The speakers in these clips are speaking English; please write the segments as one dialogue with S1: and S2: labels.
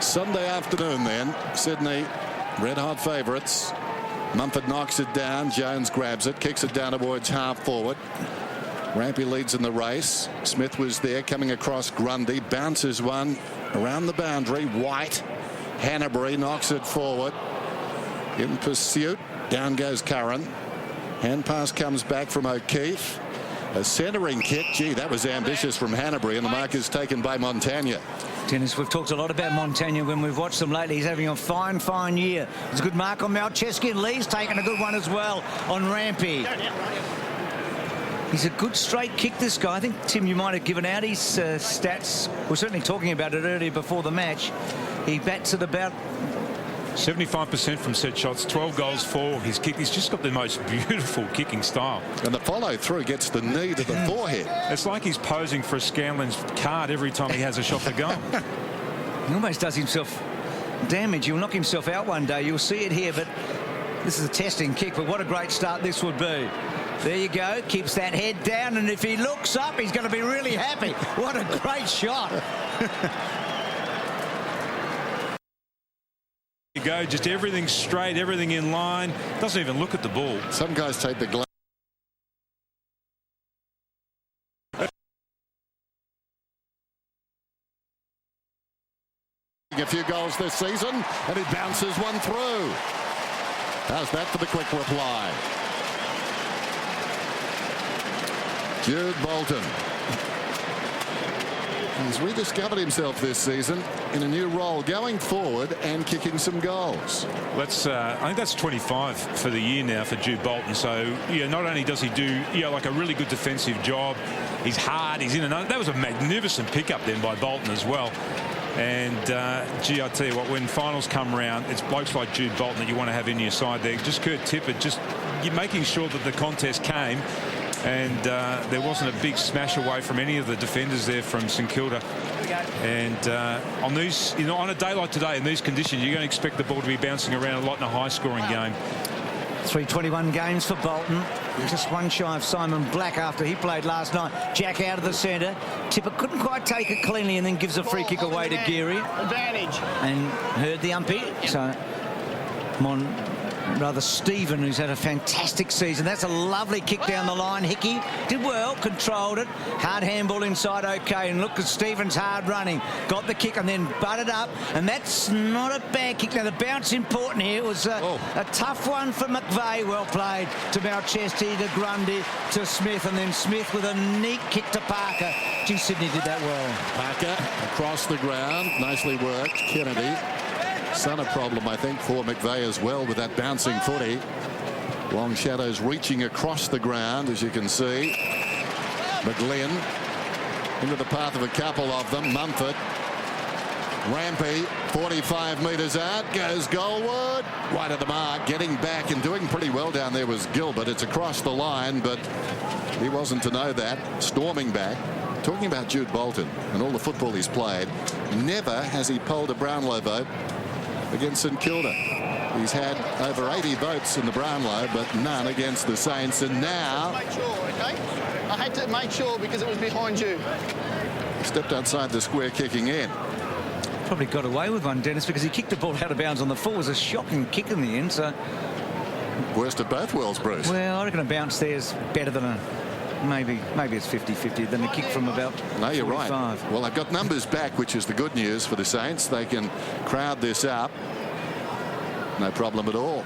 S1: Sunday afternoon then, Sydney red-hot favourites. Mumford knocks it down. Jones grabs it, kicks it down towards half forward. Rampy leads in the race. Smith was there coming across Grundy. Bounces one around the boundary. White. Hanbury knocks it forward. In pursuit. Down goes Curran. Hand pass comes back from O'Keefe. A centering kick. Gee, that was ambitious from Hanbury, and the mark is taken by Montagna.
S2: Dennis, we've talked a lot about Montagna when we've watched them lately. He's having a fine year. It's a good mark on Malcheski, and Lee's taken a good one as well on Rampy. He's a good straight kick, this guy. I think, Tim, you might have given out his stats. We're certainly talking about it earlier before the match. He bats at about
S3: 75% from set shots, 12 goals for his kick. He's just got the most beautiful kicking style.
S1: And the follow through gets the knee to the forehead.
S3: It's like he's posing for a Scanlon's card every time he has a shot for goal.
S2: He almost does himself damage. He'll knock himself out one day. You'll see it here, but this is a testing kick. But what a great start this would be. There you go. Keeps that head down, and if he looks up, he's going to be really happy. What a great shot.
S3: You go, just everything straight, everything in line. Doesn't even look at the ball.
S1: Some guys take the glove. A few goals this season, and he bounces one through. How's that for the quick reply? Jude Bolton. He's rediscovered himself this season in a new role, going forward and kicking some goals.
S3: I think that's 25 for the year now for Jude Bolton. So, yeah, not only does he do, like a really good defensive job, he's hard, he's in and out. That was a magnificent pickup then by Bolton as well. And, gee, I tell you what, when finals come around, it's blokes like Jude Bolton that you want to have in your side there. Just Kurt Tippett, just you're making sure that the contest came. And there wasn't a big smash away from any of the defenders there from St Kilda. And on these, on a day like today, in these conditions, you're going to expect the ball to be bouncing around a lot in a high-scoring game.
S2: 321 games for Bolton. Just one shy of Simon Black after he played last night. Jack out of the centre. Tippett couldn't quite take it cleanly, and then gives a free kick away to Geary.
S4: Advantage.
S2: And heard the umpire. So, Stephen, who's had a fantastic season. That's a lovely kick down the line. Hickey did well, controlled it. Hard handball inside, okay. And look at Stephen's hard running. Got the kick and then butted up. And that's not a bad kick. Now, the bounce important here. It was a tough one for McVeigh. Well played to Malcheski, to Grundy, to Smith. And then Smith with a neat kick to Parker. Gee, Sydney did that well.
S1: Parker across the ground. Nicely worked. Kennedy. Son, a problem, I think, for McVeigh as well with that bouncing footy. Long shadows reaching across the ground, as you can see. McGlynn into the path of a couple of them. Mumford. Rampy, 45 metres out, goes goalward. Wide of the mark, getting back and doing pretty well down there was Gilbert. It's across the line, but he wasn't to know that. Storming back. Talking about Jude Bolton and all the football he's played, never has he polled a Brownlow vote against St Kilda. He's had over 80 votes in the Brownlow, but none against the Saints. And now,
S4: make sure, okay? I had to make sure because it was behind you.
S1: Stepped outside the square, kicking in.
S2: Probably got away with one, Dennis, because he kicked the ball out of bounds on the full. It was a shocking kick in the end. So,
S1: worst of both worlds, Bruce.
S2: Well, I reckon a bounce there is better than a. Maybe it's 50-50 than a kick from about.
S1: No, you're
S2: 45.
S1: right. Well, they've got numbers back, which is the good news for the Saints. They can crowd this up. No problem at all.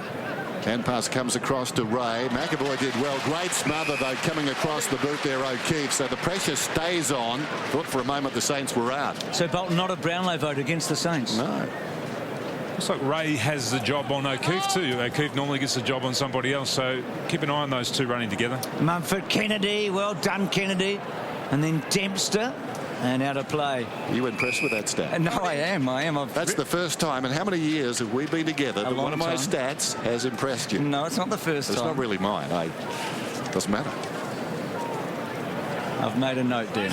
S1: Hand pass comes across to Ray. McAvoy did well. Great smother, though, coming across the boot there, O'Keefe. So the pressure stays on. Thought for a moment the Saints were out.
S2: So Bolton not a Brownlow vote against the Saints?
S1: No.
S3: Looks like Ray has the job on O'Keefe too. O'Keefe normally gets the job on somebody else, so keep an eye on those two running together.
S2: Mumford, Kennedy, well done, Kennedy. And then Dempster, and out of play.
S1: Are you impressed with that stat?
S2: No, I am.
S1: That's the first time in how many years have we been together that one of my
S2: time.
S1: stats has impressed you?
S2: No, it's not the first time.
S1: It's not really mine. Doesn't matter.
S2: I've made a note, Dan.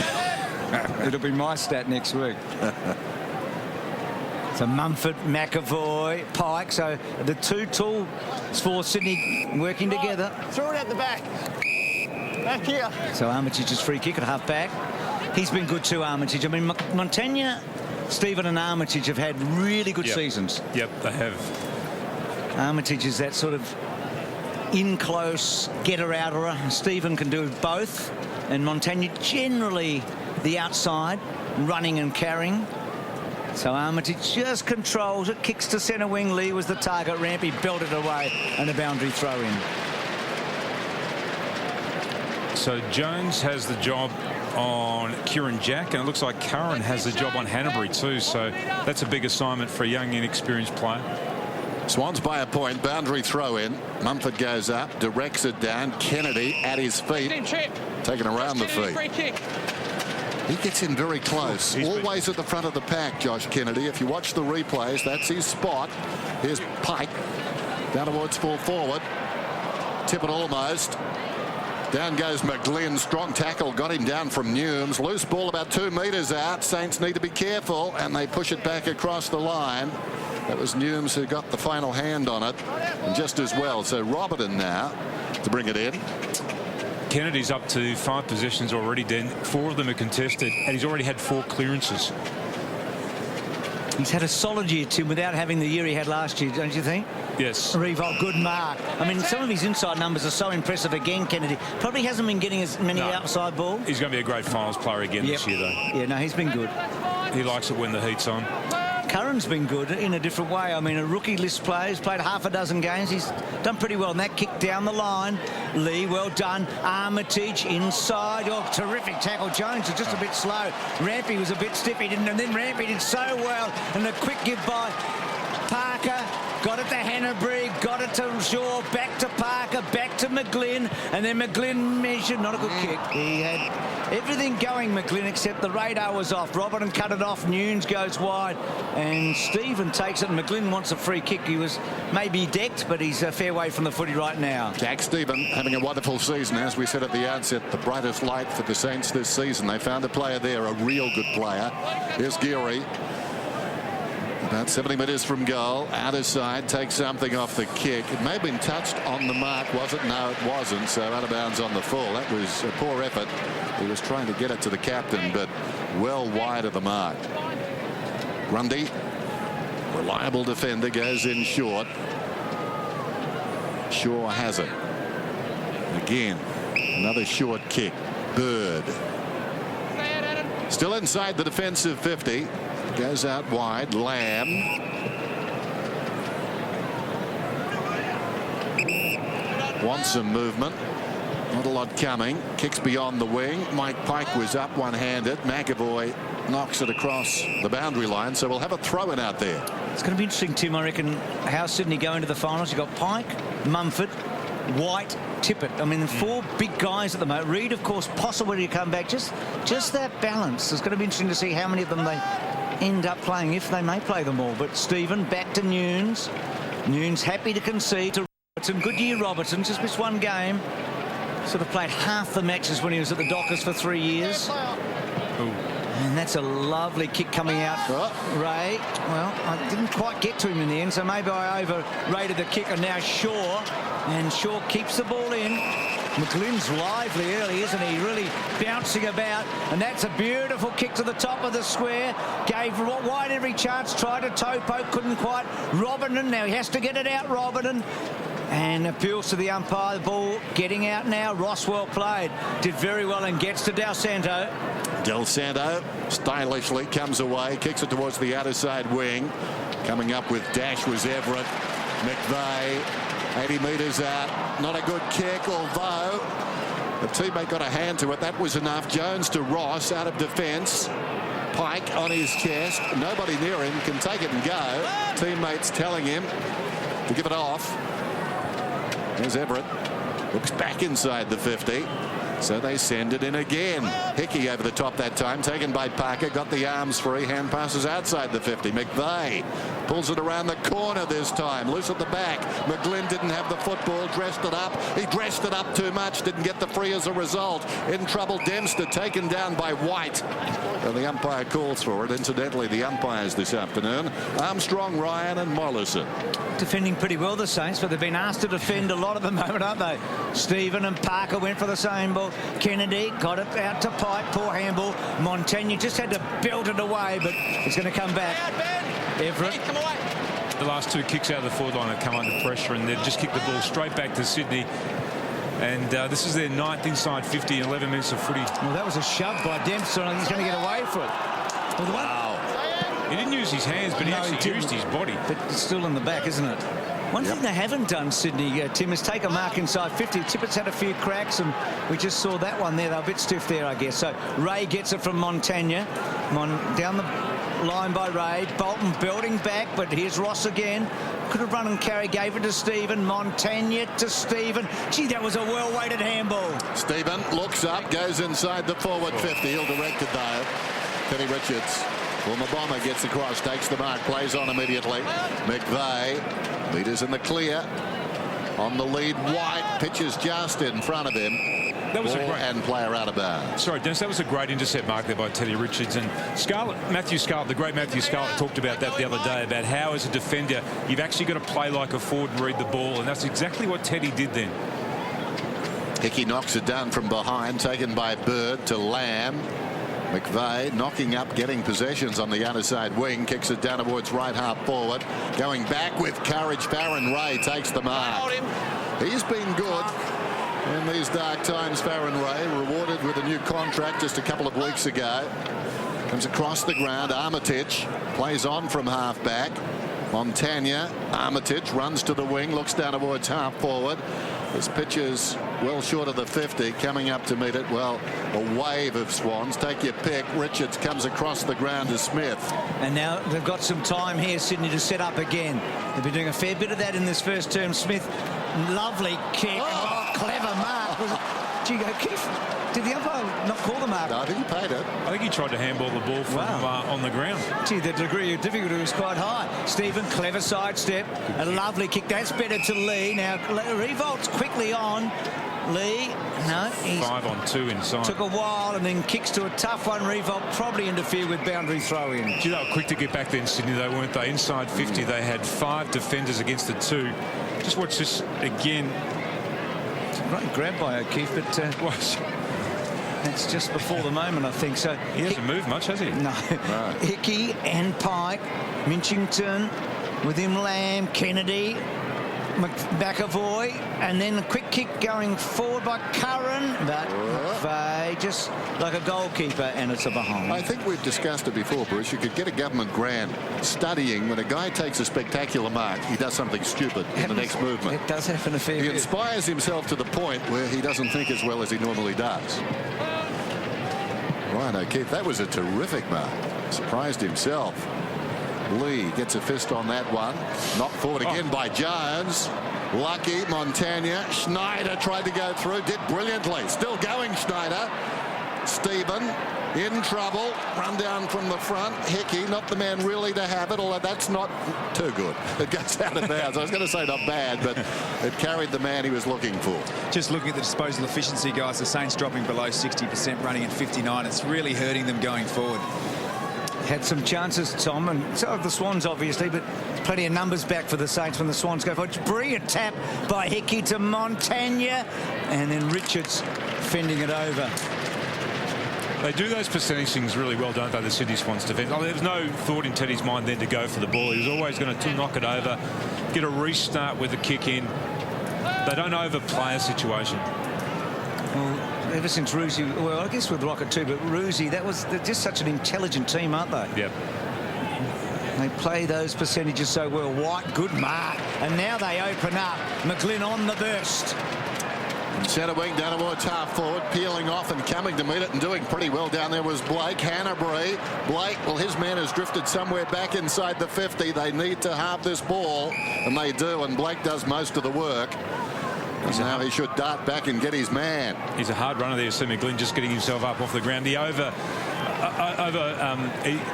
S2: It'll be my stat next week. So Mumford, McAvoy, Pike. So the two tools for Sydney working together.
S4: Throw it out the back. Back here.
S2: So Armitage's free kick at half back. He's been good too, Armitage. I mean, Montagna Stephen and Armitage have had really good seasons.
S3: Yep, they have.
S2: Armitage is that sort of in close, getter-outerer. Stephen can do both. And Montagna generally the outside, running and carrying. So Armitage just controls it, kicks to centre wing. Lee was the target. Rampy belted away and a boundary throw in.
S3: So Jones has the job on Kieran Jack, and it looks like Curran has the job on Hanbury too. So that's a big assignment for a young, inexperienced player.
S1: Swans by a point, boundary throw in. Mumford goes up, directs it down. Kennedy at his feet, taken around the feet. He gets in very close, always at the front of the pack, Josh Kennedy. If you watch the replays, that's his spot. Here's Pike, down towards full forward. Tip it almost. Down goes McGlynn, strong tackle, got him down from Newms. Loose ball about 2 metres out. Saints need to be careful, and they push it back across the line. That was Newms who got the final hand on it, and just as well. So Robertson now to bring it in.
S3: Kennedy's up to 5 possessions already, Dan. 4 of them are contested, and he's already had 4 clearances.
S2: He's had a solid year, Tim, without having the year he had last year, don't you think?
S3: Yes.
S2: Revolt, good mark. I mean, some of his inside numbers are so impressive again, Kennedy. Probably hasn't been getting as many outside ball.
S3: He's going to be a great finals player again this year, though.
S2: Yeah, no, he's been good.
S3: He likes it when the heat's on.
S2: Curran's been good in a different way. I mean, a rookie list player. He's played half a dozen games. He's done pretty well. And that kick down the line. Lee, well done. Armitage inside. Oh, terrific tackle. Jones is just a bit slow. Rampy was a bit stiff. He didn't, and then Rampy did so well. And the quick give by Parker. Got it to Hanbury, got it to Shaw, back to Parker, back to McGlynn, and then McGlynn measured. Not a good kick. He had everything going, McGlynn, except the radar was off. Robertson cut it off. Newns goes wide, and Stephen takes it. And McGlynn wants a free kick. He was maybe decked, but he's a fair way from the footy right now.
S1: Jack Stephen having a wonderful season, as we said at the outset. The brightest light for the Saints this season. They found a player there, a real good player. Here's Geary. About 70 metres from goal, outer side, takes something off the kick. It may have been touched on the mark, was it? No, it wasn't. So out of bounds on the full. That was a poor effort. He was trying to get it to the captain, but well wide of the mark. Grundy, reliable defender, goes in short. Shaw has it. Again, another short kick. Bird. Still inside the defensive 50. Goes out wide. Lamb. Wants some movement. Not a lot coming. Kicks beyond the wing. Mike Pike was up one-handed. McAvoy knocks it across the boundary line. So we'll have a throw-in out there.
S2: It's going to be interesting, Tim, I reckon, how Sydney go into the finals. You've got Pike, Mumford, White, Tippett. I mean, 4 big guys at the moment. Reid, of course, possibly to come back. Just that balance. It's going to be interesting to see how many of them they end up playing, if they may play them all. But Stephen back to Newns. Newns happy to concede to Robertson. Good year, Robertson. Just missed 1 game. Sort of played half the matches when he was at the Dockers for 3 years. Ooh. And that's a lovely kick coming out. Ray, well, I didn't quite get to him in the end, so maybe I overrated the kick. And now Shaw, and Shaw keeps the ball in. McGlynn's lively early, isn't he? Really bouncing about, and that's a beautiful kick to the top of the square. Gave White every chance, tried to toe poke, couldn't quite. Robertson, now he has to get it out, Robertson. And appeals to the umpire. The ball getting out now. Ross well played. Did very well and gets to Del Santo.
S1: Del Santo stylishly comes away, kicks it towards the outer side wing. Coming up with dash was Everett. McVeigh, 80 metres out. Not a good kick, although the teammate got a hand to it. That was enough. Jones to Ross out of defence. Pike on his chest. Nobody near him can take it and go. Teammates telling him to give it off. There's Everett. Looks back inside the 50. So they send it in again. Hickey over the top that time, taken by Parker. Got the arms free. Hand passes outside the 50. McVeigh pulls it around the corner this time. Loose at the back. McGlynn didn't have the football. Dressed it up. He dressed it up too much. Didn't get the free as a result. In trouble, Dempster taken down by White. And the umpire calls for it. Incidentally, the umpires this afternoon, Armstrong, Ryan and Mollison.
S2: Defending pretty well, the Saints, but they've been asked to defend a lot at the moment, aren't they? Stephen and Parker went for the same ball. handball. Kennedy got it out to Pike. Poor handball. Montaigne just had to belt it away, but it's going to come back. Everett.
S3: The last two kicks out of the forward line have come under pressure, and they've just kicked the ball straight back to Sydney. And this is their 9th inside 50 in 11 minutes of footy.
S2: Well, that was a shove by Dempster. He's going to get away for it. Well,
S3: wow. He didn't use his hands, but he actually used his body.
S2: But it's still in the back, isn't it? One thing they haven't done, Sydney, Tim, is take a mark inside 50. Tippett's had a few cracks, and we just saw that one there. They're a bit stiff there, I guess. So Ray gets it from Montaigne. Down the line by Ray. Bolton belting back, but here's Ross again. Could have run and carry, gave it to Stephen. Montaigne to Stephen. Gee, that was a well-weighted handball.
S1: Stephen looks up, goes inside the forward 50. He'll direct it though. Teddy Richards, former Bomber, gets across, takes the mark, plays on immediately. McVeigh, leaders in the clear. On the lead, White pitches just in front of him.
S3: That was
S1: Ball
S3: a great
S1: and player out of bounds.
S3: Sorry, Dennis, that was a great intercept mark there by Teddy Richards. And Matthew Scarlett, the great Matthew Scarlett, talked about that the other day, about how as a defender you've actually got to play like a forward and read the ball, and that's exactly what Teddy did then.
S1: Hickey knocks it down from behind, taken by Bird to Lamb. McVeigh knocking up, getting possessions on the other side wing, kicks it down towards right half forward, going back with courage. Farron Ray takes the mark. He's been good in these dark times. Farron Ray, rewarded with a new contract just a couple of weeks ago, comes across the ground. Armitage plays on from half back. Montaigne, Armitage runs to the wing, looks down towards half forward. This pitch is well short of the 50, coming up to meet it. Well, a wave of Swans. Take your pick. Richards comes across the ground to Smith. And
S2: now they've got some time here, Sydney, to set up again. They've been doing a fair bit of that in this first term. Smith, lovely kick. Oh, clever mark. Gee, Keith, did the umpire not call the mark?
S1: No, I think he paid it.
S3: I think he tried to handball the ball from on the ground.
S2: Gee, the degree of difficulty was quite high. Stephen, clever sidestep. A lovely kick. That's better to Lee. Now, revolts quickly on. Lee, no.
S3: 5 on 2 inside.
S2: Took a while and then kicks to a tough one. Revolt probably interfered with boundary throw in.
S3: Gee, they were quick to get back then, Sydney, though, weren't they? Inside 50, they had 5 defenders against the 2. Just watch this again.
S2: Great grab by O'Keefe, but that's just before the moment, I think. So
S3: he hasn't moved much, has he?
S2: No. Right. Hickey and Pike, Minchington, with him Lamb, Kennedy, McAvoy, and then a quick kick going forward by Curran, but McVeigh just like a goalkeeper, and it's a behind.
S1: I think we've discussed it before, Bruce. You could get a government grant studying when a guy takes a spectacular mark, he does something stupid in the next movement.
S2: It does happen a fair bit.
S1: He inspires himself to the point where he doesn't think as well as he normally does. Ryan O'Keefe, that was a terrific mark. Surprised himself. Lee gets a fist on that one. Knocked forward again by Jones. Lucky Montaigne. Schneider tried to go through, did brilliantly. Still going, Schneider. Stephen in trouble. Run down from the front. Hickey, not the man really to have it, although that's not too good. It goes out of bounds. I was going to say not bad, but it carried the man he was looking for.
S5: Just looking at the disposal efficiency, guys, the Saints dropping below 60%, running at 59. It's really hurting them going forward.
S2: Had some chances, Tom, and so have the Swans, obviously, but plenty of numbers back for the Saints when the Swans go forward. Brilliant tap by Hickey to Montaigne, and then Richards fending it over.
S3: They do those percentage things really well, don't they, the Sydney Swans defence? There was no thought in Teddy's mind then to go for the ball. He was always going to knock it over, get a restart with the kick in. They don't overplay a situation.
S2: Well, ever since Roosie, well, I guess with Rocket too, but Roosie, they're just such an intelligent team, aren't they?
S3: Yep.
S2: They play those percentages so well. White, good mark. And now they open up. McGlynn on the burst.
S1: Centre wing down towards half forward, peeling off and coming to meet it and doing pretty well down there was Blake Hanbury. Blake, well, his man has drifted somewhere back inside the 50. They need to halve this ball, and they do, and Blake does most of the work. Now he should dart back and get his man.
S3: He's a hard runner there, McGlynn, just getting himself up off the ground. He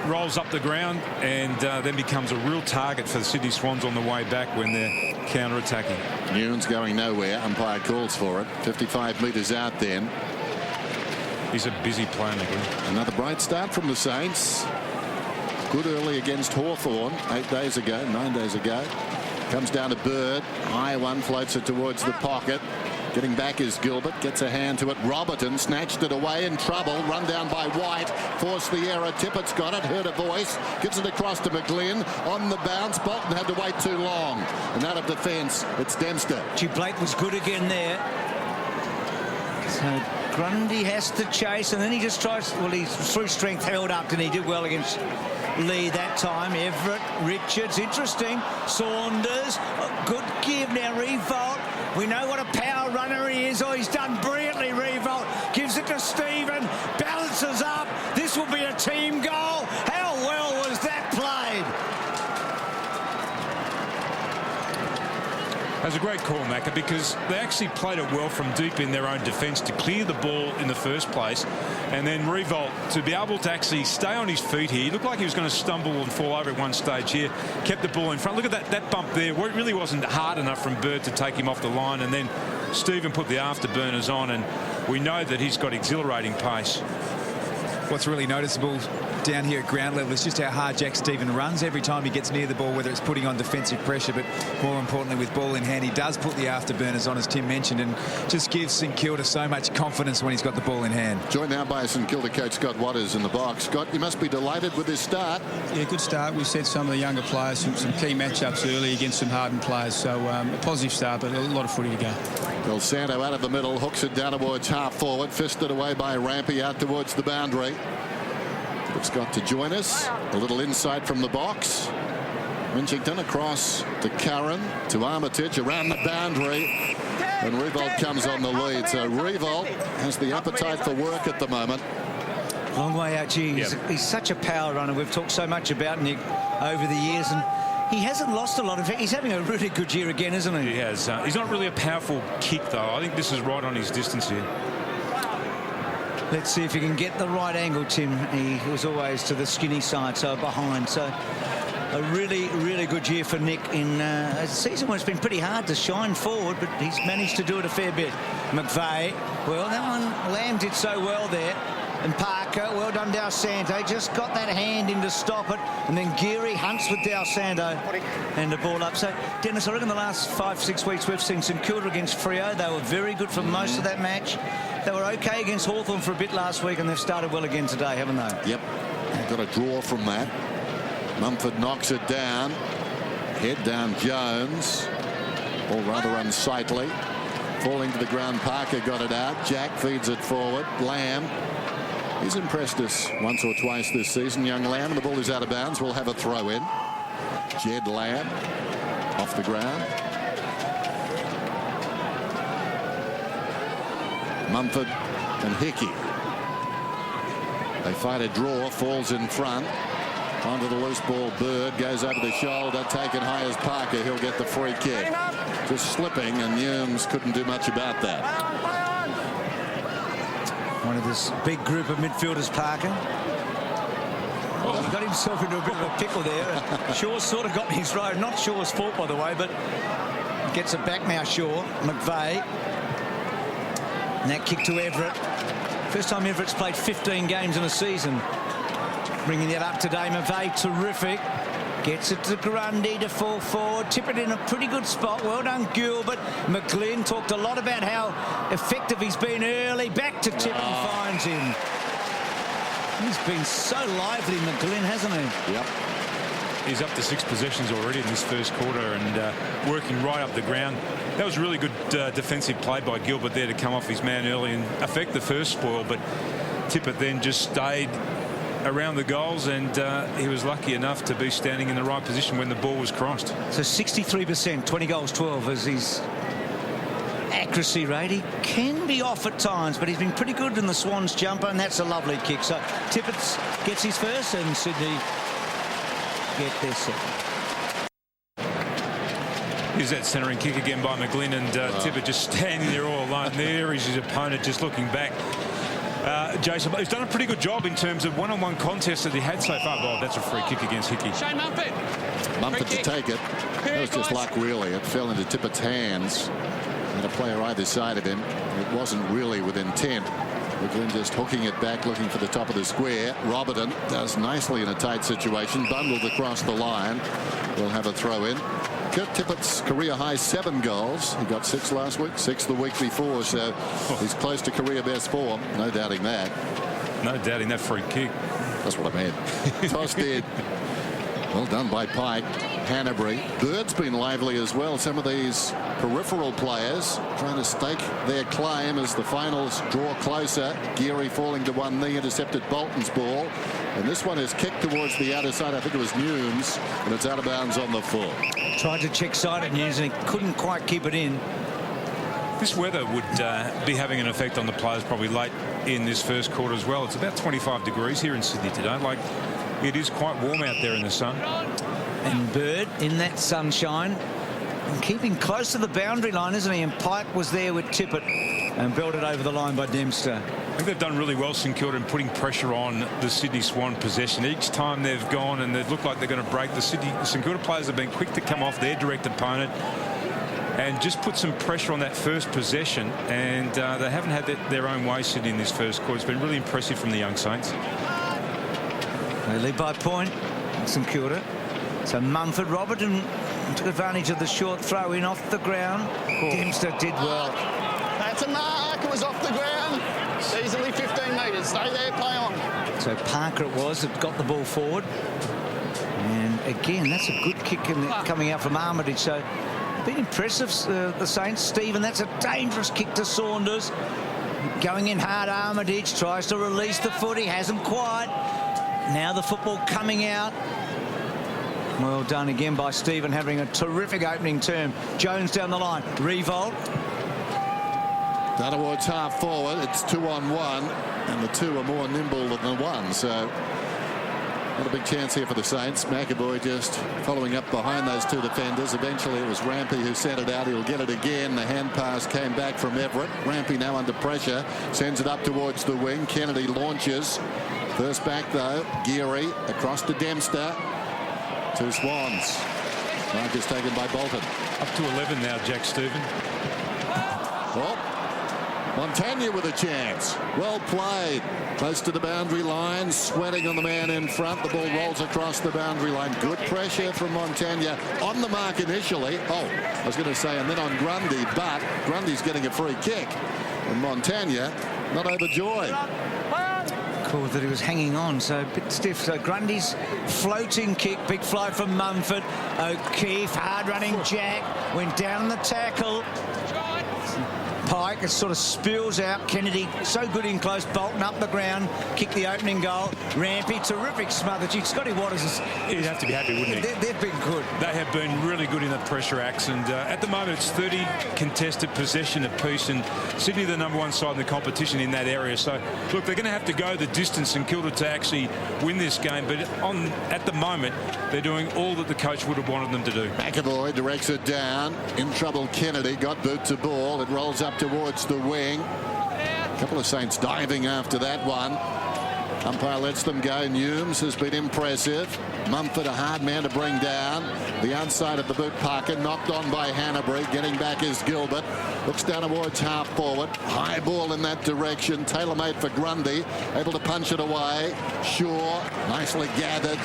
S3: rolls up the ground and then becomes a real target for the Sydney Swans on the way back when they're counter-attacking.
S1: Newman's going nowhere. Umpire calls for it. 55 metres out then.
S3: He's a busy player, McGlynn.
S1: Another bright start from the Saints. Good early against Hawthorn 9 days ago. Comes down to Bird. High one, floats it towards the pocket. Getting back is Gilbert. Gets a hand to it. Robertson snatched it away, in trouble. Run down by White. Forced the error. Tippett's got it. Heard a voice. Gives it across to McGlynn. On the bounce. Bolton had to wait too long. And out of defence, it's Dempster.
S2: Blake was good again there. So Grundy has to chase, and then he just tries. Well, he's through strength held up, and he did well against Lee that time. Everett, Richards, interesting. Saunders, a good give now. Revolt. We know what a power runner he is. Oh, he's done brilliantly. Revolt gives it to Stephen. Balances up. This will be a team goal. How well was that played?
S3: That's a great call, Macca, because they actually played it well from deep in their own defence to clear the ball in the first place, and then Revolt to be able to actually stay on his feet here. He looked like he was going to stumble and fall over at one stage here. Kept the ball in front. Look at that bump there. It really wasn't hard enough from Bird to take him off the line, and then Stephen put the afterburners on, and we know that he's got exhilarating pace.
S5: What's really noticeable down here at ground level is just how hard Jack Stephen runs every time he gets near the ball, whether it's putting on defensive pressure, but more importantly with ball in hand, he does put the afterburners on, as Tim mentioned, and just gives St Kilda so much confidence when he's got the ball in hand. Joined
S1: now by St Kilda coach Scott Watters in the box. Scott, you must be delighted with this start.
S6: Yeah, good start. We said some of the younger players, some key matchups early against some hardened players, so a positive start, but a lot of footy to go.
S1: Well, Santo out of the middle, hooks it down towards half forward, fisted away by Rampy out towards the boundary. It's got to join us. A little insight from the box. Minchington across to Curran, to Armitage, around the boundary. And Revolt comes on the lead. So Revolt has the appetite for work at the moment.
S2: Long way out, gee. He's such a power runner. We've talked so much about Nick over the years, and he hasn't lost a lot. In fact, he's having a really good year again, isn't he?
S3: He has. He's not really a powerful kick, though. I think this is right on his distance here.
S2: Let's see if he can get the right angle, Tim. He was always to the skinny side, so behind. So a really, really good year for Nick in a season where it's been pretty hard to shine forward, but he's managed to do it a fair bit. McVeigh, well, that one, Lamb did so well there. And Parker, well done, Dal Santo. Just got that hand in to stop it. And then Geary hunts with Dal Santo and the ball up. So, Dennis, I reckon the last 5-6 weeks we've seen St Kilda against Freo. They were very good for most of that match. They were OK against Hawthorn for a bit last week, and they've started well again today, haven't they?
S1: Yep. Got a draw from that. Mumford knocks it down. Head down Jones. All rather unsightly. Falling to the ground, Parker got it out. Jack feeds it forward. Lamb. He's impressed us once or twice this season, young Lamb. The ball is out of bounds. We'll have a throw in. Jed Lamb off the ground. Mumford and Hickey. They fight a draw. Falls in front. Onto the loose ball. Bird goes over the shoulder. Taken high as Parker. He'll get the free kick. Just slipping, and Newms couldn't do much about that.
S2: One of this big group of midfielders, Parker. Well, he got himself into a bit of a pickle there. Shaw's sort of got in his road. Not Shaw's fault, by the way, but gets it back now, Shaw. McVeigh. And that kick to Everett. First time Everett's played 15 games in a season. Bringing it up today, McVeigh, terrific. Gets it to Grundy to fall forward. Tippett in a pretty good spot. Well done, Gilbert. McGlynn talked a lot about how effective he's been early. Back to Tippett and finds him. He's been so lively, McGlynn, hasn't he?
S1: Yep.
S3: He's up to 6 possessions already in this first quarter and working right up the ground. That was really good defensive play by Gilbert there to come off his man early and affect the first spoil, but Tippett then just stayed around the goals, and he was lucky enough to be standing in the right position when the ball was crossed.
S2: So 63%, 20 goals, 12 is his accuracy rate. He can be off at times, but he's been pretty good in the Swans jumper, and that's a lovely kick. So Tippett gets his first, and Sydney get their second.
S3: Here's that centering kick again by McGlynn, and Tippett just standing there all alone. There is his opponent just looking back. Jason, he's done a pretty good job in terms of one-on-one contests that he had so far. Oh, that's a free kick against Hickey.
S4: Shane Mumford.
S1: Mumford to take it. That was just luck, really. It fell into Tippett's hands. And a player either side of him. It wasn't really with intent. McGlynn just hooking it back, looking for the top of the square. Robertson does nicely in a tight situation. Bundled across the line. We'll have a throw in. marker. Tippett's career high 7 goals. He got 6 last week, 6 the week before, so he's close to career best form. No doubting that.
S3: No doubting that free kick.
S1: That's what I meant. Tossed in. Well done by Pike. Hanbury. Bird's been lively as well. Some of these peripheral players trying to stake their claim as the finals draw closer. Geary falling to one knee, intercepted Bolton's ball. And this one is kicked towards the outer side. I think it was Newnes, and it's out of bounds on the full.
S2: Tried to check side at Newnes and he couldn't quite keep it in.
S3: This weather would be having an effect on the players probably late in this first quarter as well. It's about 25 degrees here in Sydney today. Like, it is quite warm out there in the sun.
S2: And Bird in that sunshine and keeping close to the boundary line, isn't he? And Pike was there with Tippett and belted over the line by Dempster.
S3: I think they've done really well, St Kilda, in putting pressure on the Sydney Swan possession. Each time they've gone and they've looked like they're going to break, the St Kilda players have been quick to come off their direct opponent and just put some pressure on that first possession, and they haven't had their own way Sydney in this first quarter. It's been really impressive from the young Saints.
S2: They lead by a point, St Kilda. So Mumford, Robertson took advantage of the short throw in off the ground. Dempster did well.
S4: That's a mark. It was off the ground. Easily 15 metres. Stay there, play on.
S2: So Parker it was that got the ball forward. And again, that's a good kick coming out from Armitage. So been impressive, the Saints. Stephen, that's a dangerous kick to Saunders. Going in hard, Armitage tries to release the foot. He hasn't quite. Now the football coming out. Well done again by Stephen, having a terrific opening term. Jones down the line. Revolt.
S1: Down towards half forward. It's 2-on-1, and the 2 are more nimble than the 1. So not a big chance here for the Saints. McAvoy just following up behind those 2 defenders. Eventually it was Rampy who sent it out. He'll get it again. The hand pass came back from Everett. Rampy now under pressure. Sends it up towards the wing. Kennedy launches. First back though. Geary across to Dempster. 2 Swans. Mark is taken by Bolton.
S3: Up to 11 now, Jack Stephen.
S1: Oh, Montagna with a chance. Well played. Close to the boundary line. Sweating on the man in front. The ball rolls across the boundary line. Good pressure from Montagna on the mark initially. Oh, I was going to say, and then on Grundy, but Grundy's getting a free kick. And Montagna not overjoyed.
S2: Cool that he was hanging on, so a bit stiff. So Grundy's floating kick, big fly from Mumford. O'Keefe, hard running Jack, went down the tackle. Pike, it sort of spills out. Kennedy so good in close. Bolton up the ground, kick the opening goal. Rampy, terrific smother. Gee, Scotty Waters is...
S3: He'd have to be happy, wouldn't he?
S2: They've been good.
S3: They have been really good in the pressure acts, and at the moment it's 30 contested possession apiece, and Sydney the #1 side in the competition in that area. So look, they're going to have to go the distance in Kilda to actually win this game, but at the moment they're doing all that the coach would have wanted them to do.
S1: McAvoy directs it down. In trouble Kennedy, got boot to ball. It rolls up towards the wing. A couple of Saints diving after that one. Umpire lets them go. Newnes has been impressive. Mumford, a hard man to bring down. The outside of the boot pocket, knocked on by Hanbury. Getting back is Gilbert. Looks down towards half forward. High ball in that direction. Tailor-made for Grundy. Able to punch it away. Shaw, nicely gathered.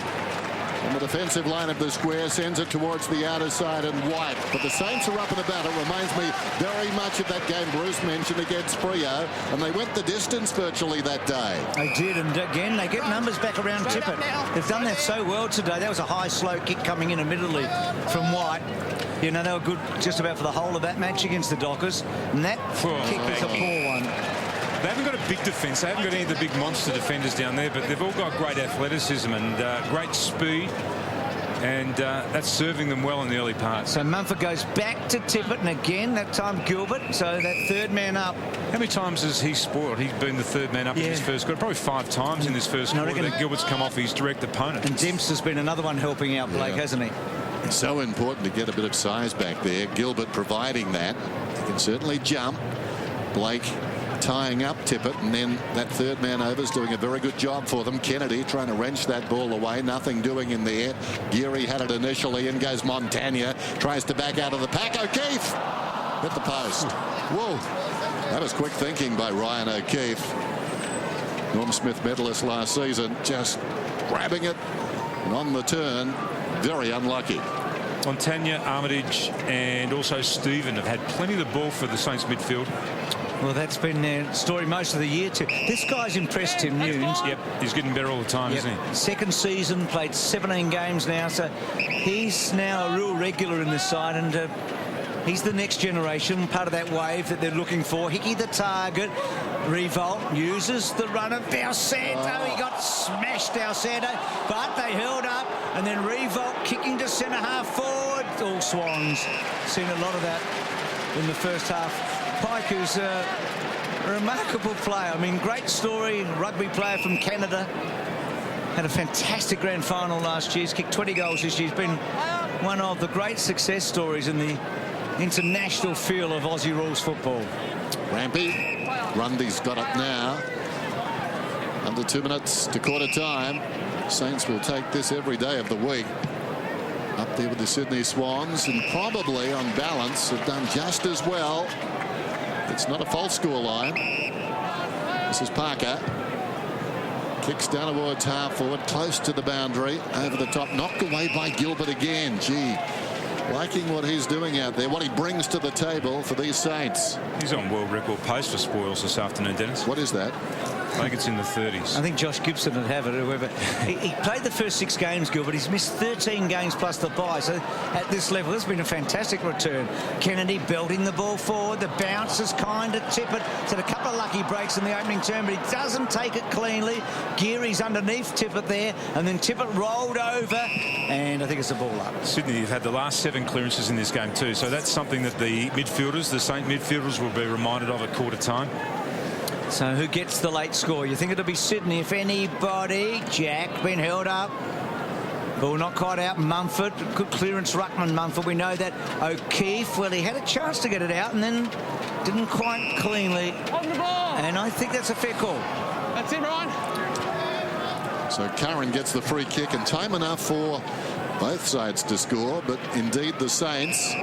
S1: And the defensive line of the square sends it towards the outer side and White. But the Saints are up and about. It reminds me very much of that game Bruce mentioned against Freo. And they went the distance virtually that day.
S2: They did, and again, they get numbers back around Tippett. They've done that so well today. That was a high, slow kick coming in admittedly from White. You know, they were good just about for the whole of that match against the Dockers. And that kick is a poor one.
S3: They haven't got a big defence. They haven't got any of the big monster defenders down there, but they've all got great athleticism and great speed, and that's serving them well in the early part.
S2: So Mumford goes back to Tippett, and again, that time Gilbert, so that 3rd man up.
S3: How many times has he spoiled? He's been the 3rd man up in this first quarter. Probably 5 times in this first quarter that Gilbert's come off his direct opponent.
S2: And Dempster's been another one helping out Blake, hasn't he?
S1: It's so important to get a bit of size back there. Gilbert providing that. He can certainly jump. Blake tying up Tippett, and then that 3rd man over is doing a very good job for them. Kennedy trying to wrench that ball away. Nothing doing in there. Geary had it initially. In goes Montagna. Tries to back out of the pack. O'Keefe hit the post. Whoa. That was quick thinking by Ryan O'Keefe. Norm Smith medalist last season. Just grabbing it and on the turn. Very unlucky.
S3: Montagna, Armitage and also Stephen have had plenty of the ball for the Saints midfield.
S2: Well, that's been their story most of the year too. This guy's impressed Tim Nunes.
S3: Yep, he's getting better all the time, isn't he?
S2: Second season, played 17 games now, so he's now a real regular in this side, and he's the next generation, part of that wave that they're looking for. Hickey the target. Revolt uses the run of Dalsanto. He got smashed, Dalsanto, but they held up, and then Revolt kicking to centre half forward. All Swans. Seen a lot of that in the first half. Pike, who's a remarkable player. I mean, great story, rugby player from Canada. Had a fantastic grand final last year. He's kicked 20 goals this year. He's been one of the great success stories in the international field of Aussie rules football.
S1: Rampy. Grundy's got it now. Under 2 minutes to quarter time. Saints will take this every day of the week. Up there with the Sydney Swans, and probably on balance have done just as well. It's not a false score line. This is Parker. Kicks down towards half forward, close to the boundary, over the top, knocked away by Gilbert again. Gee, liking what he's doing out there, what he brings to the table for these Saints.
S3: He's on world record pace for spoils this afternoon, Dennis.
S1: What is that?
S3: I think it's in the 30s.
S2: I think Josh Gibson would have it, whoever. He played the first 6 games, Gilbert. He's missed 13 games plus the bye. So at this level, this has been a fantastic return. Kennedy belting the ball forward. The bounce is kind of Tippett. He's had a couple of lucky breaks in the opening term, but he doesn't take it cleanly. Geary's underneath Tippett there, and then Tippett rolled over, and I think it's a ball up.
S3: Sydney have had the last 7 clearances in this game too, so that's something that the midfielders, the Saint midfielders, will be reminded of at quarter time.
S2: So who gets the late score? You think it'll be Sydney if anybody. Jack been held up. Ball not quite out. Mumford. Good clearance, Ruckman Mumford. We know that. O'Keefe, well, he had a chance to get it out and then didn't quite cleanly.
S7: On the ball.
S2: And I think that's a fair call.
S7: That's it, Ryan.
S1: So Curran gets the free kick, and time enough for both sides to score, but indeed the Saints,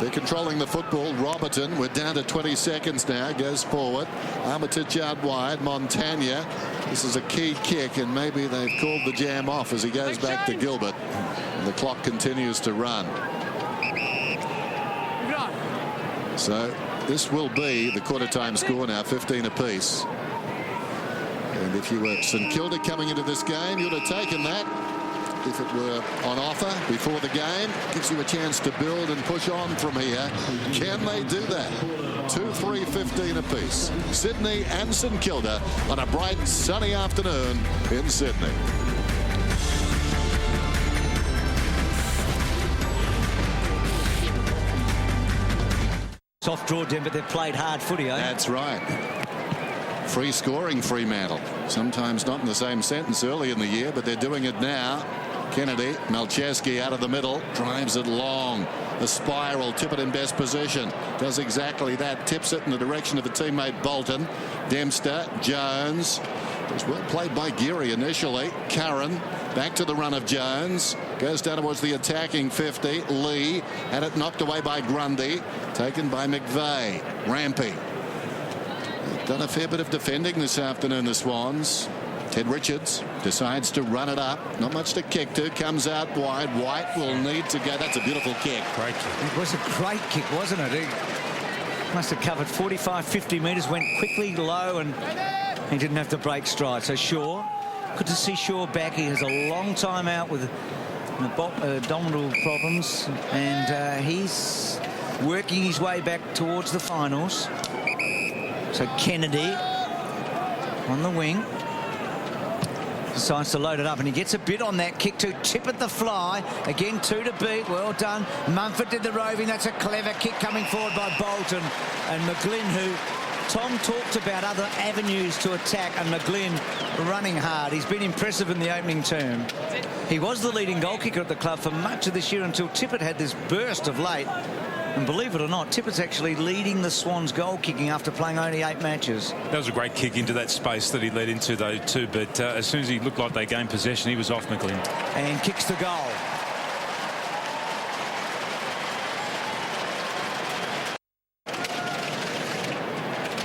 S1: they're controlling the football. Robertson, we're down to 20 seconds now, goes forward. Armitage out wide. Montagna, this is a key kick, and maybe they've called the jam off as he goes back to Gilbert. And the clock continues to run. So this will be the quarter time score now, 15 apiece. And if you were St Kilda coming into this game, you'd have taken that. If it were on offer before the game, gives you a chance to build and push on from here. Can they do that? 2-3-15 apiece. Sydney and St Kilda on a bright sunny afternoon in Sydney.
S2: Soft draw, Dem, but they've played hard footy, eh?
S1: That's right. Free scoring, Fremantle. Sometimes not in the same sentence early in the year, but they're doing it now. Kennedy, Malcheski out of the middle, drives it long. The spiral, Tippett in best position. Does exactly that, tips it in the direction of the teammate Bolton. Dempster, Jones. It was well played by Geary initially. Curran, back to the run of Jones. Goes down towards the attacking 50. Lee had it knocked away by Grundy. Taken by McVeigh. Rampy. They've done a fair bit of defending this afternoon, the Swans. Ted Richards decides to run it up. Not much to kick to. Comes out wide. White will need to go. That's a beautiful kick.
S3: Great kick.
S2: It was a great kick, wasn't it? He must have covered 45, 50 metres, went quickly low, and he didn't have to break stride. So Shaw, good to see Shaw back. He has a long time out with abdominal problems, and he's working his way back towards the finals. So Kennedy on the wing. Decides to load it up, and he gets a bit on that kick to Tippett the fly. Again, 2 to beat. Well done. Mumford did the roving. That's a clever kick coming forward by Bolton. And McGlynn, who Tom talked about other avenues to attack, and McGlynn running hard. He's been impressive in the opening term. He was the leading goal kicker at the club for much of this year until Tippett had this burst of late. And believe it or not, Tippett's actually leading the Swans goal kicking after playing only 8 matches.
S3: That was a great kick into that space that he led into, though, too. But as soon as he looked like they gained possession, he was off McLean.
S2: And kicks the goal.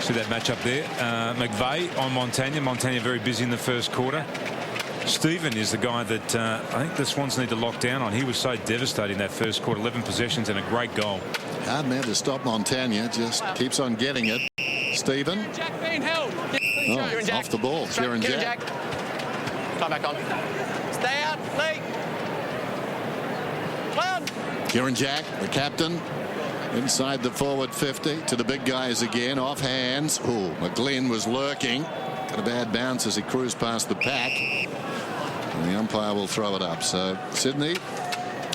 S2: See
S3: that match up there. McVeigh on Montagna. Montagna very busy in the first quarter. Stephen is the guy that I think the Swans need to lock down on. He was so devastating that first quarter. 11 possessions and a great goal.
S1: Hard man to stop Montagna. Just keeps on getting it. Stephen.
S7: Jack being held.
S1: Oh, off the ball. Kieran Jack.
S4: Come back on.
S7: Stay out, Lee. Cloud.
S1: Kieran Jack, the captain, inside the forward 50 to the big guys again. Off hands. Oh, McGlynn was lurking. Got a bad bounce as he cruised past the pack. And the umpire will throw it up. So Sydney,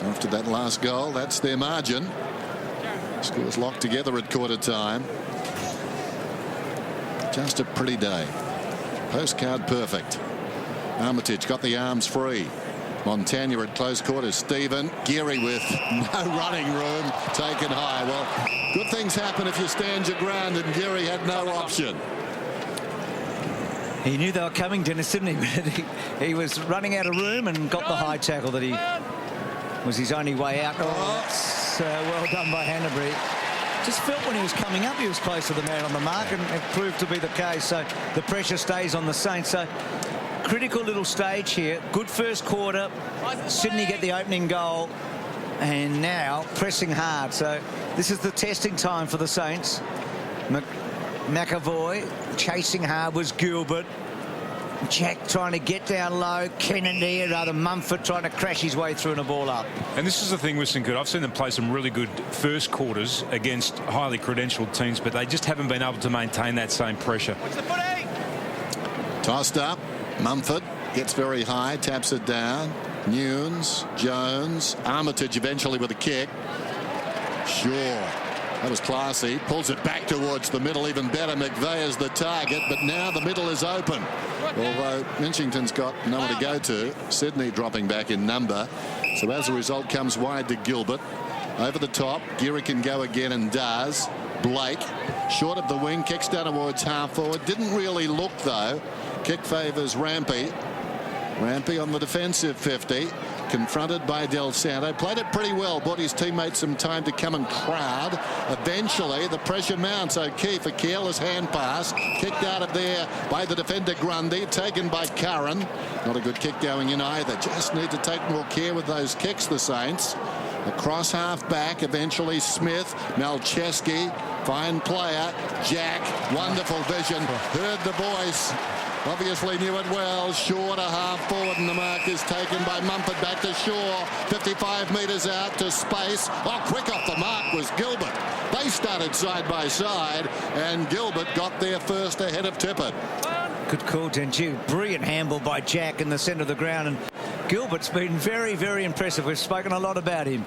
S1: after that last goal, that's their margin. Scores locked together at quarter time. Just a pretty day. Postcard perfect. Armitage got the arms free. Montagna at close quarters. Stephen. Geary with no running room. Taken high. Well, good things happen if you stand your ground, and Geary had no option.
S2: He knew they were coming, Dennis, didn't he? He was running out of room and got the high tackle that he was his only way out. Oh, that's well done by Hanbury. Just felt when he was coming up he was close to the man on the mark, and it proved to be the case. So the pressure stays on the Saints. So critical little stage here. Good first quarter. Sydney get the opening goal, and now pressing hard. So this is the testing time for the Saints. McAvoy chasing hard was Gilbert. Jack trying to get down low. Kennedy, or rather Mumford, trying to crash his way through and a ball up.
S3: And this is the thing with St Kilda. I've seen them play some really good first quarters against highly credentialed teams, but they just haven't been able to maintain that same pressure.
S1: Tossed up. Mumford gets very high, taps it down. Nunes, Jones, Armitage eventually with a kick. Sure. That was classy. Pulls it back towards the middle. Even better, McVeigh is the target, but now the middle is open. Although Minchington's got no one to go to. Sydney dropping back in number. So as a result, comes wide to Gilbert. Over the top. Geary can go again and does. Blake, short of the wing, kicks down towards half forward. Didn't really look, though. Kick favours Rampy. Rampy on the defensive 50. Confronted by Del Santo. Played it pretty well. Bought his teammates some time to come and crowd. Eventually, the pressure mounts. O'Keefe, a careless hand pass. Kicked out of there by the defender Grundy. Taken by Curran. Not a good kick going in either. Just need to take more care with those kicks, the Saints. Across half back. Eventually, Smith. Malcheski. Fine player. Jack. Wonderful vision. Heard the voice. Obviously knew it well. Shaw to half forward, and the mark is taken by Mumford. Back to Shaw. 55 metres out to space. Oh, quick off the mark was Gilbert. They started side by side, and Gilbert got there first ahead of Tippett.
S2: Good call, Denju. Brilliant handball by Jack in the centre of the ground, and Gilbert's been very, very impressive. We've spoken a lot about him.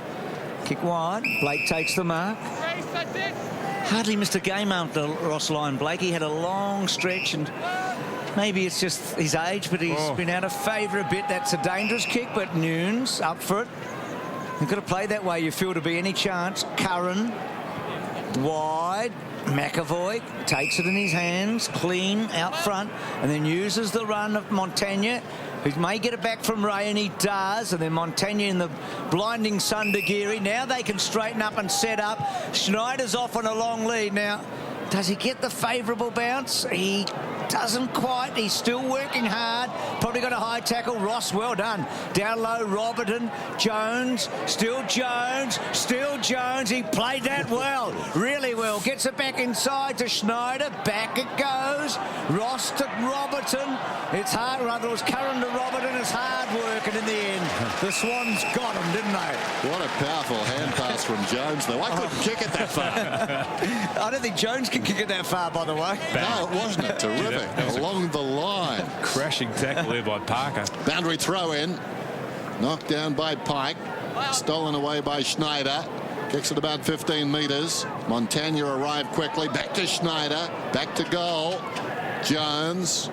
S2: Kick wide. Blake takes the mark. Hardly missed a game after Ross Lyon. Blake, he had a long stretch, and maybe it's just his age, but he's been out of favour a bit. That's a dangerous kick, but Nunes up for it. You've got to play that way, you feel, to be any chance. Curran wide. McAvoy takes it in his hands, clean out front, and then uses the run of Montagna, who may get it back from Ray, and he does. And then Montagna in the blinding sun to Geary. Now they can straighten up and set up. Schneider's off on a long lead. Now, does he get the favourable bounce? He doesn't quite. He's still working hard. Probably got a high tackle. Ross, well done. Down low, Robertson. Jones. Still Jones. Still Jones. He played that well. Really well. Gets it back inside to Schneider. Back it goes. Ross to Robertson. It's hard. Rather, it was Curran to Robertson. It's hard work. And in the end, the Swans got him, didn't they?
S1: What a powerful hand pass from Jones, though. I couldn't kick it that far.
S2: I don't think Jones can kick it that far, by the way.
S1: No, it wasn't. It terrific. Along the line.
S3: Crashing tackle there by Parker.
S1: Boundary throw in. Knocked down by Pike. Stolen away by Schneider. Kicks it about 15 metres. Montagna arrived quickly. Back to Schneider. Back to goal. Jones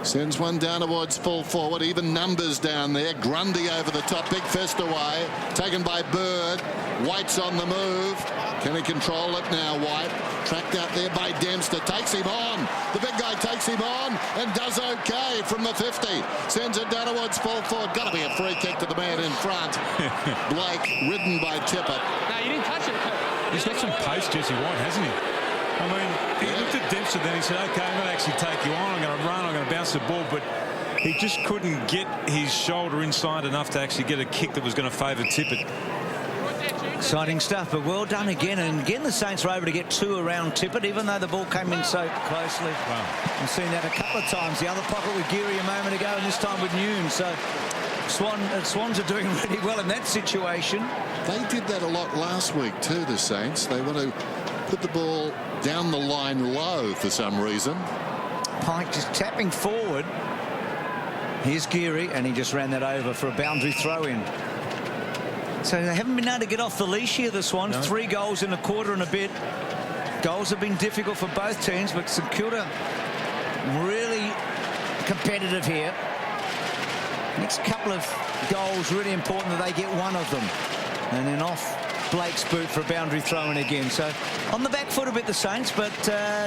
S1: sends one down towards full forward. Even numbers down there. Grundy over the top. Big fist away. Taken by Bird. White's on the move. Can he control it now, White? Tracked out there by Dempster. Takes him on. The big guy takes him on and does okay from the 50. Sends it down towards full forward. Got to be a free kick to the man in front. Blake ridden by Tippett.
S7: No, you didn't touch it.
S3: He's got some pace, Jesse White, hasn't he? I mean, he looked at Dempster, then he said, OK, I'm going to actually take you on. I'm going to run. I'm going to bounce the ball. But He just couldn't get his shoulder inside enough to actually get a kick that was going to favour Tippett.
S2: Exciting stuff, but well done again. And again, the Saints were able to get 2 around Tippett, even though the ball came in so closely.
S3: Wow.
S2: I've seen that a couple of times. The other pocket with Geary a moment ago, and this time with Noon. So Swans are doing really well in that situation.
S1: They did that a lot last week too, the Saints. They want to put the ball down the line low for some reason.
S2: Pike just tapping forward. Here's Geary, and he just ran that over for a boundary throw-in. So they haven't been able to get off the leash here, the Swans. No. 3 goals in a quarter and a bit. Goals have been difficult for both teams, but St Kilda really competitive here. Next couple of goals, really important that they get one of them. And then off Blake's boot for a boundary throw-in again. So on the back foot a bit, the Saints, but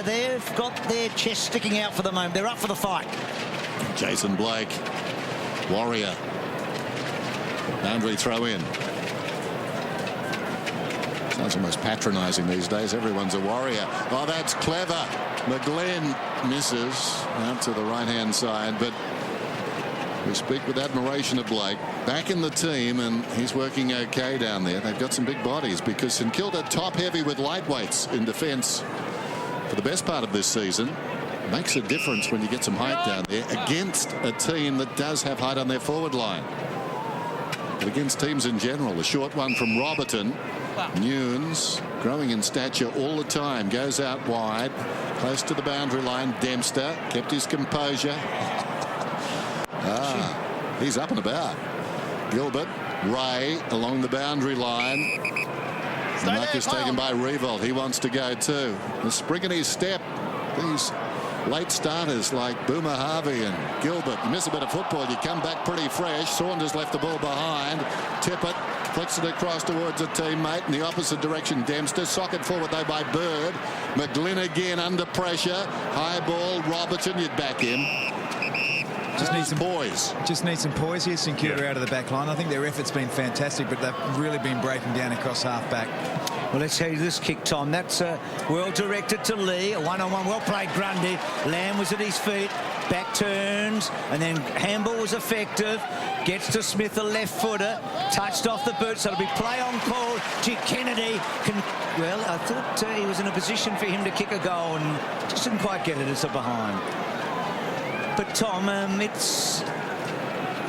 S2: they've got their chest sticking out for the moment. They're up for the fight.
S1: Jason Blake, Warrior. Boundary throw-in. Sounds almost patronising these days. Everyone's a Warrior. Oh, that's clever. McGlynn misses out to the right-hand side, but we speak with admiration of Blake. Back in the team, and he's working okay down there. They've got some big bodies because St Kilda top-heavy with lightweights in defence for the best part of this season. Makes a difference when you get some height down there against a team that does have height on their forward line. But against teams in general, a short one from Roberton. Nunes, growing in stature all the time, goes out wide, close to the boundary line. Dempster kept his composure. He's up and about. Gilbert, Ray along the boundary line. The mark is taken by Revolt. He wants to go too. The spring in his step. These late starters like Boomer Harvey and Gilbert. You miss a bit of football, you come back pretty fresh. Saunders left the ball behind. Tippett flicks it across towards a teammate in the opposite direction. Dempster, socket forward though by Bird. McGlynn again under pressure. High ball, Robertson, you'd back him.
S5: Just need some
S1: poise.
S5: Just need some poise here. St Kilda out of the back line. I think their effort's been fantastic, but they've really been breaking down across half back.
S2: Well, let's see this kick, Tom. That's well directed to Lee. A one-on-one, well played Grundy. Lamb was at his feet. Back turns, and then handball was effective. Gets to Smith, a left footer. Touched off the boot, so it'll be play on call. Gee, Kennedy can. Well, I thought he was in a position for him to kick a goal, and just didn't quite get it. It's a behind. But Tom,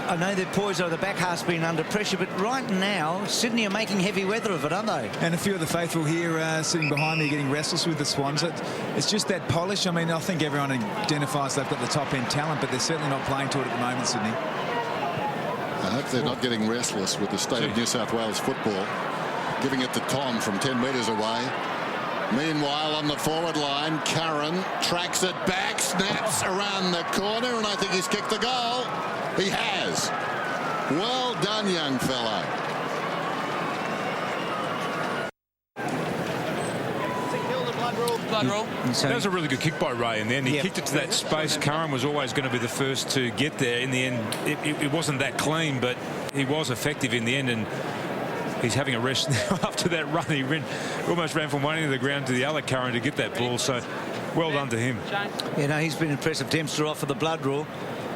S2: I know they're poised over the back half's been under pressure, but right now Sydney are making heavy weather of it, aren't they? And
S5: a few of the faithful here sitting behind me getting restless with the Swans. It's just that polish. I mean, I think everyone identifies they've got the top end talent, but they're certainly not playing to it at the moment, Sydney.
S1: I hope they're not getting restless with the state of New South Wales football. Giving it to Tom from 10 metres away. Meanwhile, on the forward line, Curran tracks it back, snaps around the corner, and I think he's kicked the goal. He has. Well done, young fellow.
S7: Blood roll.
S3: That was a really good kick by Ray in the end. He kicked it to that space. Curran was always going to be the first to get there. In the end, it wasn't that clean, but he was effective in the end, and he's having a rest now after that run. He almost ran from one end of the ground to the other, Curran, to get that ball. So well done to him.
S2: You know, he's been impressive. Dempster off for the blood rule.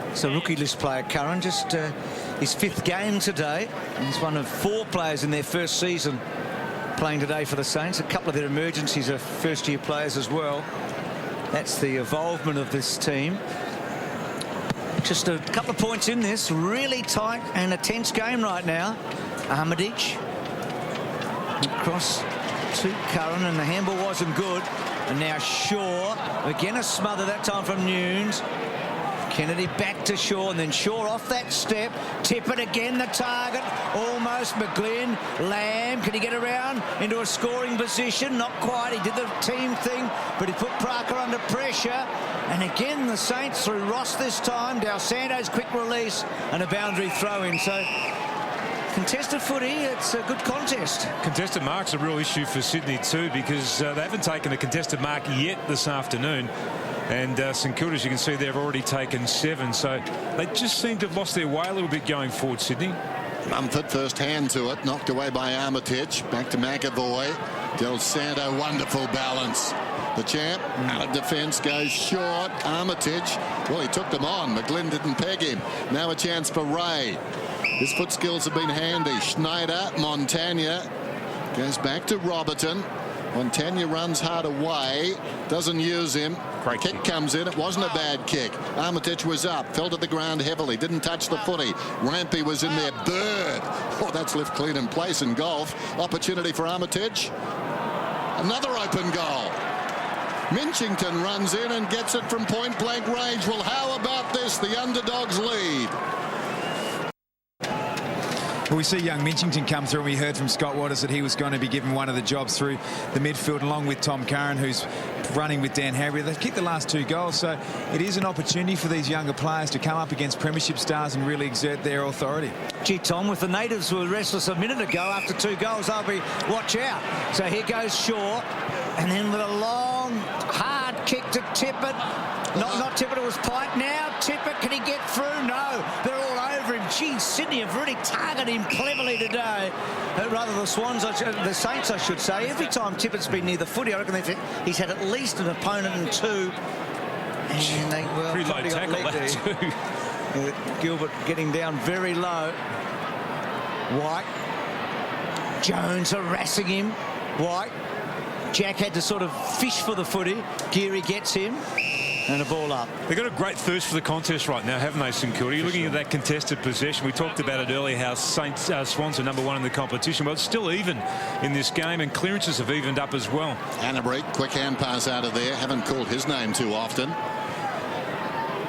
S2: It's a rookie list player, Curran, just his 5th game today. He's one of 4 players in their first season playing today for the Saints. A couple of their emergencies are first-year players as well. That's the involvement of this team. Just a couple of points in this. Really tight and a tense game right now. Armitage across to Curran, and the handball wasn't good. And now Shaw, again a smother, that time from Nunes. Kennedy back to Shaw, and then Shaw off that step. Tippett again, the target. Almost McGlynn. Lamb, can he get around into a scoring position? Not quite. He did the team thing, but he put Parker under pressure. And again, the Saints through Ross this time. Del Santo's quick release and a boundary throw-in. So contested footy, it's a good contest.
S3: Contested mark's a real issue for Sydney too, because they haven't taken a contested mark yet this afternoon. And St Kilda, as you can see, they've already taken 7. So they just seem to have lost their way a little bit going forward, Sydney.
S1: Mumford first hand to it, knocked away by Armitage. Back to McAvoy. Del Santo, wonderful balance. The champ out of defence goes short. Armitage, well, he took them on. McGlynn didn't peg him. Now a chance for Ray. His foot skills have been handy. Schneider, Montagna goes back to Robertson. Montagna runs hard away, doesn't use him.
S3: Great
S1: kick comes in. It wasn't a bad kick. Armitage was up, fell to the ground heavily, didn't touch the footy. Rampy was in there. Bird. Oh, that's left clean in place in golf. Opportunity for Armitage. Another open goal. Minchington runs in and gets it from point blank range. Well, how about this? The underdogs lead.
S5: Well, we see young Minchington come through, and we heard from Scott Waters that he was going to be given one of the jobs through the midfield, along with Tom Curran, who's running with Dan Harry. They've kicked the last 2 goals, so it is an opportunity for these younger players to come up against premiership stars and really exert their authority.
S2: Gee, Tom, with the natives were restless a minute ago after 2 goals, they'll be watch out. So here goes Shaw, and then with a long, hard kick to Tippett. Not Tippett, it was Pike now. Tippett, can he get through? No, they're all over him. Gee, Sydney have really targeted him cleverly today. Rather the Swans, the Saints, I should say. Every time Tippett's been near the footy, I reckon he's had at least an opponent and 2. And they, well,
S3: pretty low tackle that too.
S2: Gilbert getting down very low. White. Jones harassing him. White. Jack had to sort of fish for the footy. Geary gets him. And a ball up.
S3: They've got a great thirst for the contest right now, haven't they, St Kilda? You're looking at that contested possession. We talked about it earlier, how Swans are #1 in the competition. Well, it's still even in this game, and clearances have evened up as well.
S1: Hannebery, quick hand pass out of there. Haven't called his name too often.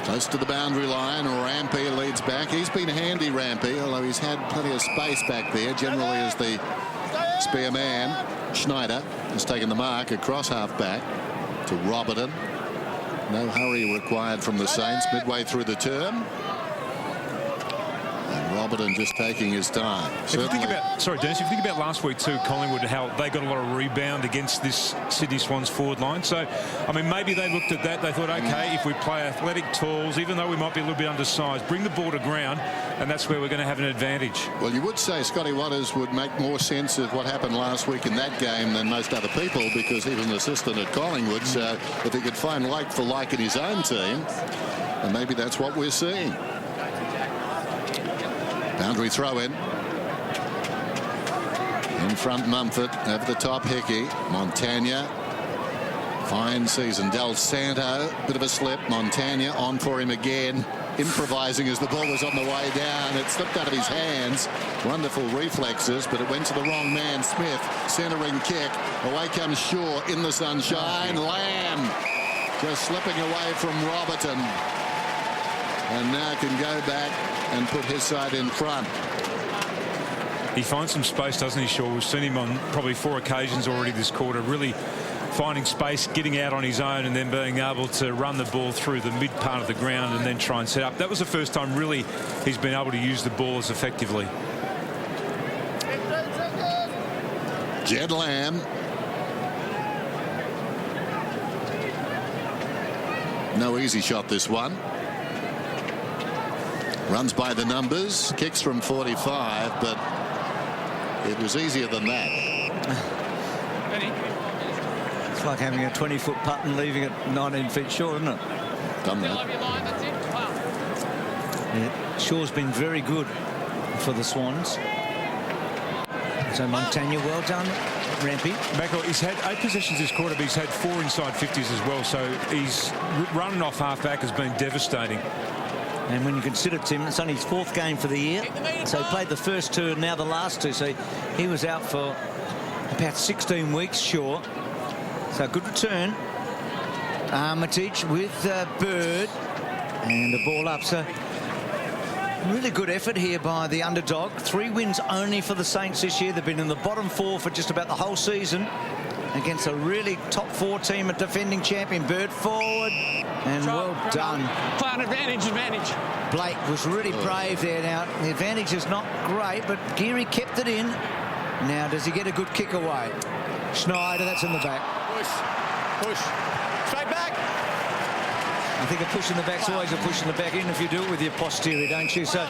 S1: Close to the boundary line. Rampy leads back. He's been handy, Rampy, although he's had plenty of space back there, generally as the spear man. Schneider has taken the mark across half back to Robertson. No hurry required from the Saints midway through the term. And Robertson just taking his time.
S3: If you think about, sorry, Dennis, if you think about last week too, Collingwood, how they got a lot of rebound against this Sydney Swans forward line. So, I mean, maybe they looked at that. They thought, OK, if we play athletic talls, even though we might be a little bit undersized, bring the ball to ground, and that's where we're going to have an advantage. Well,
S1: you would say Scotty Waters would make more sense of what happened last week in that game than most other people, because he was an assistant at Collingwood. So if he could find like for like in his own team, and maybe that's what we're seeing. Boundary throw in front, Mumford. Over the top, Hickey. Montagna. Fine season. Del Santo. Bit of a slip. Montagna on for him again. Improvising as the ball was on the way down. It slipped out of his hands. Wonderful reflexes, but it went to the wrong man. Smith. Centering kick. Away comes Shaw in the sunshine. Lamb just slipping away from Robertson. And now can go back and put his side in front.
S3: He finds some space, doesn't he, Shaw? We've seen him on probably 4 occasions already this quarter, really finding space, getting out on his own, and then being able to run the ball through the mid part of the ground and then try and set up. That was the first time really he's been able to use the ball as effectively.
S1: Jed Lamb. No easy shot, this one. Runs by the numbers, kicks from 45, but it was easier than that.
S2: It's like having a 20-foot putt and leaving it 19 feet short, isn't it?
S1: Done that.
S2: Yeah, Shaw's been very good for the Swans. So Montagna, well done. Rampy.
S3: Mackel, he's had 8 possessions this quarter, but he's had 4 inside 50s as well. So he's running off half-back has been devastating.
S2: And when you consider, Tim, it's only his 4th game for the year. So he played the first 2 and now the last 2. So he was out for about 16 weeks, Shaw. So good return. Armitage with Bird. And the ball up. So really good effort here by the underdog. 3 wins only for the Saints this year. They've been in the bottom 4 for just about the whole season against a really top 4 team, a defending champion. Bird forward. And well done.
S7: Play on advantage.
S2: Blake was really brave there. Now, the advantage is not great, but Geary kept it in. Now, does he get a good kick away? Schneider, that's in the back.
S7: Push. Straight back.
S2: I think a push in the back's always a push in the back, even if you do it with your posterior, don't you? So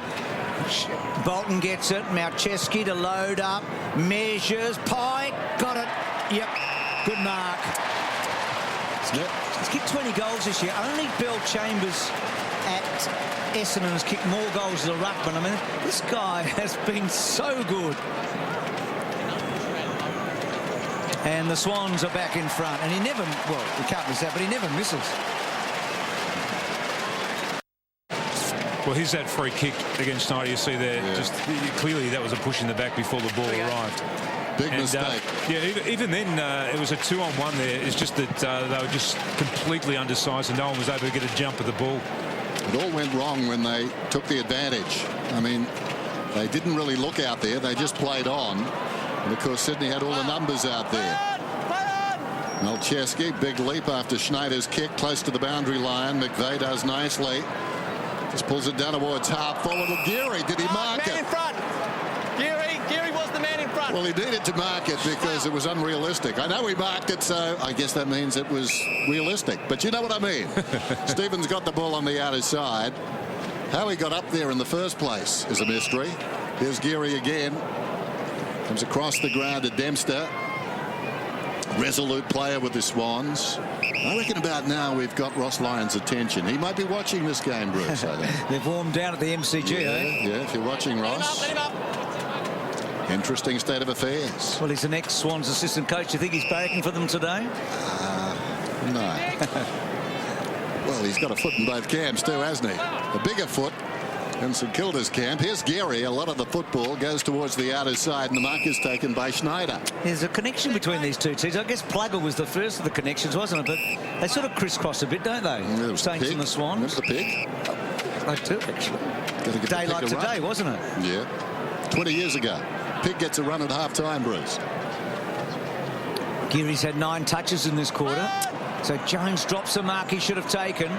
S2: Bolton gets it. Malcheski to load up. Measures. Pike got it Yep, good mark. He's kicked 20 goals this year. Only Bill Chambers at Essendon has kicked more goals as a ruckman. I mean, this guy has been so good. And the Swans are back in front. And he never, well, you can't miss that, but he never misses.
S3: Well, here's that free kick against Snyder. You see there, just clearly that was a push in the back before the ball arrived.
S1: Big mistake.
S3: Even then, it was a 2-on-1 there. It's just that they were just completely undersized and no one was able to get a jump at the ball.
S1: It all went wrong when they took the advantage. I mean, they didn't really look out there. They just played on. And, of course, Sydney had all the numbers out there. Malcheski, big leap after Schneider's kick close to the boundary line. McVeigh does nicely. Just pulls it down towards half forward. Well, Geary, did he mark
S7: man
S1: it?
S7: In front. Geary was the man in front.
S1: Well, he needed to mark it because it was unrealistic. I know he marked it, so I guess that means it was realistic. But you know what I mean. Stevens got the ball on the outer side. How he got up there in the first place is a mystery. Here's Geary again. Comes across the ground to Dempster. Resolute player with the Swans. I reckon about now we've got Ross Lyon's attention. He might be watching this game, Bruce, I think.
S2: They've warmed down at the MCG,
S1: Yeah, if you're watching, Ross.
S7: Let him up.
S1: Interesting state of affairs.
S2: Well, he's an ex-Swans assistant coach. Do you think he's barracking for them today?
S1: No. Well, he's got a foot in both camps too, hasn't he? A bigger foot in St Kilda's camp. Here's Geary. A lot of the football goes towards the outer side, and the mark is taken by Schneider.
S2: There's a connection between these two teams. I guess Plugger was the first of the connections, wasn't it? But they sort of crisscross a bit, don't they?
S1: There was
S2: Saints
S1: the
S2: and the Swans.
S1: Remember the pig?
S2: They do, actually.
S1: Gotta get
S2: Day
S1: the
S2: like
S1: pig a
S2: today,
S1: run.
S2: wasn't it?
S1: Yeah. 20 years ago. Pig gets a run at half-time, Bruce.
S2: Geary's had 9 touches in this quarter. So Jones drops a mark he should have taken.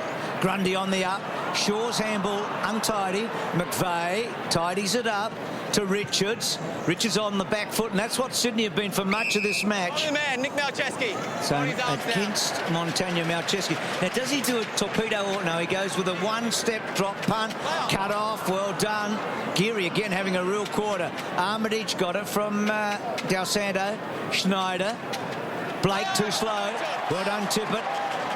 S2: Grundy on the up. Shaw's handball untidy. McVeigh tidies it up to Richards. Richards on the back foot, and that's what Sydney have been for much of this match.
S7: Only man, Nick Malcheski.
S2: So against Montagna Malcheski. Now, does he do a torpedo or no? He goes with a one-step drop punt. Cut off. Well done. Geary again having a real quarter. Armitage got it from Del Santo. Schneider. Blake too slow. Well done, Tippett.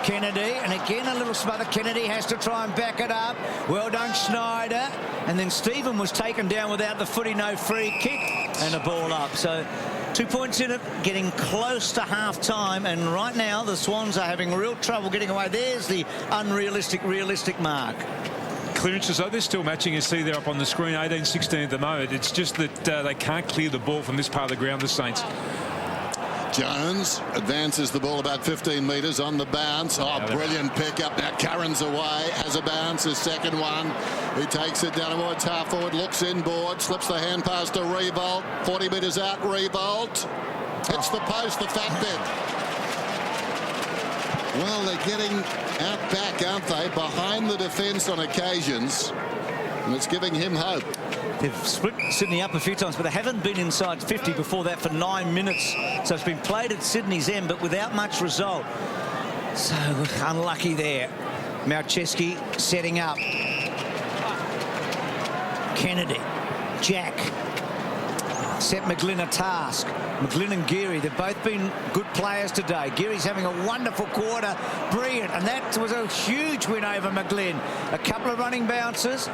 S2: Kennedy, and again a little smother. Kennedy has to try and back it up. Well done, Schneider. And then Stephen was taken down without the footy, no free kick, and a ball up. So 2 points in it, getting close to half-time, and right now the Swans are having real trouble getting away. There's the unrealistic, realistic mark.
S3: Clearances, though, they're still matching. You see there up on the screen, 18-16 at the moment. It's just that they can't clear the ball from this part of the ground, the Saints.
S1: Jones advances the ball about 15 metres on the bounce. Oh, brilliant pickup. Now Curran's away, has a bounce, his second one. He takes it down towards half forward, looks inboard, slips the hand pass to Revolt. 40 metres out, Revolt. Hits the post, the fat bit. Well, they're getting out back, aren't they? Behind the defence on occasions. And it's giving him hope.
S2: They've split Sydney up a few times, but they haven't been inside 50 before that for 9 minutes. So it's been played at Sydney's end, but without much result. So unlucky there. Malcheski setting up. Kennedy. Jack. Set McGlynn a task. McGlynn and Geary, they've both been good players today. Geary's having a wonderful quarter. Brilliant. And that was a huge win over McGlynn. A couple of running bounces.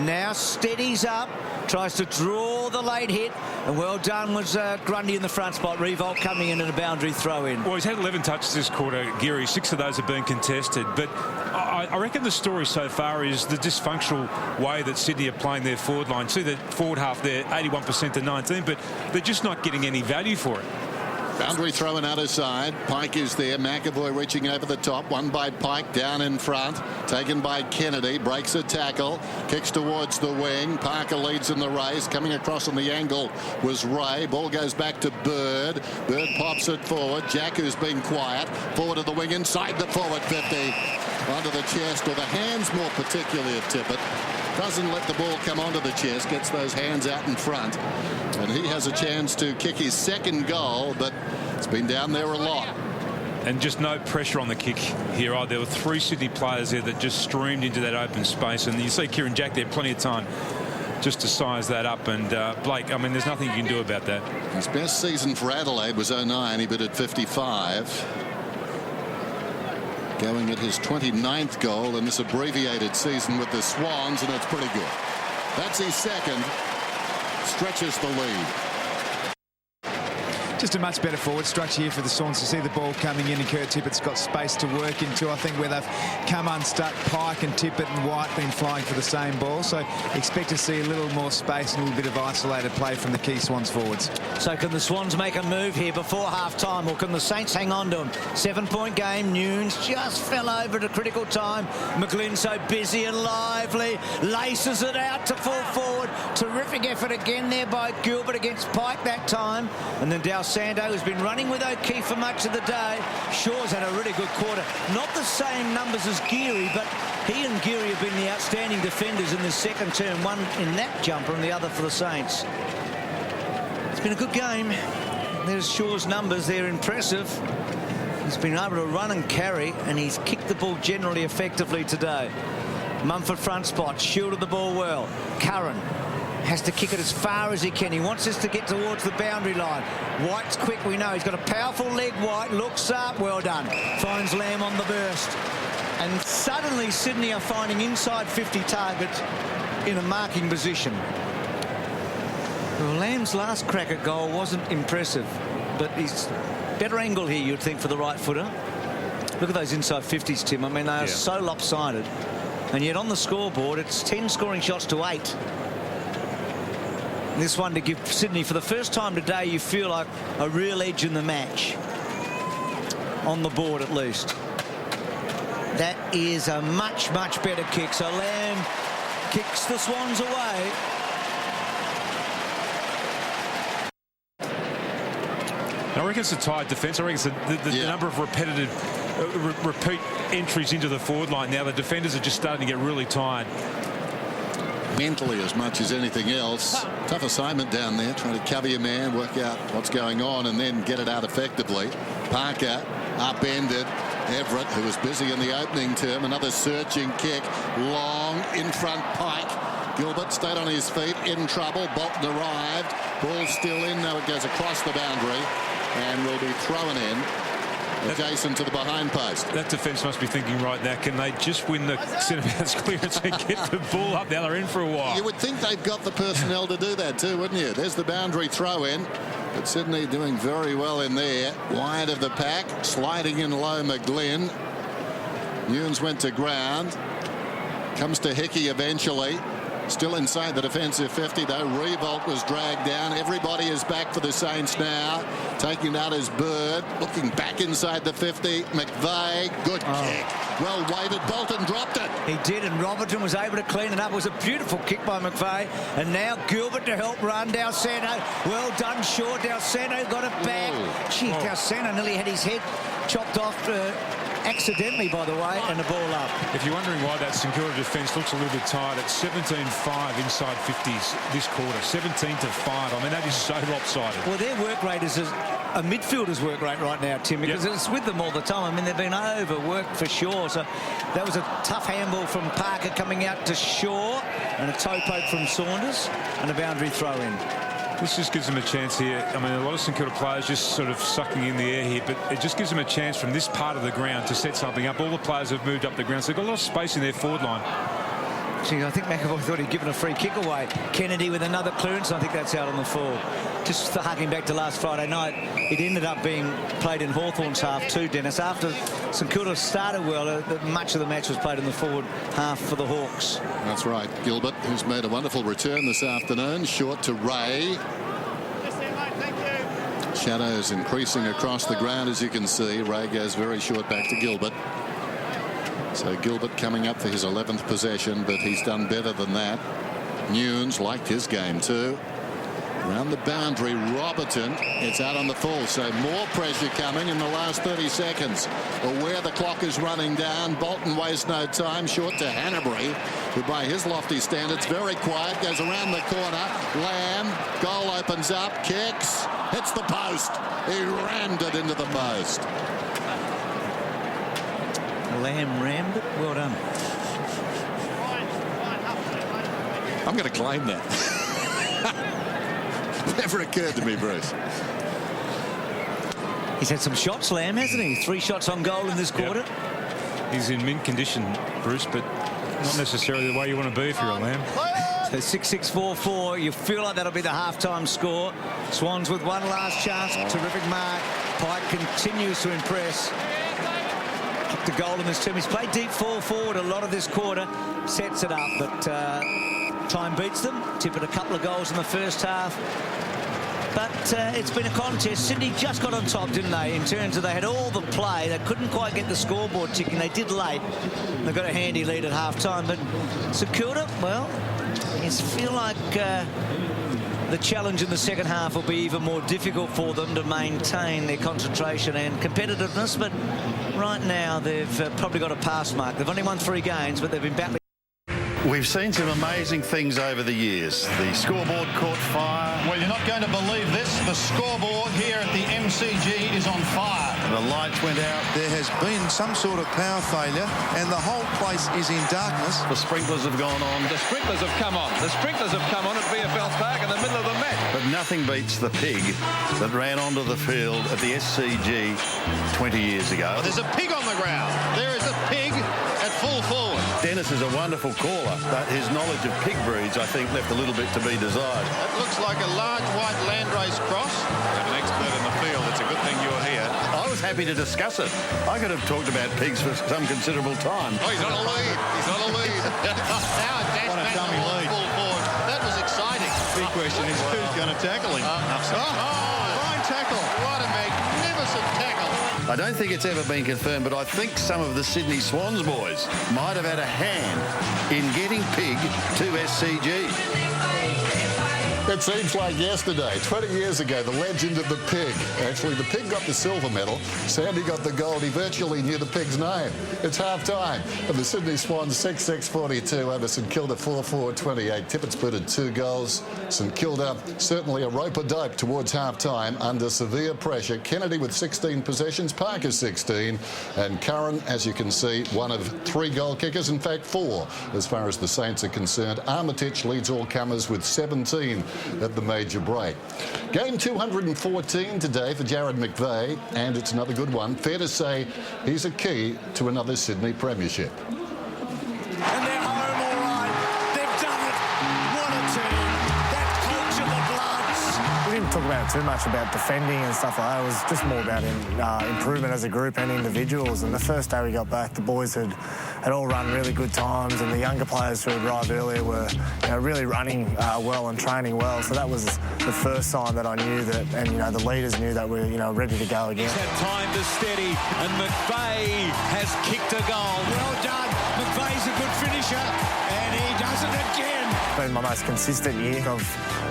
S2: Now steadies up. Tries to draw the late hit. And well done was Grundy in the front spot. Revolt coming in at a boundary throw in.
S3: Well, he's had 11 touches this quarter, Geary. 6 of those have been contested. But I reckon the story so far is the dysfunctional way that Sydney are playing their forward line. See the forward half there, 81% to 19, but they're just not getting any value for it.
S1: Boundary throw and outer side. Pike is there. McAvoy reaching over the top. One by Pike down in front. Taken by Kennedy. Breaks a tackle. Kicks towards the wing. Parker leads in the race. Coming across on the angle was Ray. Ball goes back to Bird. Bird pops it forward. Jack, who's been quiet. Forward of the wing. Inside the forward 50. Onto the chest, or the hands more particularly of Tippett. Doesn't let the ball come onto the chest. Gets those hands out in front. And he has a chance to kick his second goal, but it's been down there a lot.
S3: And just no pressure on the kick here either. There were 3 Sydney players there that just streamed into that open space. And you see Kieran Jack there, plenty of time. just to size that up. And Blake, I mean, there's nothing you can do about that.
S1: His best season for Adelaide was 09. He batted 55. Going at his 29th goal in this abbreviated season with the Swans, and that's pretty good. That's his second. Stretches the lead.
S5: Just a much better forward structure here for the Swans to see the ball coming in, and Kurt Tippett's got space to work into. I think where they've come unstuck, Pike and Tippett and White been flying for the same ball, so expect to see a little more space and a little bit of isolated play from the key Swans forwards.
S2: So can the Swans make a move here before half-time, or can the Saints hang on to them? 7-point game. Nunes just fell over at a critical time. McGlynn so busy and lively, laces it out to full forward. Terrific effort again there by Gilbert against Pike that time, and then Sando has been running with O'Keefe for much of the day. Shaw's had a really good quarter. Not the same numbers as Geary, but he and Geary have been the outstanding defenders in this second term. One in that jumper and the other for the Saints. It's been a good game. There's Shaw's numbers. They're impressive. He's been able to run and carry, and he's kicked the ball generally effectively today. Mumford front spot, shielded the ball well. Curran has to kick it as far as he can. He wants this to get towards the boundary line. White's quick, we know. He's got a powerful leg, White. Looks up, well done. Finds Lamb on the burst. And suddenly Sydney are finding inside 50 targets in a marking position. Well, Lamb's last crack at goal wasn't impressive, but he's better angle here, you'd think, for the right footer. Look at those inside 50s, Tim. I mean, they are so lopsided. And yet on the scoreboard, it's 10 scoring shots to 8. This one to give Sydney, for the first time today, you feel like a real edge in the match. On the board, at least. That is a much, much better kick. So Lamb kicks the Swans away.
S3: I reckon it's a tight defence. I reckon it's the number of repetitive repeat entries into the forward line. Now the defenders are just starting to get really tired.
S1: Mentally as much as anything else. Tough assignment down there, trying to cover your man, work out what's going on, and then get it out effectively. Parker upended Everett, who was busy in the opening term. Another searching kick, long in front. Pike. Gilbert stayed on his feet, in trouble. Bolton arrived. Ball still in. Now it goes across the boundary and will be thrown in adjacent to the behind post.
S3: That defence must be thinking right now, can they just win the centre-bounce clearance and get the ball up? Now they're in for a while.
S1: You would think they've got the personnel to do that too, wouldn't you? There's the boundary throw in, but Sydney doing very well in there. Wide of the pack, sliding in low McGlynn. Nunes went to ground. Comes to Hickey eventually. Still inside the defensive 50 though. Revolt was dragged down. Everybody is back for the Saints now. Taking out his Bird. Looking back inside the 50. McVeigh. Good kick. Well weighted. Bolton dropped it.
S2: He did, and Robertson was able to clean it up. It was a beautiful kick by McVeigh. And now Gilbert to help run. Dalsano. Well done, Shaw. Dalsano got it back. Gee, Dalsano nearly had his head chopped off accidentally, by the way, and the ball up.
S3: If you're wondering why that St Kilda defence looks a little bit tired, it's 17-5 inside 50s this quarter. 17-5. I mean, that is so lopsided.
S2: Well, their work rate is a midfielder's work rate right now, Tim, because it's with them all the time. I mean, they've been overworked for sure. So that was a tough handball from Parker coming out to Shaw, and a toe poke from Saunders, and a boundary throw in.
S3: This just gives them a chance here. I mean, a lot of St Kilda players just sort of sucking in the air here, but it just gives them a chance from this part of the ground to set something up. All the players have moved up the ground, so they've got a lot of space in their forward line.
S2: Gee, I think McAvoy thought he'd given a free kick away. Kennedy with another clearance. I think that's out on the full. Just harking back to last Friday night, it ended up being played in Hawthorn's half too, Dennis. After St Kilda started well, much of the match was played in the forward half for the Hawks.
S1: That's right. Gilbert, who's made a wonderful return this afternoon. Short to Ray. Shadows increasing across the ground, as you can see. Ray goes very short back to Gilbert. So Gilbert coming up for his 11th possession, but he's done better than that. Nunes liked his game too. Around the boundary, Robertson. It's out on the full, so more pressure coming in the last 30 seconds. Aware the clock is running down. Bolton wastes no time. Short to Hanbury, who by his lofty standards, very quiet, goes around the corner. Lamb, goal opens up, kicks, hits the post. He rammed it into the post.
S2: Lamb rammed it. Well done.
S1: I'm going to claim that. Never occurred to me, Bruce.
S2: He's had some shots, Lamb, hasn't he? 3 shots on goal in this quarter.
S3: Yep. He's in mint condition, Bruce, but not necessarily the way you want to be if you're a Lamb.
S2: So 6-6-4-4. You feel like that'll be the halftime score. Swans with one last chance. Terrific mark. Pike continues to impress. Kicked a goal in this team. He's played deep forward a lot of this quarter. Sets it up, but time beats them. Tipped a couple of goals in the first half. But it's been a contest. Sydney just got on top, didn't they, in terms of they had all the play. They couldn't quite get the scoreboard ticking. They did late. They got a handy lead at half-time. But St Kilda, well, I feel like the challenge in the second half will be even more difficult for them to maintain their concentration and competitiveness. But right now, they've probably got a pass mark. They've only won 3 games, but they've been battling.
S8: We've seen some amazing things over the years. The scoreboard caught fire.
S9: Well, you're not going to believe this. The scoreboard here at the MCG is on fire.
S8: The lights went out.
S10: There has been some sort of power failure and the whole place is in darkness.
S8: The sprinklers have gone on.
S11: The sprinklers have come on. The sprinklers have come on at VFL Park in the middle of the match.
S8: But nothing beats the pig that ran onto the field at the SCG 20 years ago.
S9: Well, there's a pig on the ground. There is a pig at full forward.
S8: Dennis is a wonderful caller, but his knowledge of pig breeds, I think, left a little bit to be desired.
S9: It looks like a large white landrace cross.
S11: An expert in the field. It's a good thing you're here.
S8: I was happy to discuss it. I could have talked about pigs for some considerable time.
S9: Oh, he's on a lead. He's on a lead. Now a dash back to full forward. That was exciting.
S10: Big question is who's going to tackle him?
S9: Fine tackle. What a magnificent tackle.
S8: I don't think it's ever been confirmed, but I think some of the Sydney Swans boys might have had a hand in getting Pig to SCG.
S1: It seems like yesterday, 20 years ago, the legend of the pig. Actually, the pig got the silver medal. Sandy got the gold. He virtually knew the pig's name. It's half-time. And the Sydney Swans 6-6-42 over St Kilda 4-4-28. Tippett's booted 2 goals. St Kilda certainly a rope-a-dope towards half-time under severe pressure. Kennedy with 16 possessions, Parker 16. And Curran, as you can see, one of 3 goal kickers. In fact, 4 as far as the Saints are concerned. Armitage leads all comers with 17 at the major break. Game 214 today for Jared McVeigh, and it's another good one. Fair to say he's a key to another Sydney premiership.
S12: And they're home all right. They've done it. What a team. That culture, the Bloods.
S13: We didn't talk about too much about defending and stuff like that. It was just more about improvement as a group and individuals. And the first day we got back, the boys had all run really good times, and the younger players who had arrived earlier were really running well and training well. So that was the first sign that I knew that, and the leaders knew that we're ready to go again.
S12: He's had time to steady, and McVeigh has kicked a goal. Well done. McVeigh's a good finisher, and he does it again.
S13: It's been my most consistent year. I've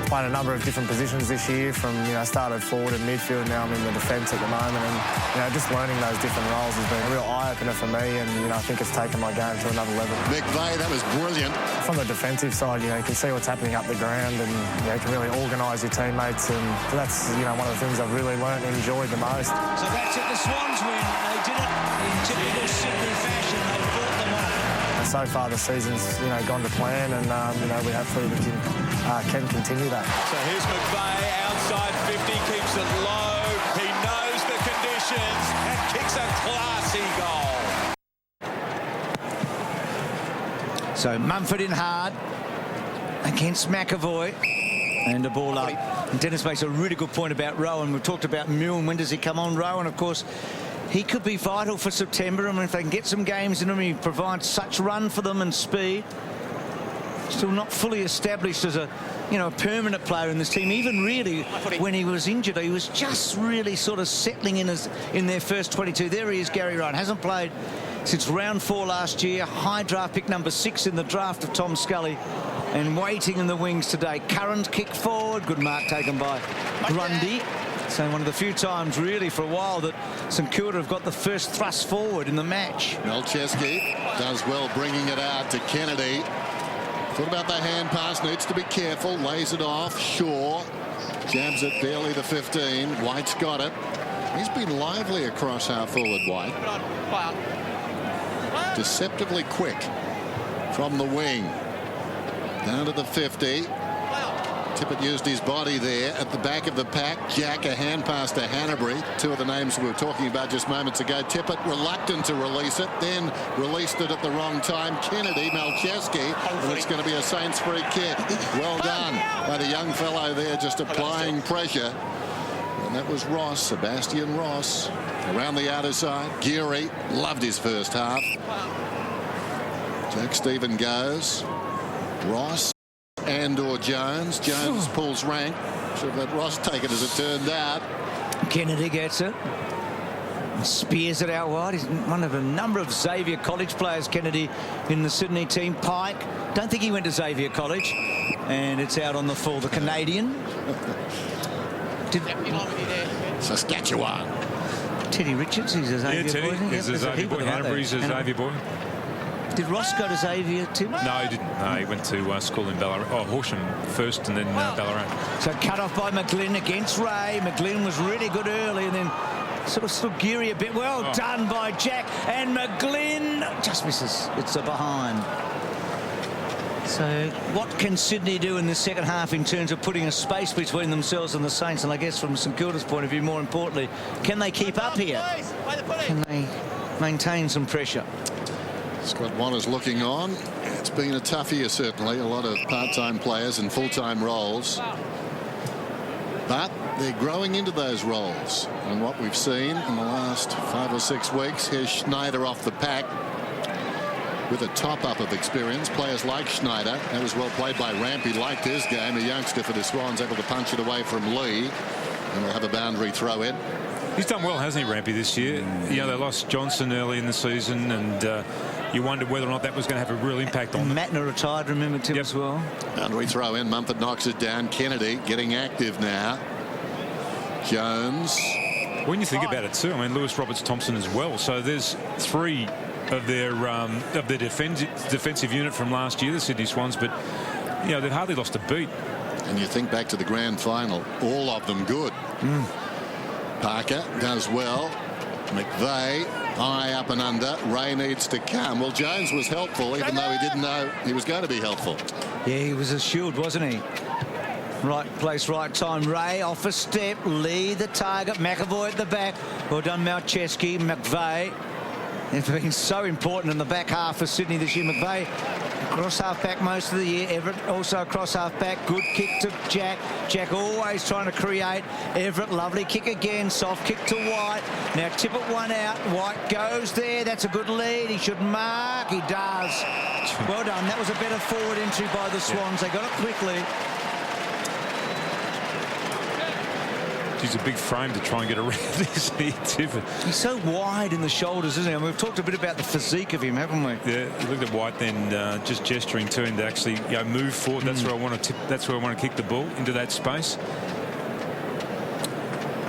S13: played a number of different positions this year, from started forward and midfield. Now I'm in the defence at the moment, and just learning those different roles has been a real eye-opener for me, and I think it's taken my game to another level.
S1: McVeigh, that was brilliant.
S13: From the defensive side, you can see what's happening up the ground, and you can really organise your teammates, and that's one of the things I've really learnt and enjoyed the most.
S12: So that's it, the Swans win. They did it in typical Sydney fashion. They fought them off.
S13: And so far the season's gone to plan, and we hopefully can continue that.
S12: So here's McVeigh outside 50, keeps it low. He knows the conditions and kicks a classy goal.
S2: So Mumford in hard against McAvoy, and the ball up. And Dennis makes a really good point about Rowan. We've talked about Milne. When does he come on? Rowan, of course, he could be vital for September. I mean, if they can get some games in him, he provides such run for them and speed. Still not fully established as a permanent player in this team. Even really when he was injured, he was just really sort of settling in their first 22. There he is, Gary Ryan. Hasn't played since round 4 last year. High draft pick number 6 in the draft of Tom Scully, and waiting in the wings today. Current kick forward. Good mark taken by Grundy. So one of the few times really for a while that St Kilda have got the first thrust forward in the match.
S1: Melcheski does well bringing it out to Kennedy. Thought about the hand pass, needs to be careful, lays it off. Shaw jabs it barely to 15. White's got it. He's been lively across half forward, White. Deceptively quick from the wing. Down to the 50. Tippett used his body there at the back of the pack. Jack, a hand pass to Hanbury. Two of the names we were talking about just moments ago. Tippett reluctant to release it, then released it at the wrong time. Kennedy, Malcheski, and it's going to be a Saints free kick. Well done by the young fellow there, just applying pressure. And that was Ross, Sebastian Ross. Around the outer side, Geary loved his first half. Jack Stephen goes. Ross and/or Jones. Jones pulls rank. Should have let Ross take it as it turned out.
S2: Kennedy gets it. Spears it out wide. He's one of a number of Xavier College players, Kennedy, in the Sydney team. Pike, don't think he went to Xavier College. And it's out on the full. The Canadian.
S1: Saskatchewan.
S2: Teddy Richards, he's a Xavier boy.
S3: He's a Xavier boy. Hanbury's a Xavier boy.
S2: Did Ross go to Xavier too?
S3: No, he didn't. No, he went to school in Ballarat. Oh, Horsham first and then Ballarat.
S2: So cut off by McGlynn against Ray. McGlynn was really good early and then sort of stood Geary a bit. Well done by Jack. And McGlynn just misses. It's a behind. So what can Sydney do in the second half in terms of putting a space between themselves and the Saints? And I guess from St Kilda's point of view, more importantly, can they keep up here? Can they maintain some pressure?
S1: Scott Warner's looking on. It's been a tough year, certainly. A lot of part-time players in full-time roles. But they're growing into those roles. And what we've seen in the last 5 or 6 weeks, here's Schneider off the pack with a top-up of experience. Players like Schneider. That was well played by Rampy. Liked his game. A youngster for the Swans, able to punch it away from Lee. And we'll have a boundary throw in.
S3: He's done well, hasn't he, Rampy, this year? You know, they lost Johnson early in the season, and you wondered whether or not that was going to have a real impact on them.
S2: Matner retired, remember, Tim, as well.
S1: Boundary throw in. Mumford knocks it down. Kennedy getting active now. Jones.
S3: When you think about it, too, I mean, Lewis Roberts Thompson as well. So there's 3 of their defensive unit from last year, the Sydney Swans, but, you know, they've hardly lost a beat.
S1: And you think back to the grand final, all of them good. Parker does well. McVeigh high up and under. Ray needs to come. Well, Jones was helpful, even though he didn't know he was going to be helpful.
S2: Yeah, he was a shield, wasn't he? Right place, right time. Ray off a step. Lee the target. McAvoy at the back. Well done, Malcheski. McVeigh. They've been so important in the back half for Sydney this year. McVeigh cross half back most of the year. Everett also cross half back. Good kick to Jack. Jack always trying to create. Everett, lovely kick again. Soft kick to White. Now Tippett one out. White goes there. That's a good lead. He should mark. He does. Well done. That was a better forward entry by the Swans. They got it quickly.
S3: He's a big frame to try and get around this here, Tippett.
S2: He's so wide in the shoulders, isn't he? And we've talked a bit about the physique of him, haven't we?
S3: Yeah, you look at White then just gesturing to him to actually move forward. That's where I want to tip. That's where I want to kick the ball into that space.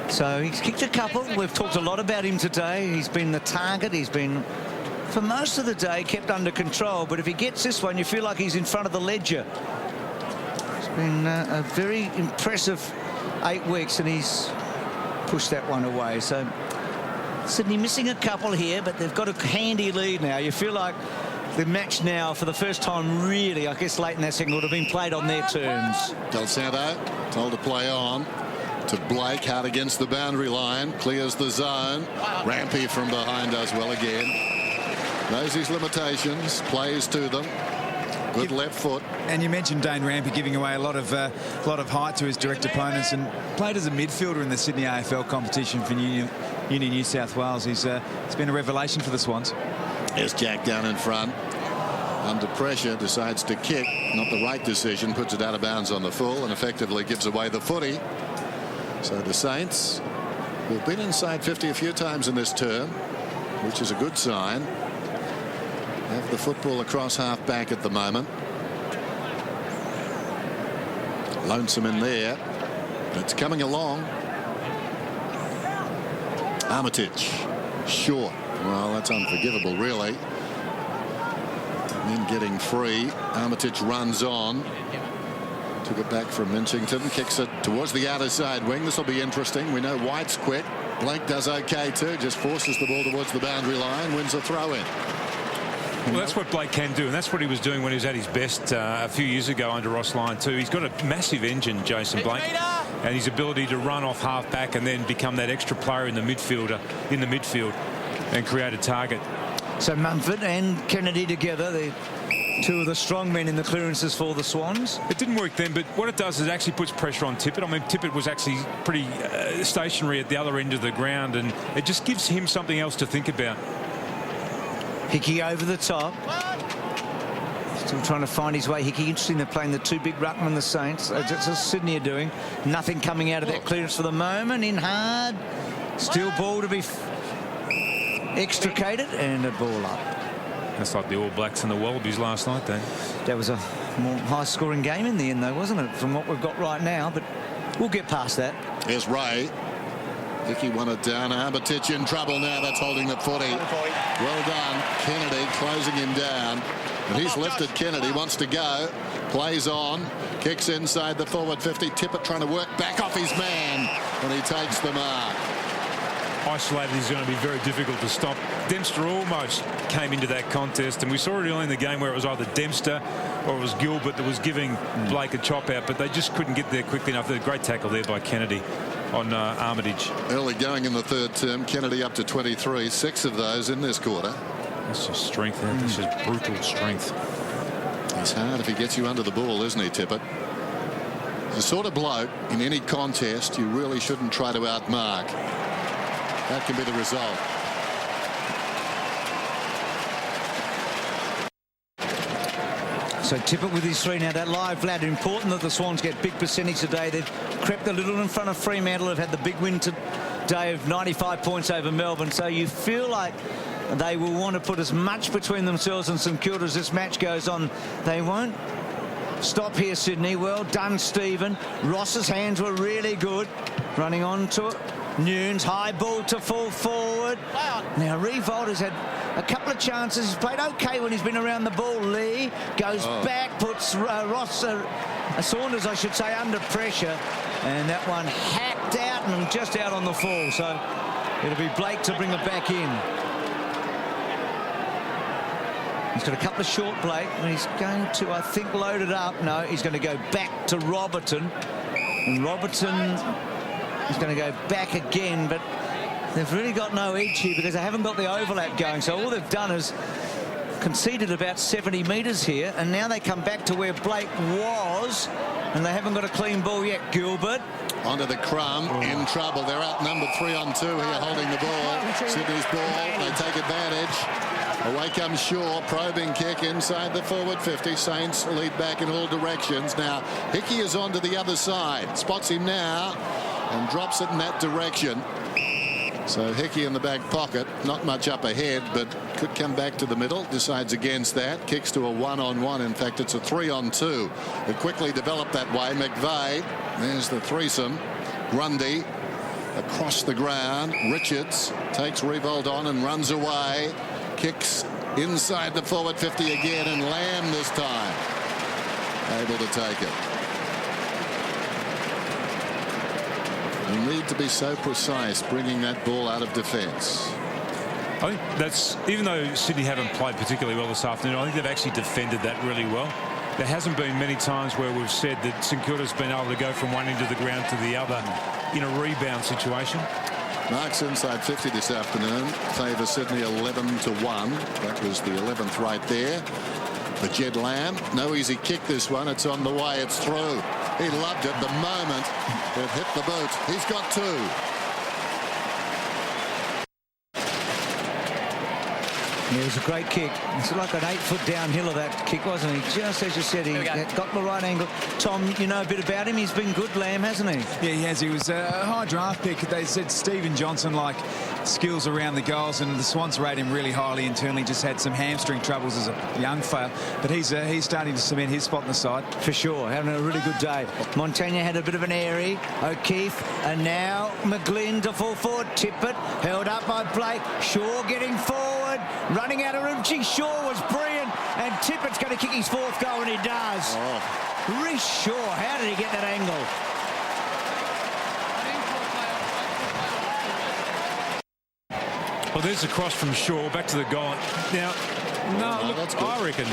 S2: So he's kicked a couple. We've talked a lot about him today. He's been the target. He's been, for most of the day, kept under control. But if he gets this one, you feel like he's in front of the ledger. It's been a very impressive 8 weeks, and he's pushed that one away. So Sydney missing a couple here, but they've got a handy lead now. You feel like the match now, for the first time, really, I guess late in that second, would have been played on their terms.
S1: Del Santo told to play on to Blake, hard against the boundary line, clears the zone. Rampy from behind does well again. Knows his limitations, plays to them. Good left foot.
S5: And you mentioned Dane Rampy giving away a lot of height to his direct opponents, and played as a midfielder in the Sydney AFL competition for Uni New South Wales. It's been a revelation for the Swans.
S1: There's Jack down in front. Under pressure, decides to kick. Not the right decision. Puts it out of bounds on the full and effectively gives away the footy. So the Saints, who've been inside 50 a few times in this term, which is a good sign, have the football across half back at the moment. Lonesome in there. It's coming along. Armitage. Short. Well, that's unforgivable, really. Then getting free. Armitage runs on. Took it back from Minchington. Kicks it towards the outer side wing. This will be interesting. We know White's quick. Blake does okay too. Just forces the ball towards the boundary line. Wins a throw in.
S3: Well, that's what Blake can do, and that's what he was doing when he was at his best a few years ago under Ross Lyon too. He's got a massive engine, Jason Blake, and his ability to run off half-back and then become that extra player in the midfield and create a target.
S2: So Mumford and Kennedy together, the two of the strong men in the clearances for the Swans.
S3: It didn't work then, but what it does is it actually puts pressure on Tippett. I mean, Tippett was actually pretty stationary at the other end of the ground, and it just gives him something else to think about.
S2: Hickey over the top. Still trying to find his way. Hickey, interesting, they're playing the two big ruckmen, the Saints. That's what Sydney are doing. Nothing coming out of that clearance for the moment. In hard. Still ball to be extricated, and a ball up.
S3: That's like the All Blacks and the Wallabies last night, then.
S2: That was a more high-scoring game in the end, though, wasn't it, from what we've got right now? But we'll get past that.
S1: Here's Ray. Hickey won it down. Armitage in trouble now. That's holding the footy. Well done. Kennedy closing him down. And he's lifted Kennedy. Wants to go. Plays on. Kicks inside the forward 50. Tippett trying to work back off his man. And he takes the mark.
S3: Isolated is going to be very difficult to stop. Dempster almost came into that contest, and we saw it early in the game where it was either Dempster or it was Gilbert that was giving Blake a chop out, but they just couldn't get there quickly enough. A great tackle there by Kennedy on Armitage.
S1: Early going in the third term, Kennedy up to 23, 6 of those in this quarter.
S3: That's just strength. That's just brutal strength.
S1: He's hard if he gets you under the ball, isn't he, Tippett? The sort of bloke in any contest you really shouldn't try to outmark. That can be the result.
S2: So Tippett with his three now. That live lad, important that the Swans get big percentage today. They've crept a little in front of Fremantle. Have had the big win today of 95 points over Melbourne. So you feel like they will want to put as much between themselves and St Kilda as this match goes on. They won't stop here, Sydney. Well done, Stephen. Ross's hands were really good. Running on to it. Nunes, high ball to full forward. Now Revolt has had a couple of chances. He's played okay when he's been around the ball. Lee goes back, puts Saunders, I should say, under pressure, and that one hacked out and just out on the fall. So it'll be Blake to bring it back in. He's got a couple of short, Blake, and he's going to, I think, load it up. No, he's going to go back to Robertson, and Robertson is going to go back again, but they've really got no edge here because they haven't got the overlap going. So all they've done is conceded about 70 metres here, and now they come back to where Blake was, and they haven't got a clean ball yet. Gilbert
S1: onto the crumb, in trouble. They're outnumbered 3-on-2 here, holding the ball. Sydney's ball, they take advantage. Away comes Shaw, probing kick inside the forward 50. Saints lead back in all directions. Now Hickey is on to the other side, spots him now and drops it in that direction. So Hickey in the back pocket, not much up ahead, but could come back to the middle. Decides against that, kicks to a 1-on-1. In fact, it's a 3-on-2. It quickly developed that way. McVeigh, there's the threesome. Grundy across the ground. Richards takes Revolt on and runs away. Kicks inside the forward 50 again, and Lamb this time able to take it. You need to be so precise bringing that ball out of defence.
S3: I think that's, even though Sydney haven't played particularly well this afternoon, I think they've actually defended that really well. There hasn't been many times where we've said that St Kilda's been able to go from one end of the ground to the other in a rebound situation.
S1: Marks inside 50 this afternoon favour Sydney 11-1. That was the 11th right there. The Jed Lamb, no easy kick this one. It's on the way, it's through. He loved it the moment it hit the boot. He's got two.
S2: Yeah, it was a great kick. It's like an 8-foot downhill of that kick, wasn't he? Just as you said, he got the right angle. Tom, you know a bit about him. He's been good, Lamb, hasn't he?
S5: Yeah, he has. He was a high draft pick. They said Stephen Johnson, like skills around the goals, and the Swans rate him really highly internally. Just had some hamstring troubles as a young fella, but he's starting to cement his spot in the side.
S2: For sure, having a really good day. Montagna had a bit of an airy. O'Keefe, and now McGlynn to full forward. Tippett held up by Blake. Shaw getting forward, running out of room. Gee, Shaw was brilliant, and Tippett's going to kick his fourth goal, and he does. Reece Shaw, how did he get that angle?
S3: Well, there's a cross from Shaw back to the goal. Now, No,
S1: Oh,
S3: look,
S1: that's good.
S3: I reckon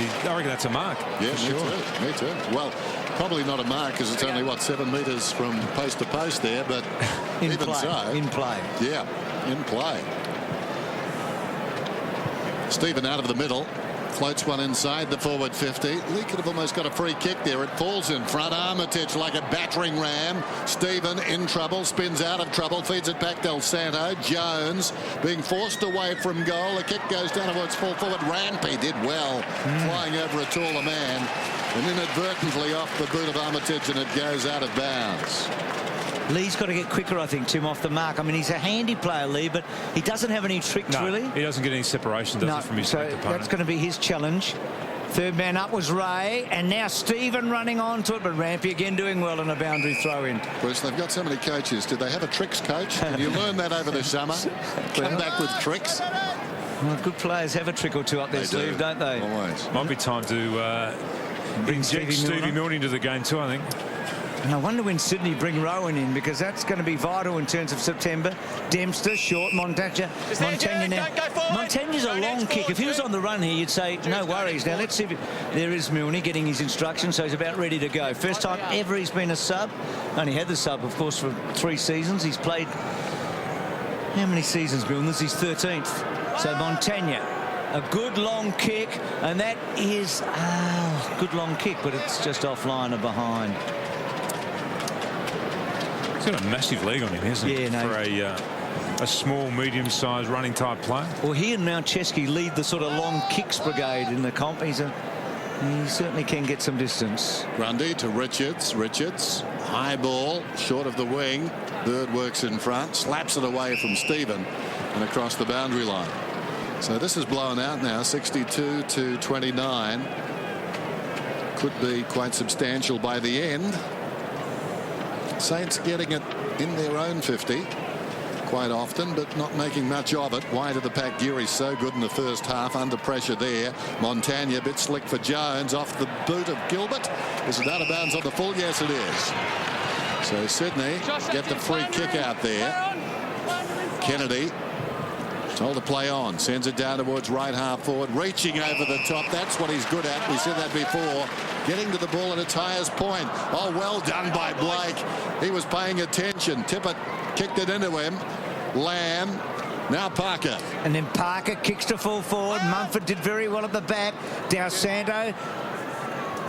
S3: that's a mark.
S1: Yeah,
S3: for sure.
S1: Me too. Well, probably not a mark because it's only, what, 7 metres from post to post there, but
S2: In
S1: even
S2: play.
S1: so.
S2: In play.
S1: Yeah, in play. Stephen out of the middle. Floats one inside the forward 50. Lee could have almost got a free kick there. It falls in front. Armitage like a battering ram. Stephen in trouble. Spins out of trouble. Feeds it back Del Santo. Jones being forced away from goal. The kick goes down towards full forward. Rampy did well. Flying over a taller man. And inadvertently off the boot of Armitage, and it goes out of bounds.
S2: Lee's got to get quicker, I think, Tim, off the mark. I mean, he's a handy player, Lee, but he doesn't have any tricks, really.
S3: He doesn't get any separation, does he, from his opponent?
S2: That's going to be his challenge. Third man up was Ray, and now Stephen running onto it, but Rampy again doing well in a boundary throw-in.
S1: Bruce, they've got so many coaches. Did they have a tricks coach? Did you learn that over the summer? Come back with tricks?
S2: Well, good players have a trick or two up their sleeve, don't they?
S1: Always.
S3: Might be time to inject Stevie Milne into the game too, I think.
S2: And I wonder when Sydney bring Rowan in, because that's going to be vital in terms of September. Dempster, short, Montagna now. Montague's a long kick. If he was on the run here, you'd say, no worries. Now, let's see if there is Milne getting his instructions, so he's about ready to go. First time ever he's been a sub. Only had the sub, of course, for 3 seasons. He's played... How many seasons, Milne? This is his 13th. So Montagna, a good long kick, and that is... good long kick, but it's just offline or behind.
S3: He's got a massive leg on him, hasn't he?
S2: Yeah, no.
S3: For a small, medium-sized running type player.
S2: Well, he and Mountcheski lead the sort of long kicks brigade in the comp. He certainly can get some distance.
S1: Grundy to Richards. Richards, high ball, short of the wing. Bird works in front, slaps it away from Stephen and across the boundary line. So this is blown out now, 62-29. Could be quite substantial by the end. Saints getting it in their own 50 quite often, but not making much of it. Wide of the pack, Geary's so good in the first half, under pressure there. Montagna, a bit slick for Jones, off the boot of Gilbert. Is it out of bounds on the full? Yes, it is. So Sydney get the free kick out there. Kennedy told to play on, sends it down towards right half forward, reaching over the top. That's what he's good at. We said that before. Getting to the ball at its highest point. Oh, well done by Blake. He was paying attention. Tippett kicked it into him. Lamb. Now Parker.
S2: And then Parker kicks to full forward. Mumford did very well at the back. Del Santo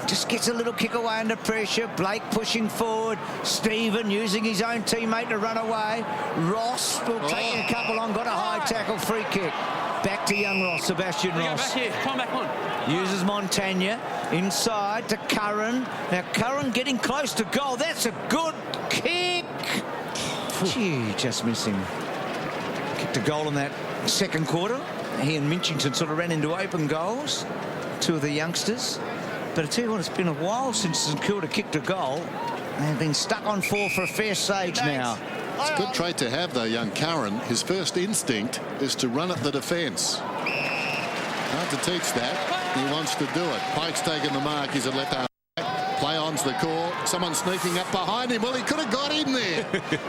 S2: just gets a little kick away under pressure. Blake pushing forward. Stephen using his own teammate to run away. Ross will take a couple on. Got a high tackle, free kick. Back to young Ross, Sebastian Ross.
S7: Back here. Come back on.
S2: Uses Montagna inside to Curran. Now Curran getting close to goal. That's a good kick. Gee, just missing. Kicked a goal in that second quarter. He and Minchington sort of ran into open goals. 2 of the youngsters. But I tell you what, it's been a while since St Kilda kicked a goal. They've been stuck on 4 for a fair stage now.
S1: It's a good trait to have, though, young Curran. His first instinct is to run at the defence. Hard to teach that. He wants to do it. Pike's taking the mark. He's a left arm. Play on's the call. Someone sneaking up behind him. Well, he could have got him there.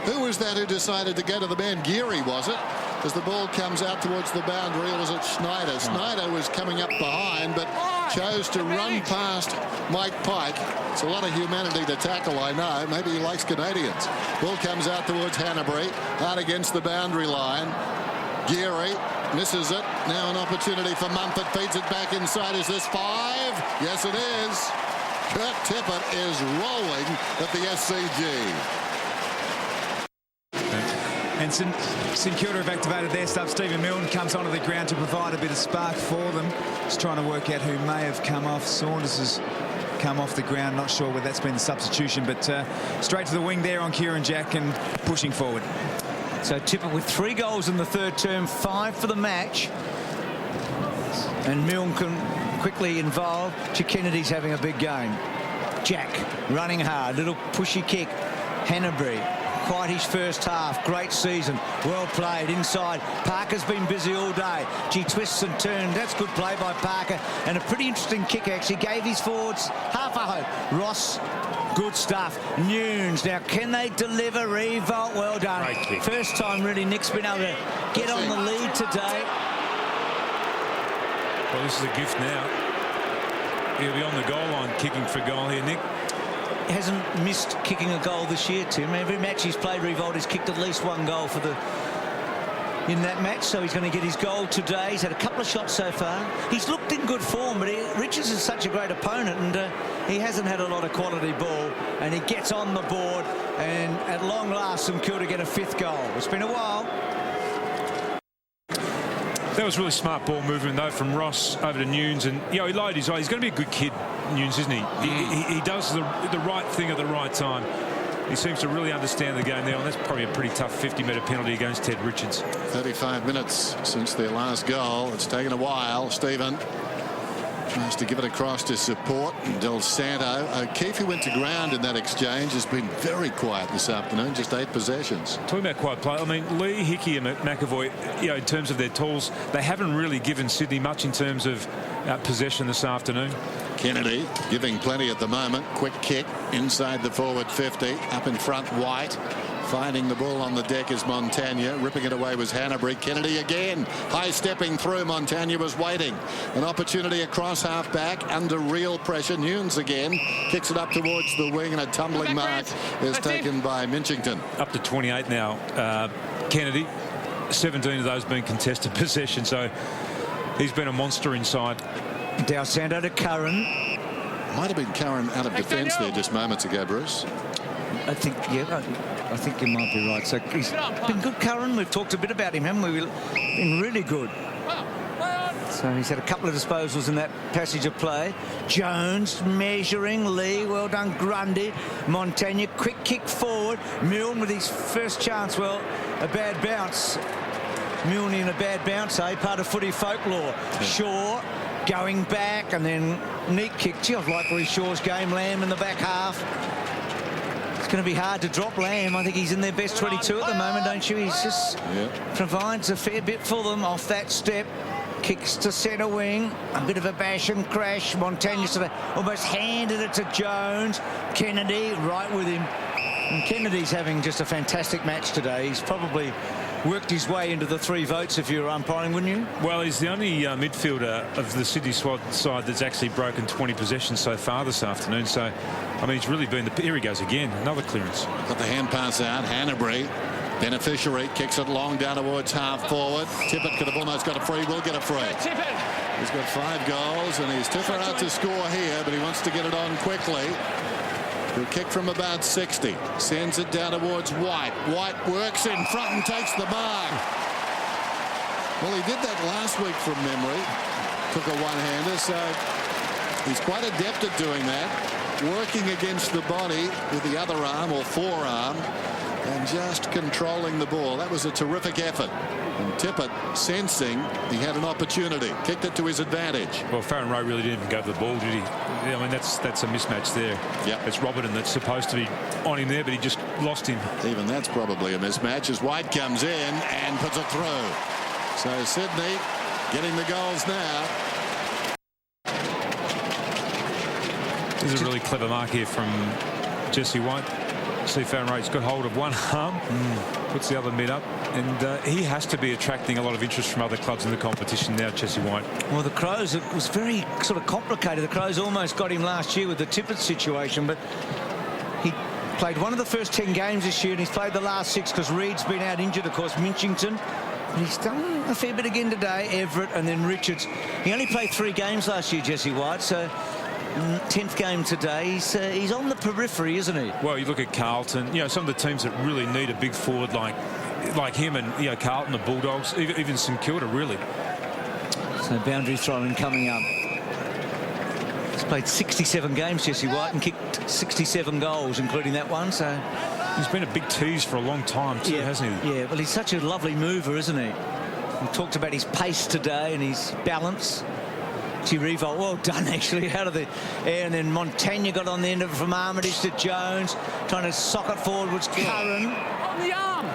S1: Who was that who decided to go to the man? Geary, was it? As the ball comes out towards the boundary, or was it Schneider? Schneider was coming up behind, but chose to run past Mike Pike. It's a lot of humanity to tackle, I know. Maybe he likes Canadians. Ball comes out towards Hanbury, out against the boundary line. Geary misses it. Now an opportunity for Mumford. Feeds it back inside. Is this 5? Yes, it is. Kurt Tippett is rolling at the SCG.
S5: And St Kilda have activated their stuff. Stephen Milne comes onto the ground to provide a bit of spark for them. Just trying to work out who may have come off. Saunders has come off the ground. Not sure whether that's been the substitution, but straight to the wing there on Kieran Jack and pushing forward.
S2: So Tippett with 3 goals in the third term, 5 for the match. And Milne can quickly involve. Kennedy's having a big game. Jack running hard, little pushy kick. Hanbury, quite his first half. Great season, well played inside. Parker's been busy all day. Gee, twists and turns. That's good play by Parker, and a pretty interesting kick actually. Gave his forwards half a hope. Ross, good stuff. Nunes, now can they deliver? Revolt, well done. First time really Nick's been able to get on the lead today.
S3: Well, this is a gift now. He'll be on the goal line kicking for goal here, Nick.
S2: He hasn't missed kicking a goal this year, Tim. Every match he's played, Revolt, he's kicked at least one goal in that match, so he's going to get his goal today. He's had a couple of shots so far. He's looked in good form, but Richards is such a great opponent, and he hasn't had a lot of quality ball, and he gets on the board, and at long last, St Kilda get a 5th goal. It's been a while.
S3: That was really smart ball movement, though, from Ross over to Nunes. And, he lowered his eye. He's going to be a good kid, Nunes, isn't he? He does the right thing at the right time. He seems to really understand the game there, and that's probably a pretty tough 50-metre penalty against Ted Richards.
S1: 35 minutes since their last goal. It's taken a while. Stephen tries to give it across to support Del Santo. O'Keefe, who went to ground in that exchange, has been very quiet this afternoon. Just 8 possessions.
S3: Talking about quiet play, I mean, Lee, Hickey and McAvoy, in terms of their tools, they haven't really given Sydney much in terms of possession this afternoon.
S1: Kennedy giving plenty at the moment. Quick kick inside the forward 50. Up in front, White. Finding the ball on the deck is Montagna. Ripping it away was Hanbury. Kennedy again. High stepping through. Montagna was waiting. An opportunity across half back under real pressure. Nunes again. Kicks it up towards the wing, and a tumbling mark is taken by Minchington.
S3: Up to 28 now. Kennedy, 17 of those being contested possession, so he's been a monster inside.
S2: Del Santo to Curran.
S1: Might have been Curran out of defence there just moments ago, Bruce.
S2: I think you might be right. So he's been good, Curran. We've talked a bit about him, haven't we? We've been really good. So he's had a couple of disposals in that passage of play. Jones measuring. Lee, well done. Grundy. Montagna, quick kick forward. Milne with his first chance. Well, a bad bounce. Milne in a bad bounce, part of footy folklore. Shaw going back, and then neat kick. Gee, I've liked Roy Shaw's game. Lamb in the back half. It's going to be hard to drop Lamb. I think he's in their best 22 at the moment, don't you? He's just provides a fair bit for them off that step. Kicks to centre wing. A bit of a bash and crash. Montagna sort of almost handed it to Jones. Kennedy right with him. And Kennedy's having just a fantastic match today. He's probably worked his way into the 3 votes if you were umpiring, wouldn't you?
S3: Well, he's the only midfielder of the Sydney Swans side that's actually broken 20 possessions so far this afternoon. So, I mean, he's really been here he goes again. Another clearance.
S1: Got the hand pass out. Hanbury, beneficiary, kicks it long down towards half forward. Tippett could have almost got a free. Will get a free. He's got 5 goals, and he's too far out to score here, but he wants to get it on quickly. He'll kick from about 60. Sends it down towards White. White works in front and takes the mark. Well, he did that last week from memory. Took a one-hander, so he's quite adept at doing that. Working against the body with the other arm or forearm and just controlling the ball. That was a terrific effort. And Tippett, sensing he had an opportunity, kicked it to his advantage.
S3: Well, Farron Rowe really didn't even go for the ball, did he? I mean, that's a mismatch there.
S1: Yeah,
S3: it's Robertson that's supposed to be on him there, but he just lost him.
S1: Even that's probably a mismatch as White comes in and puts it through. So Sydney getting the goals now.
S3: This is a really clever mark here from Jesse White. See, Farron Rowe's got hold of one arm, puts the other mid up, and he has to be attracting a lot of interest from other clubs in the competition now, Jesse White.
S2: Well, the Crows, it was very sort of complicated. The Crows almost got him last year with the Tippett situation, but he played one of the first 10 games this year, and he's played the last 6 because Reed's been out injured, of course, Minchington. But he's done a fair bit again today, Everett, and then Richards. He only played 3 games last year, Jesse White, so 10th game today. He's on the periphery, isn't he?
S3: Well, you look at Carlton, some of the teams that really need a big forward like him, and Carlton, the Bulldogs, even St Kilda, really.
S2: So boundary throwing coming up. He's played 67 games, Jesse White, and kicked 67 goals, including that one. So
S3: he's been a big tease for a long time too, hasn't he?
S2: Yeah, well, he's such a lovely mover, isn't he? We talked about his pace today and his balance. Revolt, well done actually, out of the air, and then Montagna got on the end of it from Armitage to Jones, trying to sock it forward was Curran.
S7: On the arm.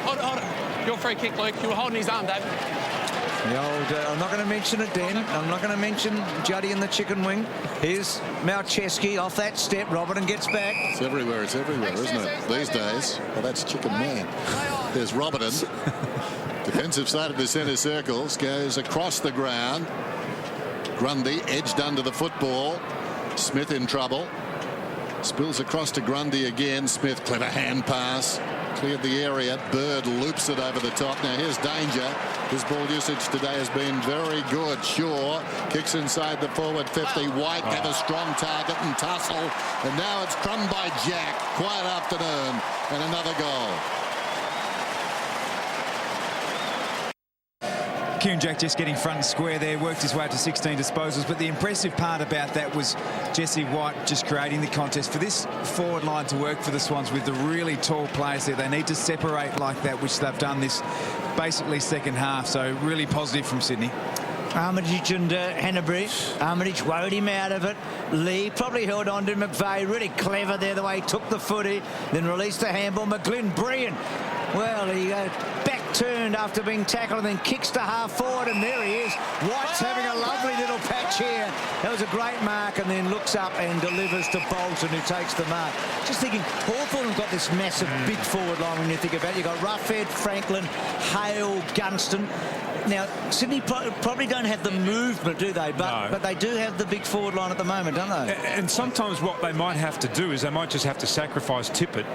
S7: Hold it. Your free kick, Luke. You were holding his arm, Dave.
S2: The old, I'm not going to mention it, Dan. I'm not going to mention Juddy and the chicken wing. Here's Malcheski off that step. Robertson gets back.
S1: It's everywhere, isn't it, these days? Well, that's Chicken Man. There's Robertson. Defensive side of the centre circles, goes across the ground. Grundy edged under the football. Smith in trouble. Spills across to Grundy again. Smith, clever hand pass. Cleared the area. Bird loops it over the top. Now here's danger. His ball usage today has been very good. Shaw kicks inside the forward 50. White have a strong target and tussle. And now it's crumbed by Jack. Quiet afternoon. And another goal.
S5: Kieran Jack just getting front and square there, worked his way up to 16 disposals, but the impressive part about that was Jesse White just creating the contest. For this forward line to work for the Swans with the really tall players there, they need to separate like that, which they've done this basically second half, so really positive from Sydney.
S2: Armitage and Hanbury. Armitage worried him out of it. Lee probably held on to McVeigh. Really clever there the way he took the footy, then released the handball. McGlynn, brilliant. Well, he back turned after being tackled and then kicks to half forward, and there he is. White's having a lovely little patch here. That was a great mark, and then looks up and delivers to Bolton, who takes the mark. Just thinking, Hawthorn have got this massive big forward line when you think about it. You've got Ruffhead, Franklin, Hale, Gunston. Now, Sydney probably don't have the movement, do they? But they do have the big forward line at the moment, don't they?
S3: And sometimes what they might have to do is they might just have to sacrifice Tippett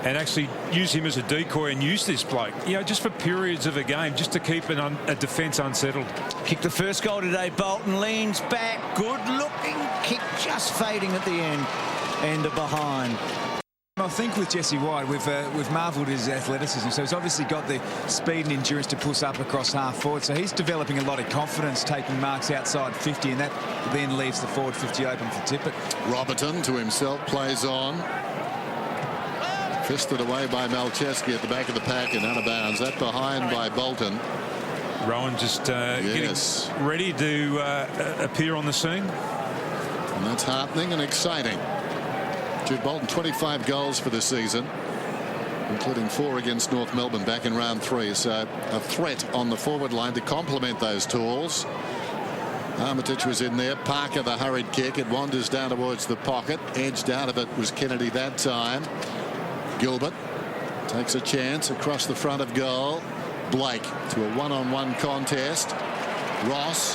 S3: and actually use him as a decoy and use this bloke, you know, just for periods of a game, just to keep a defence unsettled.
S2: Kicked the first goal today. Bolton leans back. Good looking kick, just fading at the end of behind.
S5: I think with Jesse White, we've marvelled at his athleticism. So he's obviously got the speed and endurance to push up across half forward. So he's developing a lot of confidence, taking marks outside 50, and that then leaves the forward 50 open for Tippett.
S1: Robertson to himself plays on. Fisted away by Malcheski at the back of the pack and out of bounds. That behind by Bolton.
S3: Rowan just getting ready to appear on the scene.
S1: And that's heartening and exciting. Jude Bolton, 25 goals for the season, including 4 against North Melbourne back in round 3. So a threat on the forward line to complement those tools. Armitage was in there. Parker, the hurried kick. It wanders down towards the pocket. Edged out of it was Kennedy that time. Gilbert takes a chance across the front of goal. Blake to a one-on-one contest. Ross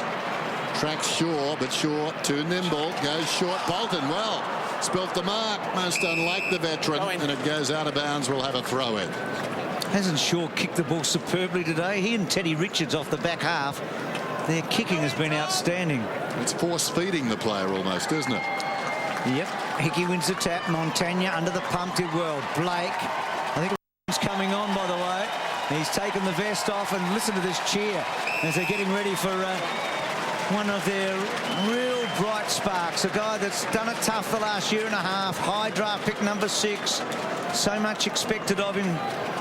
S1: tracks Shaw, but Shaw too nimble. Goes short. Bolton, well, spilt the mark. Most unlike the veteran. And it goes out of bounds. We'll have a throw in.
S2: Hasn't Shaw kicked the ball superbly today? He and Teddy Richards off the back half. Their kicking has been outstanding.
S1: It's force-feeding the player almost, isn't it?
S2: Yep. Hickey wins the tap. Montagna under the pump did well. Blake, I think he's coming on, by the way. He's taken the vest off, and listen to this cheer as they're getting ready for one of their real bright sparks. A guy that's done it tough the last year and a half. High draft pick number 6. So much expected of him.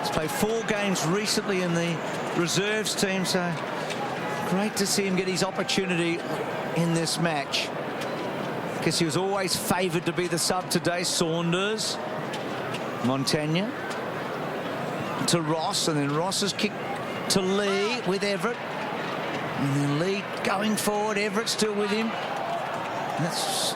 S2: He's played 4 games recently in the reserves team, so great to see him get his opportunity in this match. Because he was always favoured to be the sub today. Saunders, Montagna to Ross, and then Ross's kick to Lee with Everett, and then Lee going forward. Everett still with him. That's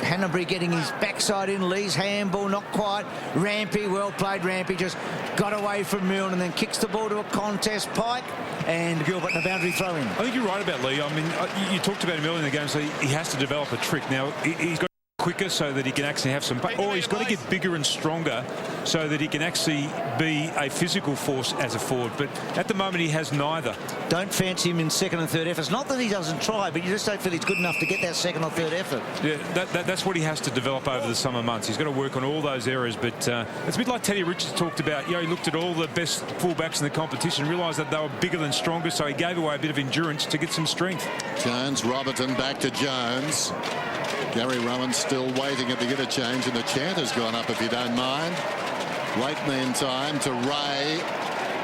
S2: Hanbury getting his backside in. Lee's handball not quite. Rampy, well played. Rampy just got away from Milne and then kicks the ball to a contest. Pike and Gilbert in a boundary throw in.
S3: I think you're right about Lee. I mean, you talked about him earlier in the game, so he has to develop a trick. Now, he's got quicker so that he can actually have some, or he's got to get bigger and stronger so that he can actually be a physical force as a forward. But at the moment, he has neither.
S2: Don't fancy him in second and third efforts. Not that he doesn't try, but you just don't feel he's good enough to get that second or third effort.
S3: Yeah, that's what he has to develop over the summer months. He's got to work on all those areas. But it's a bit like Teddy Richards talked about. You know, he looked at all the best fullbacks in the competition, realised that they were bigger than stronger, so he gave away a bit of endurance to get some strength.
S1: Jones, Robertson back to Jones. Gary Rowan still waiting at the interchange, and the chant has gone up, if you don't mind. Late meantime to Ray.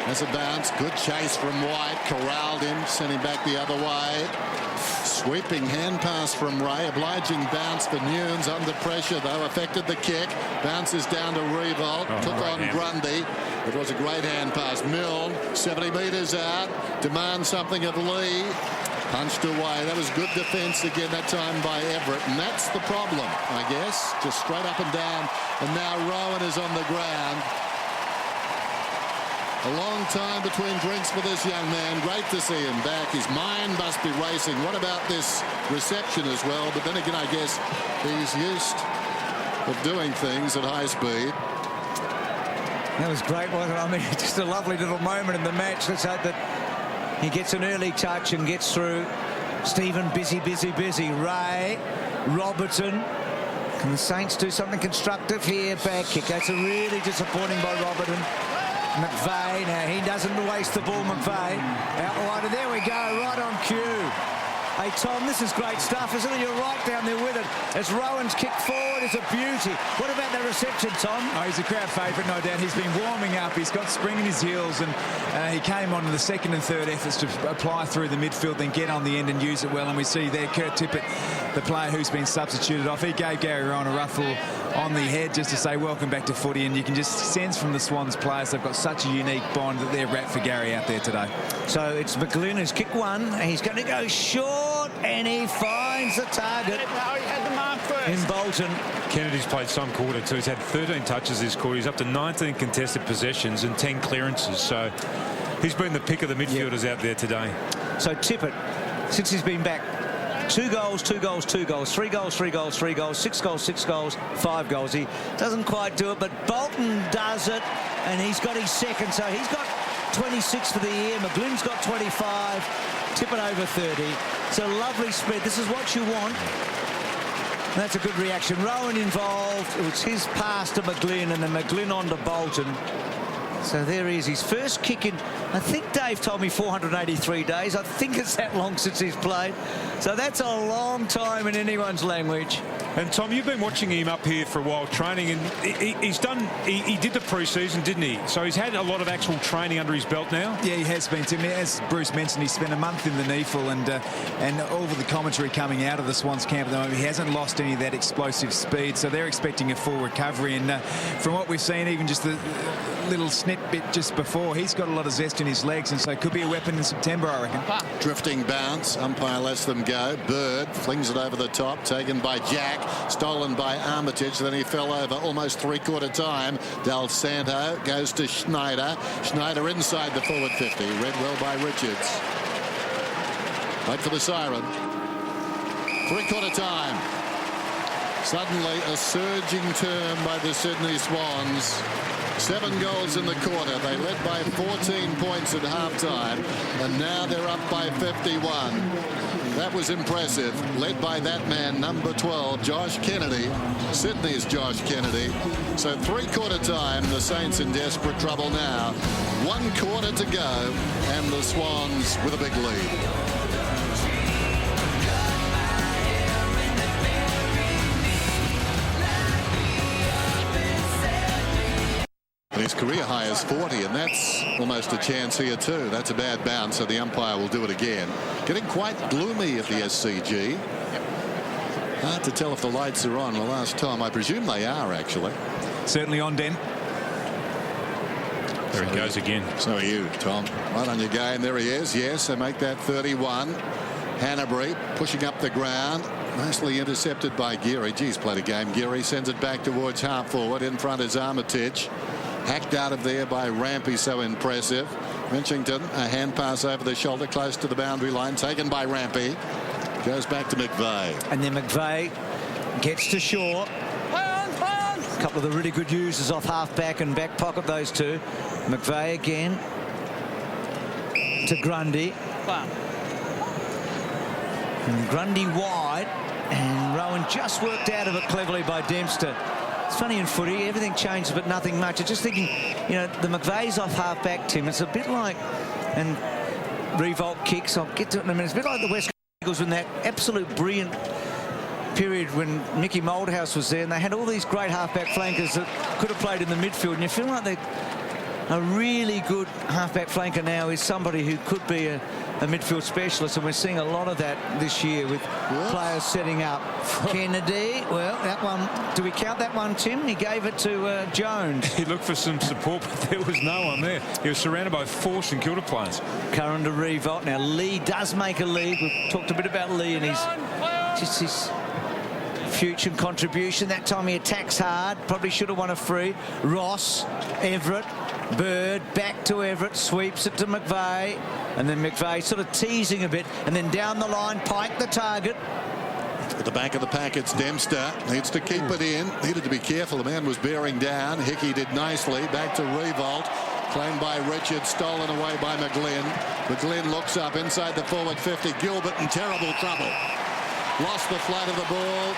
S1: Has a bounce. Good chase from White. Corralled him. Sent him back the other way. Sweeping hand pass from Ray. Obliging bounce for Nunes. Under pressure, though. Affected the kick. Bounces down to Revolt. Took on Grundy. It was a great hand pass. Milne, 70 metres out. Demands something of Lee. Punched away. That was good defence again that time by Everett. And that's the problem, I guess. Just straight up and down. And now Rowan is on the ground. A long time between drinks for this young man. Great to see him back. His mind must be racing. What about this reception as well? But then again, I guess he's used of doing things at high speed.
S2: That was great, wasn't it? I mean, just a lovely little moment in the match. Let's hope that he gets an early touch and gets through. Stephen, busy. Ray, Robertson. Can the Saints do something constructive here? Bad kick. That's a really disappointing by Robertson. McVeigh, now he doesn't waste the ball, McVeigh. Out wide, and there we go, right on cue. Hey, Tom, this is great stuff, isn't it? You're right down there with it. As Rowan's kick forward is a beauty. What about that reception, Tom?
S5: Oh, he's a crowd favourite, no doubt. He's been warming up. He's got spring in his heels, and he came on in the second and third efforts to apply through the midfield, then get on the end and use it well. And we see there Kurt Tippett, the player who's been substituted off. He gave Gary Rowan a ruffle on the head just to say welcome back to footy, and you can just sense from the Swans players they've got such a unique bond that they're wrapped for Gary out there today.
S2: So it's McGlynn who's kick one. He's going to go short, and he finds the target in Bolton.
S3: Kennedy's played some quarter too. He's had 13 touches this quarter. He's up to 19 contested possessions and 10 clearances. So he's been the pick of the midfielders out there today.
S2: So Tippett, since he's been back, 2 goals, 2 goals, 2 goals, 3 goals, 3 goals, 3 goals, 6 goals, 6 goals, 5 goals. He doesn't quite do it, but Bolton does it, and he's got his second. So he's got 26 for the year. McGlynn's got 25. Tippett over 30. It's a lovely spread. This is what you want. That's a good reaction. Rowan involved. It was his pass to McGlynn, and then McGlynn on to Bolton. So there he is, his first kick in, I think Dave told me 483 days. I think it's that long since he's played. So that's a long time in anyone's language.
S3: And Tom, you've been watching him up here for a while training, and he did the pre-season, didn't he? So he's had a lot of actual training under his belt now.
S5: Yeah, he has been, Tim. As Bruce mentioned, he spent a month in the NEFL, and all of the commentary coming out of the Swans camp at the moment, he hasn't lost any of that explosive speed, so they're expecting a full recovery. And from what we've seen, even just the little snip bit just before, he's got a lot of zest in his legs, and so could be a weapon in September, I reckon.
S1: Drifting bounce, umpire lets them go. Bird flings it over the top, taken by Jack, stolen by Armitage, then he fell over almost three-quarter time. Del Santo goes to Schneider. Schneider inside the forward 50, read well by Richards. Wait for the siren. Three-quarter time. Suddenly a surging turn by the Sydney Swans. 7 goals in the quarter. They led by 14 points at halftime, and now they're up by 51. That was impressive. Led by that man, number 12, Josh Kennedy. Sydney's Josh Kennedy. So three-quarter time, the Saints in desperate trouble now. 1 quarter to go, and the Swans with a big lead. His career high is 40, and that's almost a chance here too. That's a bad bounce, so the umpire will do it again. Getting quite gloomy at the SCG. Hard to tell if the lights are on. Well, last time I presume they are actually.
S5: Certainly on, Den.
S3: There he goes again.
S1: So are you, Tom. Right on your game. There he is. Yes, they make that 31. Hanbury pushing up the ground. Nicely intercepted by Geary. Geez, played a game. Geary sends it back towards half forward. In front is Armitage. Hacked out of there by Rampy, so impressive. Minchington, a hand pass over the shoulder, close to the boundary line, taken by Rampy. Goes back to McVeigh.
S2: And then McVeigh gets to Shaw. A couple of the really good users off half-back and back pocket, those two. McVeigh again. To Grundy. And Grundy wide. And Rowan just worked out of it cleverly by Dempster. It's funny in footy, everything changes but nothing much. I'm just thinking, you know, the McVeigh's off half-back, Tim. It's a bit like, and revolt kicks, I'll get to it in a minute. It's a bit like the West Eagles in that absolute brilliant period when Mickey Moldhouse was there, and they had all these great half-back flankers that could have played in the midfield, and you feel like a really good half-back flanker now is somebody who could be a midfield specialist, and we're seeing a lot of that this year with players setting up. Kennedy, well, that one, do we count that one, Tim? He gave it to Jones.
S3: He looked for some support, but there was no one there. He was surrounded by 4 St Kilda players.
S2: Curran to revolt. Now Lee does make a lead. We've talked a bit about Lee and his future contribution. That time he attacks hard. Probably should have won a free. Ross, Everett, Bird, back to Everett, sweeps it to McVeigh. And then McVeigh sort of teasing a bit. And then down the line, Pike the target.
S1: At the back of the pack, it's Dempster. Needs to keep it in. Needed to be careful. The man was bearing down. Hickey did nicely. Back to Revolt. Claimed by Richard. Stolen away by McGlynn. McGlynn looks up inside the forward 50. Gilbert in terrible trouble. Lost the flat of the ball.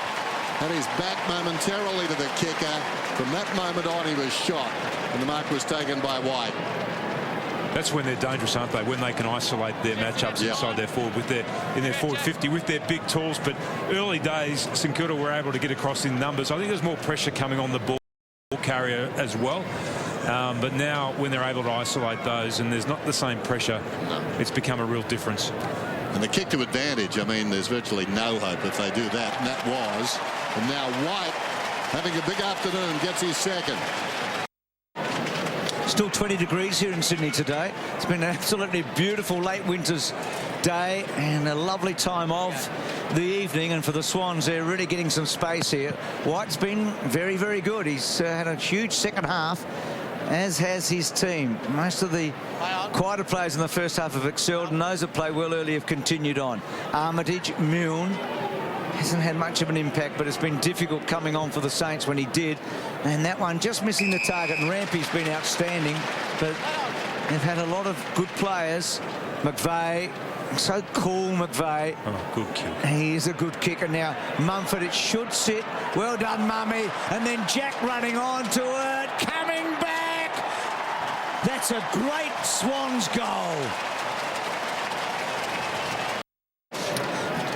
S1: Had his back momentarily to the kicker. From that moment on, he was shot. And the mark was taken by White.
S3: That's when they're dangerous, aren't they? When they can isolate their matchups inside their forward in their forward 50 with their big tools. But early days, St Kilda were able to get across in numbers. I think there's more pressure coming on the ball carrier as well. But now when they're able to isolate those and there's not the same pressure, it's become a real difference.
S1: And the kick to advantage, I mean, there's virtually no hope if they do that. And that was. And now White, having a big afternoon, gets his second.
S2: Still 20 degrees here in Sydney today. It's been an absolutely beautiful late winter's day and a lovely time of the evening. And for the Swans, they're really getting some space here. White's been very, very good. He's had a huge second half, as has his team. Most of the quieter players in the first half have excelled, and those that play well early have continued on. Armitage, Milne. Hasn't had much of an impact, but it's been difficult coming on for the Saints when he did. And that one just missing the target. And Rampy's been outstanding, but they've had a lot of good players. McVeigh, so cool, McVeigh.
S3: Oh, good kick.
S2: He is a good kicker. Now, Mumford, it should sit. Well done, Mummy. And then Jack running on to it, coming back. That's a great Swans goal.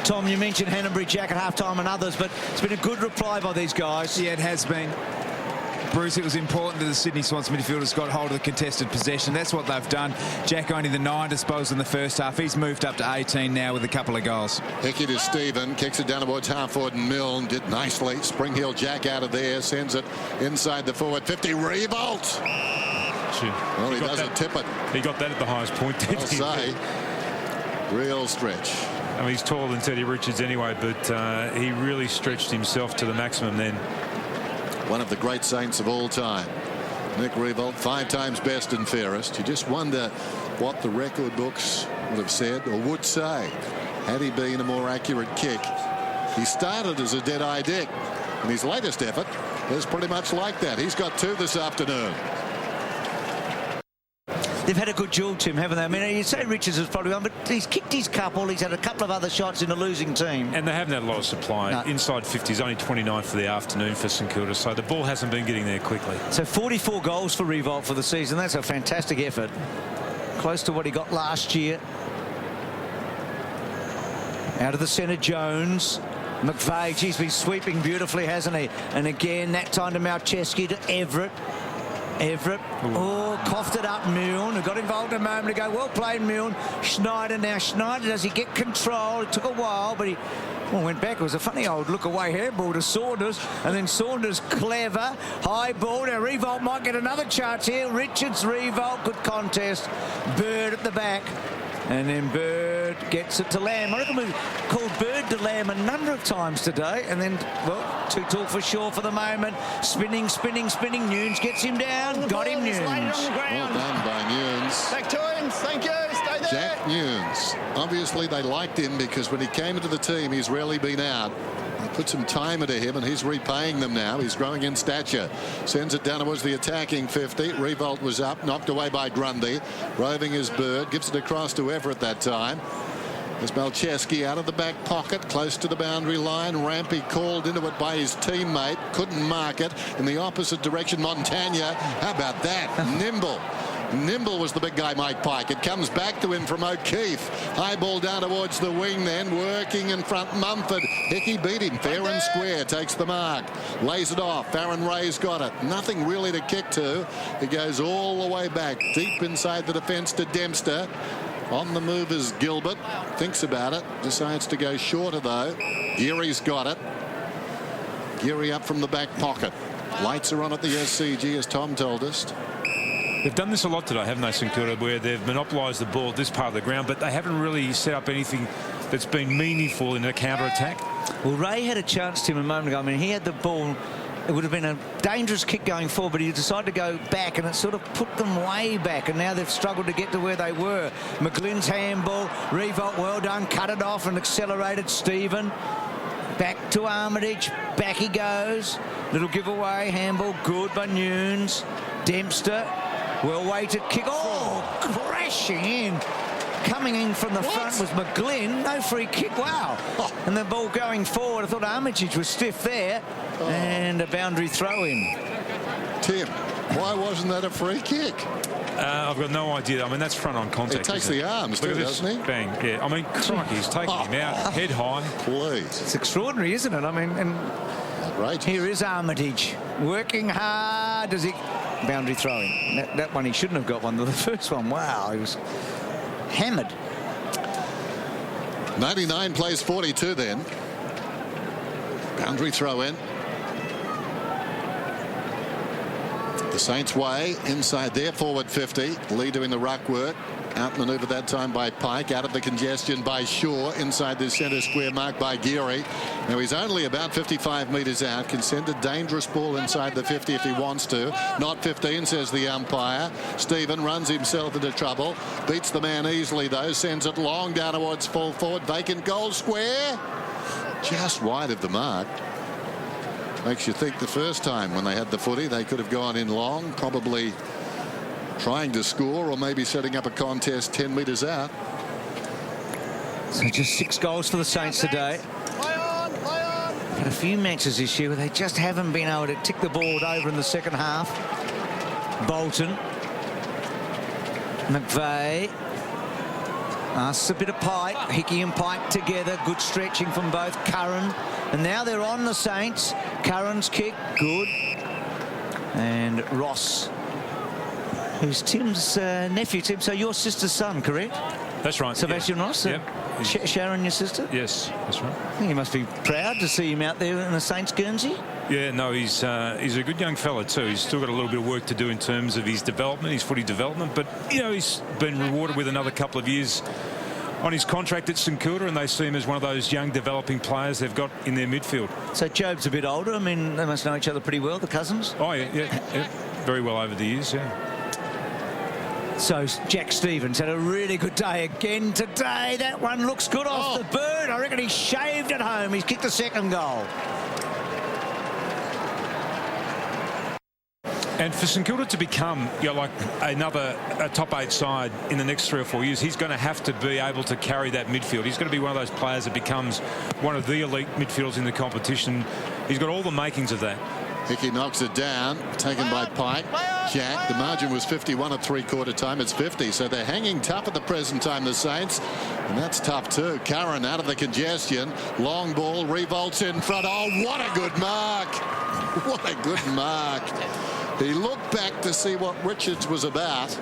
S2: Tom, you mentioned Hannonbury, Jack at half-time and others, but it's been a good reply by these guys.
S5: Yeah, it has been. Bruce, it was important that the Sydney Swans midfielders got hold of the contested possession. That's what they've done. Jack only the 9 disposed in the first half. He's moved up to 18 now with a couple of goals.
S1: Hickey to Stephen, kicks it down towards half-forward, and Milne did nicely. Spring Hill Jack out of there, sends it inside the forward 50. Revolt! Well, he doesn't tip it.
S3: He got that at the highest point, didn't he?
S1: I'll say. Real stretch.
S3: I mean, he's taller than Teddy Richards anyway, but he really stretched himself to the maximum then.
S1: One of the great Saints of all time. Nick Revolt, 5 times best and fairest. You just wonder what the record books would have said or would say had he been a more accurate kick. He started as a dead-eye Dick, and his latest effort is pretty much like that. He's got 2 this afternoon.
S2: They've had a good duel, Tim, haven't they? I mean, you say Richards has probably won, but he's kicked his couple. He's had a couple of other shots in a losing team.
S3: And they haven't had a lot of supply. No. Inside 50 is only 29 for the afternoon for St Kilda, so the ball hasn't been getting there quickly.
S2: So 44 goals for Revolt for the season. That's a fantastic effort. Close to what he got last year. Out of the centre, Jones. McVeigh, he's been sweeping beautifully, hasn't he? And again, that time to Malcheski, to Everett. Everett, coughed it up, Milne, who got involved a moment ago. Well played, Milne. Schneider now. Schneider, does he get control? It took a while, but he went back. It was a funny old look-away handball to Saunders, and then Saunders clever. High ball. Now Revolt might get another chance here. Richards, Revolt, good contest. Bird at the back. And then Bird gets it to Lamb. I reckon we've called Bird to Lamb a number of times today. And then, well, too tall for Shaw for the moment. Spinning, spinning, spinning. Nunes gets him down. Got him, Nunes.
S1: Well done by Nunes.
S4: Back to him. Thank you. Stay there.
S1: Jack Nunes. Obviously, they liked him because when he came into the team, he's rarely been out. They put some time into him, and he's repaying them now. He's growing in stature. Sends it down towards the attacking 50. Revolt was up, knocked away by Grundy. Roving his Bird, gives it across to Everett that time. There's Malcheski out of the back pocket, close to the boundary line. Rampy called into it by his teammate. Couldn't mark it. In the opposite direction, Montagna. How about that? Nimble. Nimble was the big guy, Mike Pike. It comes back to him from O'Keefe. High ball down towards the wing then. Working in front, Mumford. Hickey beat him. Fair and square. Takes the mark. Lays it off. Farron Ray's got it. Nothing really to kick to. He goes all the way back. Deep inside the defence to Dempster. On the move is Gilbert. Thinks about it. Decides to go shorter though. Geary's got it. Geary up from the back pocket. Lights are on at the SCG, as Tom told us.
S3: They've done this a lot today, haven't they, St Kilda, where they've monopolised the ball at this part of the ground, but they haven't really set up anything that's been meaningful in a counter-attack.
S2: Well, Ray had a chance to him a moment ago. I mean, he had the ball. It would have been a dangerous kick going forward, but he decided to go back, and it sort of put them way back, and now they've struggled to get to where they were. McGlynn's handball, Revolt, well done, cut it off and accelerated. Stephen back to Armitage, back he goes. Little giveaway, handball, good by Nunes. Dempster, well-weighted kick. Oh, crashing in. Coming in from the front was McGlynn. No free kick. Wow. And the ball going forward. I thought Armitage was stiff there. And a boundary throw in.
S1: Tim, why wasn't that a free kick?
S3: I've got no idea. I mean, that's front on contact.
S1: He takes the arms, too, doesn't he?
S3: Bang. Yeah. I mean, crikey, he's taking him out head high.
S1: Please.
S2: It's extraordinary, isn't it? I mean, and
S1: outrageous.
S2: Here is Armitage working hard. Does he? Boundary throwing. That one he shouldn't have got one. The first one, wow, he was hammered.
S1: 99 plays 42 then. Boundary throw in. The Saints way inside their forward 50. Lee doing the ruck work. Outmanoeuvred that time by Pike. Out of the congestion by Shaw. Inside the centre square mark by Geary. Now he's only about 55 metres out. Can send a dangerous ball inside the 50 if he wants to. Not 15, says the umpire. Stephen runs himself into trouble. Beats the man easily though. Sends it long down towards full forward. Vacant goal square. Just wide of the mark. Makes you think the first time when they had the footy they could have gone in long, probably trying to score or maybe setting up a contest 10 metres out.
S2: So just 6 goals for the Saints today. Had a few matches this year where they just haven't been able to tick the ball over in the second half. Bolton. McVeigh. Asks a bit of Pike. Hickey and Pike together. Good stretching from both. Curran. And now they're on the Saints. Curran's kick. Good. And Ross, who's Tim's nephew. Tim, so your sister's son, correct?
S3: That's right.
S2: Sebastian Ross?
S3: Yep.
S2: Sharon, your sister?
S3: Yes, that's right.
S2: I think you must be proud to see him out there in the Saints Guernsey.
S3: Yeah, no, he's a good young fella too. He's still got a little bit of work to do in terms of his development, his footy development. But, you know, he's been rewarded with another couple of years on his contract at St Kilda, and they see him as one of those young developing players they've got in their midfield.
S2: So Job's a bit older. I mean, they must know each other pretty well, the cousins.
S3: Oh, yeah. Very well over the years, yeah.
S2: So Jack Stevens had a really good day again today. That one looks good off the bird. I reckon he shaved it home. He's kicked the second goal.
S3: And for St Kilda to become, you know, like a top 8 side in the next 3 or 4 years, he's going to have to be able to carry that midfield. He's going to be one of those players that becomes one of the elite midfielders in the competition. He's got all the makings of that.
S1: Hickey knocks it down, taken by Pike. Jack, the margin was 51 at three-quarter time. It's 50, so they're hanging tough at the present time, the Saints. And that's tough too. Curran out of the congestion. Long ball, revolts in front. Oh, what a good mark. What a good mark. He looked back to see what Richards was about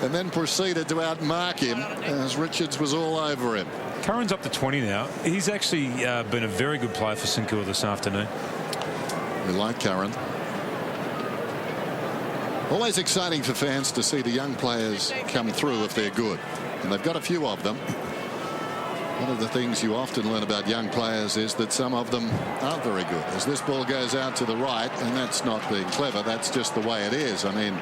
S1: and then proceeded to outmark him as Richards was all over him.
S3: Curran's up to 20 now. He's actually been a very good player for St Kilda this afternoon.
S1: We like Curran. Always exciting for fans to see the young players come through if they're good. And they've got a few of them. One of the things you often learn about young players is that some of them aren't very good. As this ball goes out to the right, and that's not being clever, that's just the way it is. I mean,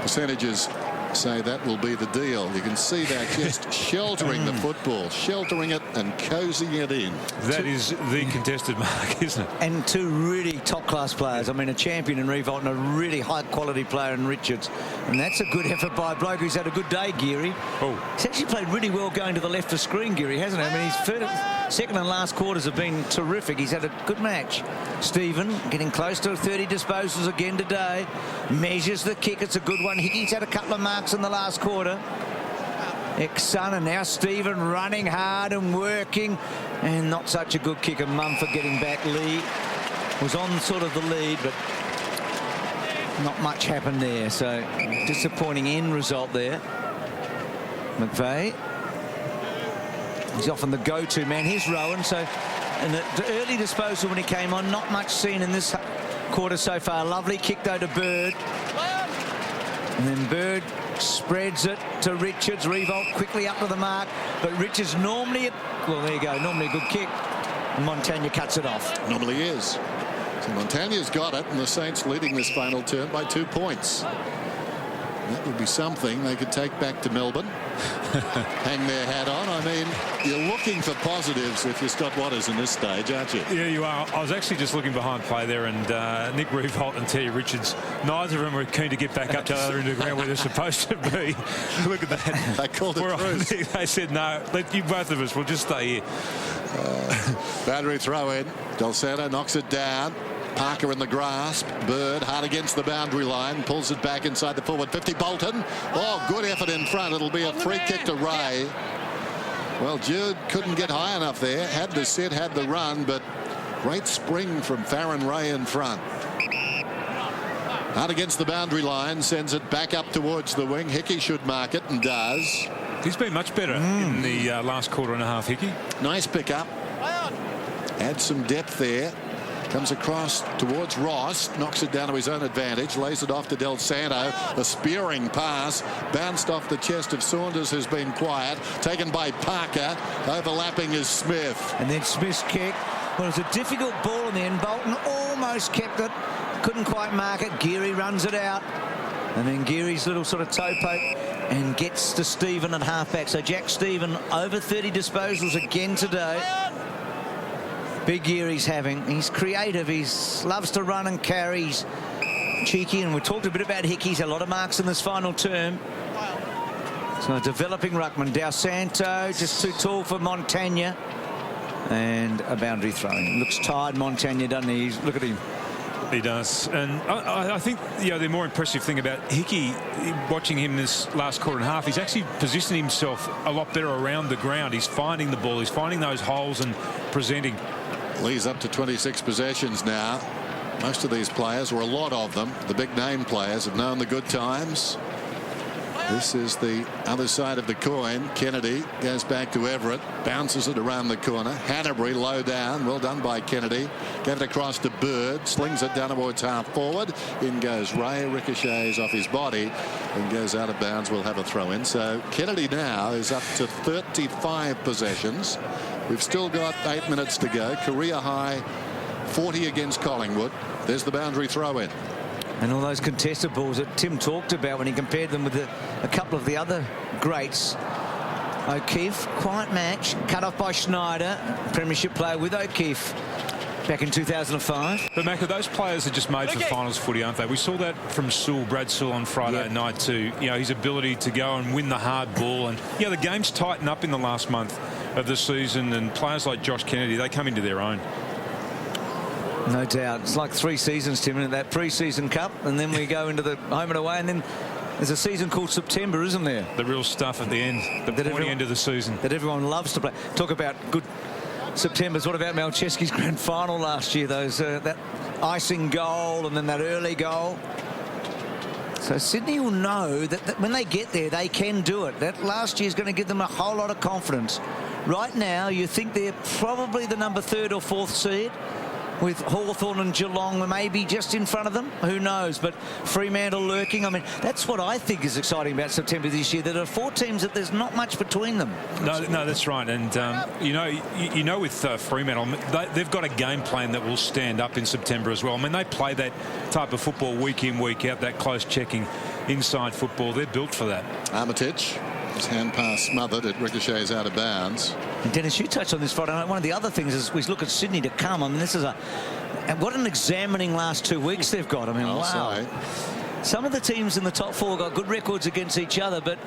S1: percentages say that will be the deal. You can see that just sheltering the football, sheltering it and cozying it in.
S3: That is the contested mark, isn't it?
S2: And 2 really top-class players. I mean, a champion in Revolt and a really high-quality player in Richards. And that's a good effort by a bloke who's had a good day, Geary.
S3: Oh.
S2: He's actually played really well going to the left of screen, Geary, hasn't he? I mean, his second and last quarters have been terrific. He's had a good match. Stephen getting close to 30 disposals again today. Measures the kick. It's a good one. Hickey's had a couple of marks in the last quarter. Ex-son, and now Stephen running hard and working, and not such a good kick. And Mumford getting back. Lee was on sort of the lead, but not much happened there. So disappointing end result there. McVeigh, he's often the go-to man. Here's Rowan. So in the early disposal when he came on, not much seen in this quarter so far. Lovely kick though to Bird, and then Bird spreads it to Richards. Revolt quickly up to the mark, but Richards normally, well, there you go, normally a good kick. And Montagna cuts it off.
S1: Normally is. So Montagna's got it, and the Saints leading this final turn by 2 points. That would be something they could take back to Melbourne. Hang their hat on. I mean, you're looking for positives if you're Scott Waters in this stage, aren't you?
S3: Yeah, you are. I was actually just looking behind play there, and Nick Revolt and Terry Richards, neither of them were keen to get back up to the other end of the ground where they're supposed to be. Look at that.
S1: They called it truce.
S3: They said, no, let you both of us, we'll just stay here.
S1: Boundary throw in. Del Santo knocks it down. Parker in the grasp. Bird hard against the boundary line. Pulls it back inside the forward 50. Bolton. Oh, good effort in front. It'll be a free kick to Ray. Well, Jude couldn't get high enough there. Had the set, had the run, but great spring from Farron Ray in front. Hard against the boundary line. Sends it back up towards the wing. Hickey should mark it, and does.
S3: He's been much better in the last quarter and a half, Hickey.
S1: Nice pickup. Add some depth there. Comes across towards Ross, knocks it down to his own advantage, lays it off to Del Santo. A spearing pass, bounced off the chest of Saunders, who's been quiet. Taken by Parker, overlapping is Smith.
S2: And then Smith's kick. Well, it was a difficult ball in the end. Bolton almost kept it, couldn't quite mark it. Geary runs it out. And then Geary's little sort of toe poke and gets to Stephen at halfback. So Jack Stephen over 30 disposals again today. Big year he's having. He's creative. He loves to run and carry. He's cheeky. And we talked a bit about Hickey's. A lot of marks in this final term. So developing ruckman. Del Santo just too tall for Montagna. And a boundary throw. Looks tired, Montagna, doesn't he? Look at him.
S3: He does. And I think, you know, the more impressive thing about Hickey, watching him this last quarter and a half, he's actually positioning himself a lot better around the ground. He's finding the ball. He's finding those holes and presenting.
S1: Lee's up to 26 possessions now. Most of these players, or a lot of them, the big name players, have known the good times. This is the other side of the coin. Kennedy goes back to Everett, bounces it around the corner. Hanbury low down, well done by Kennedy. Gave it across to Bird, slings it down towards half forward. In goes Ray, ricochets off his body and goes out of bounds. We'll have a throw in. So Kennedy now is up to 35 possessions. We've still got 8 minutes to go. Career high 40 against Collingwood. There's the boundary throw in.
S2: And all those contested balls that Tim talked about when he compared them with a couple of the other greats. O'Keefe, quiet match, cut off by Schneider, premiership player with O'Keefe back in 2005.
S3: But Macca, those players are just made for finals footy, aren't they? We saw that from Brad Sewell on Friday night too. You know, his ability to go and win the hard ball, and you know, the game's tightened up in the last month of the season, and players like Josh Kennedy, they come into their own.
S2: No doubt. It's like 3 seasons, Tim, in that pre-season cup, and then we go into the home and away, and then there's a season called September, isn't there?
S3: The real stuff at the end, the pointy end of the season.
S2: That everyone loves to play. Talk about good Septembers. What about Malcheski's grand final last year? Those that icing goal and then that early goal. So Sydney will know that when they get there, they can do it. That last year is going to give them a whole lot of confidence. Right now, you think they're probably the number 3rd or 4th seed, with Hawthorn and Geelong maybe just in front of them. Who knows? But Fremantle lurking. I mean, that's what I think is exciting about September this year. There are 4 teams that there's not much between them.
S3: No, that's right. And you know, with Fremantle, they've got a game plan that will stand up in September as well. I mean, they play that type of football week in, week out. That close checking inside football. They're built for that.
S1: Armitage. His hand pass smothered. It ricochets out of bounds.
S2: And Dennis, you touched on this Friday night. One of the other things is we look at Sydney to come. I mean, this is what an examining last 2 weeks they've got. I mean, wow. Some of the teams in the top 4 got good records against each other, but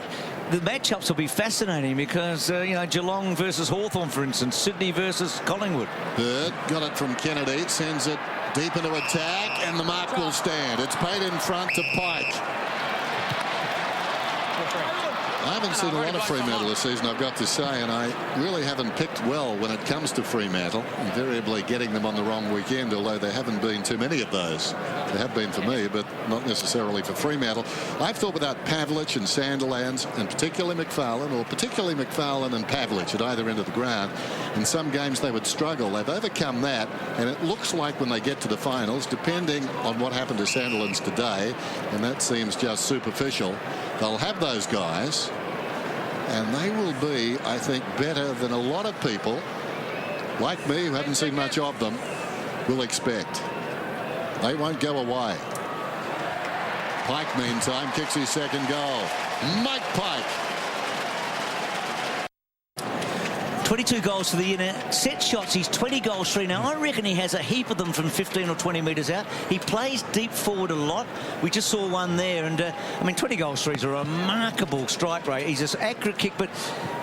S2: the matchups will be fascinating because, you know, Geelong versus Hawthorn, for instance, Sydney versus Collingwood.
S1: Bird got it from Kennedy, sends it deep into attack, and the mark will stand. It's paid in front to Pike. I haven't seen a lot of Fremantle this season, I've got to say, and I really haven't picked well when it comes to Fremantle, invariably getting them on the wrong weekend, although there haven't been too many of those. There have been for me, but not necessarily for Fremantle. I've thought without Pavlich and Sandilands, and particularly McFarlane, or particularly McFarlane and Pavlich at either end of the ground, in some games they would struggle. They've overcome that, and it looks like when they get to the finals, depending on what happened to Sandilands today, and that seems just superficial, they'll have those guys, and they will be, I think, better than a lot of people like me, who haven't seen much of them, will expect. They won't go away. Pike, meantime, kicks his second goal. Mike Pike.
S2: 22 goals for the year now. Set shots, he's 20 goals free now. I reckon he has a heap of them from 15 or 20 metres out. He plays deep forward a lot. We just saw one there, and I mean, 20 goals free is a remarkable strike rate. He's an accurate kick, but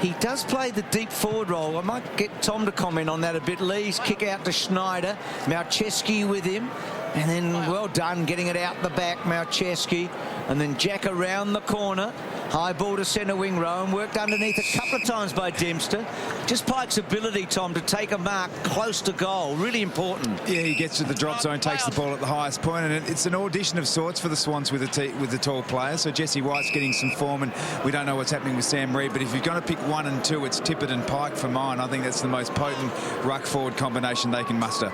S2: he does play the deep forward role. I might get Tom to comment on that a bit. Lee's kick out to Schneider. Malcheski with him. And then, well done, getting it out the back, Malcheski. And then Jack around the corner. High ball to centre wing. Rowan worked underneath a couple of times by Dempster. Just Pike's ability, Tom, to take a mark close to goal. Really important.
S5: Yeah, he gets to the drop zone, takes the ball at the highest point, and it's an audition of sorts for the Swans with the tall players. So Jesse White's getting some form, and we don't know what's happening with Sam Reid, but if you're going to pick 1 and 2, it's Tippett and Pike for mine. I think that's the most potent ruck-forward combination they can muster.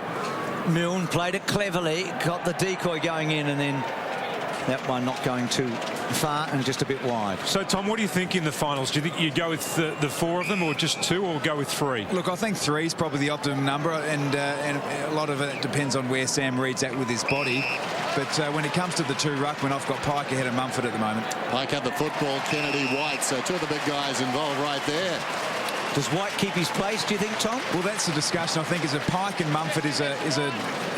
S2: Milne played it cleverly, got the decoy going in, and then that one not going too far and just a bit wide.
S3: So, Tom, what do you think in the finals? Do you think you'd go with the 4 of them, or just 2, or go with 3?
S5: Look, I think 3 is probably the optimum number, and a lot of it depends on where Sam Reid's at with his body. But when it comes to the 2 ruckmen, I've got Pike ahead of Mumford at the moment.
S1: Pike had the football, Kennedy, White, so 2 of the big guys involved right there.
S2: Does White keep his place, do you think, Tom?
S5: Well, that's the discussion. I think as a Pike and Mumford is a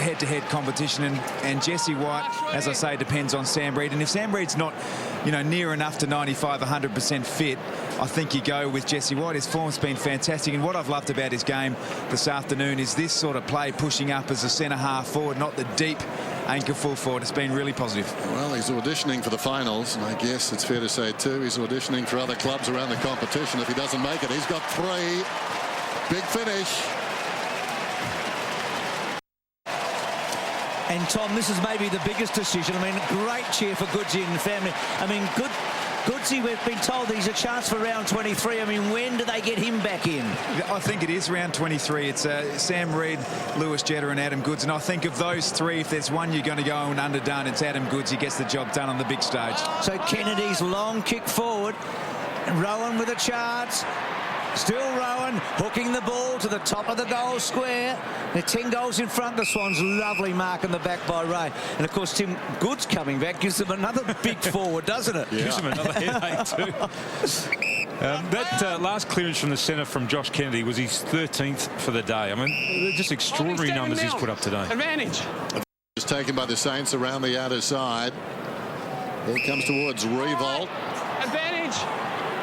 S5: head-to-head competition, and Jesse White, as I say, depends on Sam Reid. And if Sam Reid's not, near enough to 95, 100% fit, I think you go with Jesse White. His form's been fantastic, and what I've loved about his game this afternoon is this sort of play, pushing up as a centre-half forward, not the deep anchor full forward. It's been really positive.
S1: Well, he's auditioning for the finals, and I guess it's fair to say too he's auditioning for other clubs around the competition. If he doesn't make it, he's got 3. Big finish.
S2: And Tom, this is maybe the biggest decision. I mean, great cheer for Goodsy and the family. I mean, Goodsy, we've been told he's a chance for round 23. I mean, when do they get him back in?
S5: I think it is round 23. It's Sam Reid, Lewis Jetta and Adam Goods. And I think of those 3, if there's one you're going to go and underdone, it's Adam Goods. He gets the job done on the big stage.
S2: So Kennedy's long kick forward. And Rowan with a chance. Still Rowan hooking the ball to the top of the goal square. They're 10 goals in front. The Swans, lovely mark in the back by Ray. And of course, Tim Goods coming back gives them another big forward, doesn't it?
S3: Yeah. Gives them another headache too. That last clearance from the centre from Josh Kennedy was his 13th for the day. I mean, they're just extraordinary numbers he's put up today.
S7: Advantage.
S1: It's taken by the Saints around the outer side. Ball comes towards Revolt.
S7: Advantage.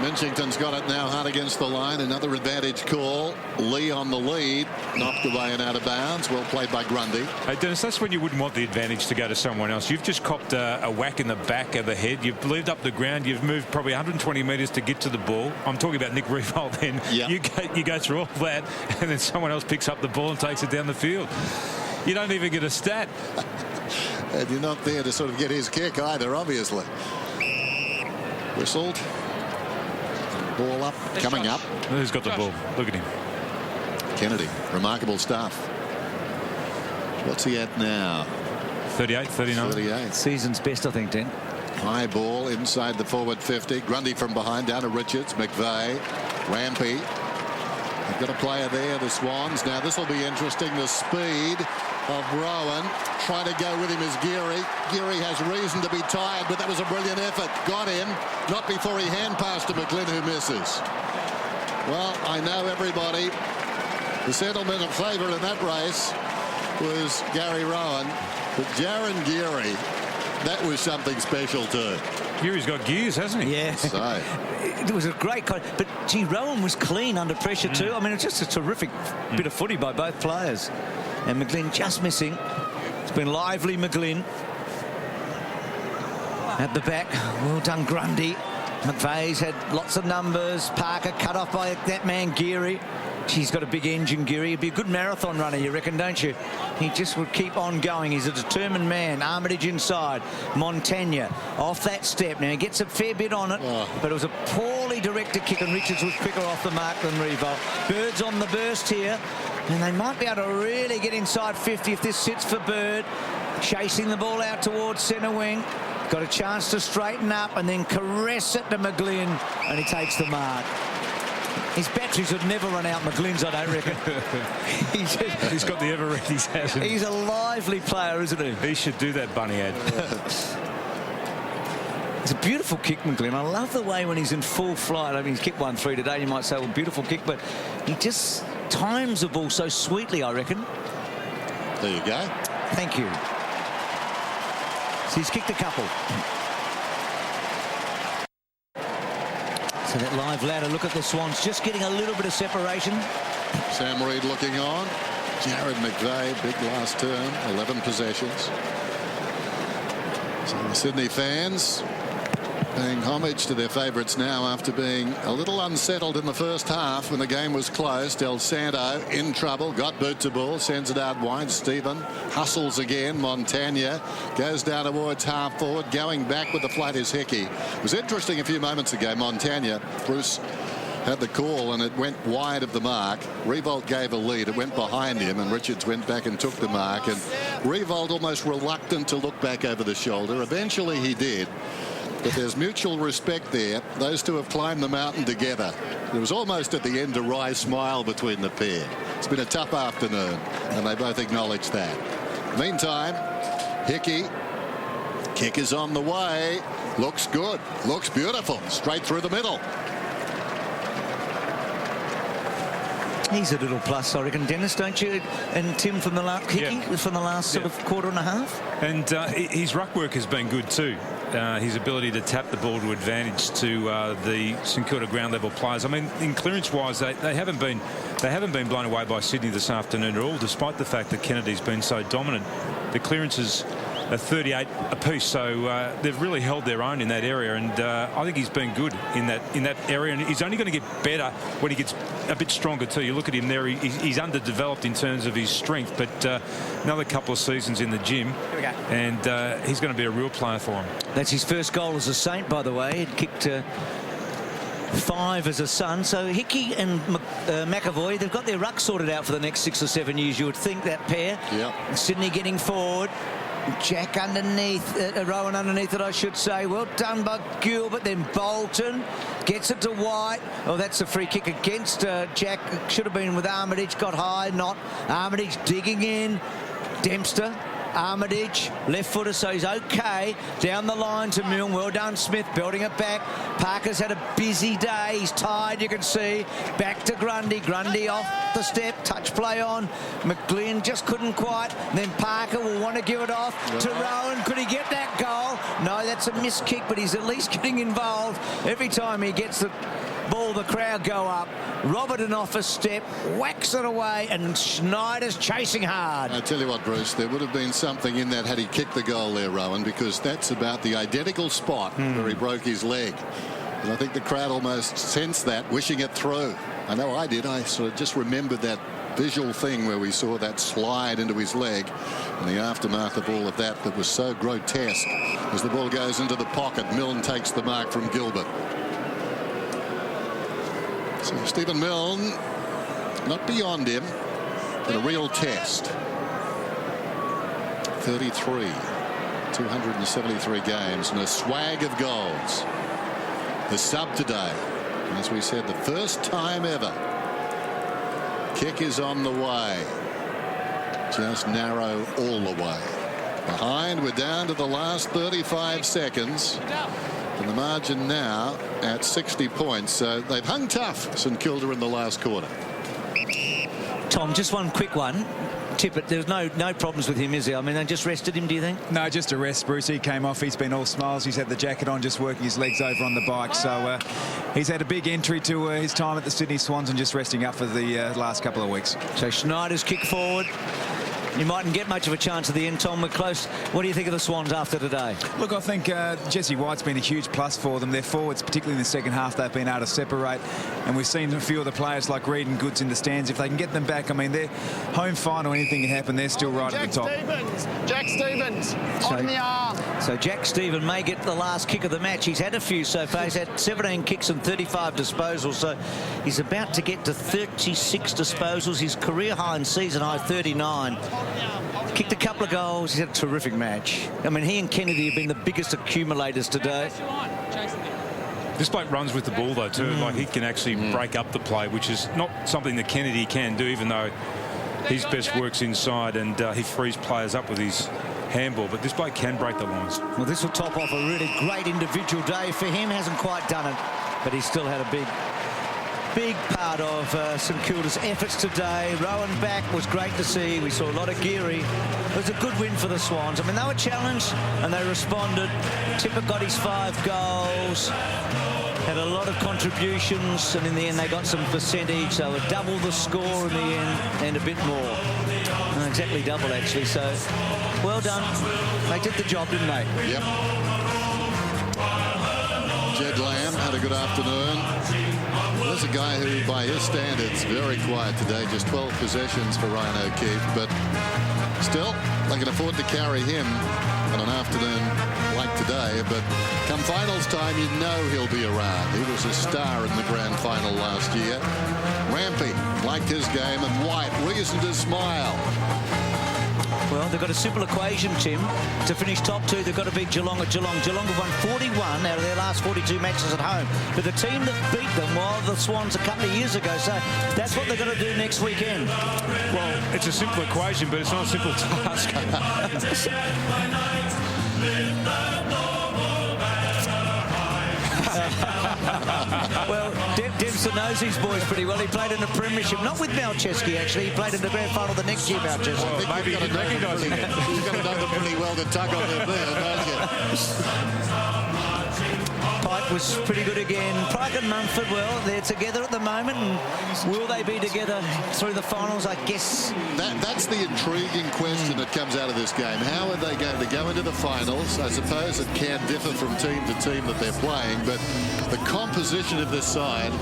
S1: Minchington's got it now, hard against the line. Another advantage call. Lee on the lead. Knocked away and out of bounds. Well played by Grundy.
S3: Hey, Dennis, that's when you wouldn't want the advantage to go to someone else. You've just copped a whack in the back of the head. You've lived up the ground. You've moved probably 120 metres to get to the ball. I'm talking about Nick Revolt then.
S1: Yep.
S3: You go through all that, and then someone else picks up the ball and takes it down the field. You don't even get a stat.
S1: And you're not there to sort of get his kick either, obviously. Whistled. Ball up, coming up.
S3: Who's got the ball? Look at him.
S1: Kennedy, remarkable stuff. What's he at now?
S3: 38, 39.
S1: 38.
S2: Season's best, I think, Den.
S1: High ball inside the forward 50. Grundy from behind down to Richards. McVeigh. Rampy. They've got a player there, the Swans. Now this will be interesting. The speed of Rowan. Trying to go with him is Geary. Geary has reason to be tired, but that was a brilliant effort. Got him. Not before he hand passed to McLean, who misses. Well, I know everybody. The sentiment of favour in that race was Gary Rowan. But Jaron Geary, that was something special too.
S3: Geary's got gears, hasn't he?
S2: Yeah.
S1: So.
S2: It was a great... But, gee, Rowan was clean under pressure too. I mean, it's just a terrific bit of footy by both players. And McGlynn just missing. It's been lively, McGlynn. At the back, well done, Grundy. McVeigh's had lots of numbers. Parker cut off by that man, Geary. He's got a big engine, Geary. He'd be a good marathon runner, you reckon, don't you? He just would keep on going. He's a determined man. Armitage inside. Montagna off that step. Now, he gets a fair bit on it, but it was a poorly directed kick, and Richards was quicker off the mark than Revolt. Bird's on the burst here, and they might be able to really get inside 50 if this sits for Bird. Chasing the ball out towards centre wing. Got a chance to straighten up and then caress it to McGlynn, and he takes the mark. His batteries would never run out McGlynn's, I don't reckon.
S3: He's got the ever-readies, hasn't he?
S2: He's a lively player, isn't he?
S3: He should do that, Bunny ad.
S2: It's a beautiful kick, McGlynn. I love the way when he's in full flight. I mean, he's kicked 1-3 today. You might say, well, beautiful kick, but he just times the ball so sweetly, I reckon.
S1: There you go.
S2: Thank you. So he's kicked a couple. So that live ladder, look at the Swans, just getting a little bit of separation.
S1: Sam Reid looking on. Jared McVeigh, big last term, 11 possessions. So the Sydney fans paying homage to their favourites now after being a little unsettled in the first half when the game was close. Del Santo in trouble, got boot to ball, sends it out wide. Stephen hustles again. Montagna goes down towards half forward. Going back with the flat is Hickey. It was interesting a few moments ago. Montagna, Bruce had the call and it went wide of the mark. Revolt gave a lead. It went behind him and Richards went back and took the mark. And Revolt almost reluctant to look back over the shoulder. Eventually he did. But there's mutual respect there. Those two have climbed the mountain together. There was almost at the end a wry smile between the pair. It's been a tough afternoon, and they both acknowledge that. Meantime, Hickey, kick is on the way. Looks good. Looks beautiful. Straight through the middle.
S2: He's a little plus, I reckon, Dennis, don't you? And Tim from the last Hickey, from the last sort of quarter and a half.
S3: And his ruck work has been good too. His ability to tap the ball to advantage to the St Kilda ground level players. I mean, in clearance wise, they haven't been blown away by Sydney this afternoon at all, despite the fact that Kennedy's been so dominant. The clearances are 38 apiece, so they've really held their own in that area, and I think he's been good in that area, and he's only going to get better when he gets a bit stronger too. You look at him there, he's underdeveloped in terms of his strength, but another couple of seasons in the gym, and he's going to be a real player for him.
S2: That's his first goal as a Saint, by the way. He'd kicked 5 as a Sun. So Hickey and McAvoy, they've got their ruck sorted out for the next 6 or 7 years, you would think, that pair.
S1: Yep.
S2: Sydney getting forward. Jack underneath, Rowan underneath it, I should say. Well done by Gilbert. Then Bolton gets it to White. Oh, that's a free kick against Jack. Should have been with Armitage. Got high, not. Armitage digging in. Dempster. Armitage, left footer, so he's okay. Down the line to Milne. Well done, Smith, building it back. Parker's had a busy day. He's tired, you can see. Back to Grundy. Grundy off the step. Touch play on. McGlynn just couldn't quite. And then Parker will want to give it off to Rowan. Could he get that goal? No, that's a missed kick, but he's at least getting involved. Every time he gets the ball, the crowd go up. Robertson off a step, whacks it away, and Schneider's chasing hard.
S1: I tell you what, Bruce, there would have been something in that had he kicked the goal there, Rowan, because that's about the identical spot where he broke his leg. And I think the crowd almost sensed that, wishing it through. I know I did. I sort of just remembered that visual thing where we saw that slide into his leg, and the aftermath of all of that was so grotesque. As the ball goes into the pocket, Milne takes the mark from Gilbert. So Stephen Milne, not beyond him, but a real test. 33, 273 games, and a swag of goals. The sub today, as we said, the first time ever. Kick is on the way. Just narrow all the way. Behind, we're down to the last 35 seconds. And the margin now at 60 points. So they've hung tough, St Kilda, in the last quarter.
S2: Tom, just one quick one. Tippett, there's no problems with him, is there? I mean, they just rested him, do you think?
S5: No, just a rest, Bruce. He came off. He's been all smiles. He's had the jacket on, just working his legs over on the bike. So he's had a big entry to his time at the Sydney Swans and just resting up for the last couple of weeks.
S2: So Schneider's kick forward. You mightn't get much of a chance at the end, Tom. We're close. What do you think of the Swans after today?
S5: Look, I think Jesse White's been a huge plus for them. Their forwards, particularly in the second half, they've been able to separate. And we've seen a few of the players like Reid and Goods in the stands. If they can get them back, I mean, they're home final. Anything can happen. They're still right at the top.
S4: Jack Stevens on the arm.
S2: So Jack Stevens may get the last kick of the match. He's had a few so far. He's had 17 kicks and 35 disposals. So he's about to get to 36 disposals. His career high and season high 39. Kicked a couple of goals. He's had a terrific match. I mean, he and Kennedy have been the biggest accumulators today.
S3: This bloke runs with the ball, though, too. Like, he can actually break up the play, which is not something that Kennedy can do, even though his best works inside and he frees players up with his handball. But this bloke can break the lines.
S2: Well, this will top off a really great individual day for him. Hasn't quite done it, but he's still had a big part of St Kilda's efforts today. Rowan back was great to see. We saw a lot of Geary. It was a good win for the Swans. I mean, they were challenged and they responded. Tipper got his 5 goals. Had a lot of contributions, and in the end they got some percentage. So it doubled the score in the end and a bit more. Not exactly double, actually. So well done. They did the job, didn't they?
S1: Yep. Jed Lamb had a good afternoon. There's a guy who, by his standards, very quiet today. Just 12 possessions for Ryan O'Keefe, but still, they can afford to carry him on an afternoon like today. But come finals time, you know he'll be around. He was a star in the grand final last year. Rampy liked his game, and White reason to smile.
S2: Well, they've got a simple equation, Tim. To finish top 2, they've got to beat Geelong at Geelong. Geelong have won 41 out of their last 42 matches at home. But the team that beat them were the Swans a couple of years ago. So that's what they've got to do next weekend.
S3: Well, it's a simple equation, but it's not a simple task.
S2: Well, Dempster knows his boys pretty well. He played in the Premiership, not with Malcheski, actually. He played in the grand final the next year, Malcheski.
S3: Well, maybe he's recognising it.
S1: You've got to know them pretty well to tug on their beard, don't you?
S2: Pike was pretty good again. Pike and Mumford, well, they're together at the moment. And will they be together through the finals? I guess.
S1: That's the intriguing question that comes out of this game. How are they going to go into the finals? I suppose it can differ from team to team that they're playing, but the composition of this side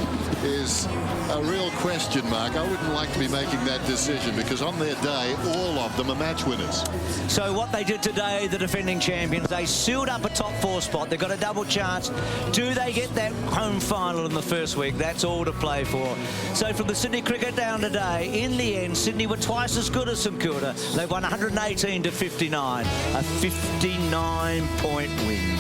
S1: is a real question mark. I wouldn't like to be making that decision because on their day, all of them are match winners.
S2: So what they did today, the defending champions, they sealed up a top 4 spot. They've got a double chance. Do they get that home final in the first week? That's all to play for. So from the Sydney Cricket down today, in the end, Sydney were twice as good as St Kilda. They won 118 to 59. A 59-point win.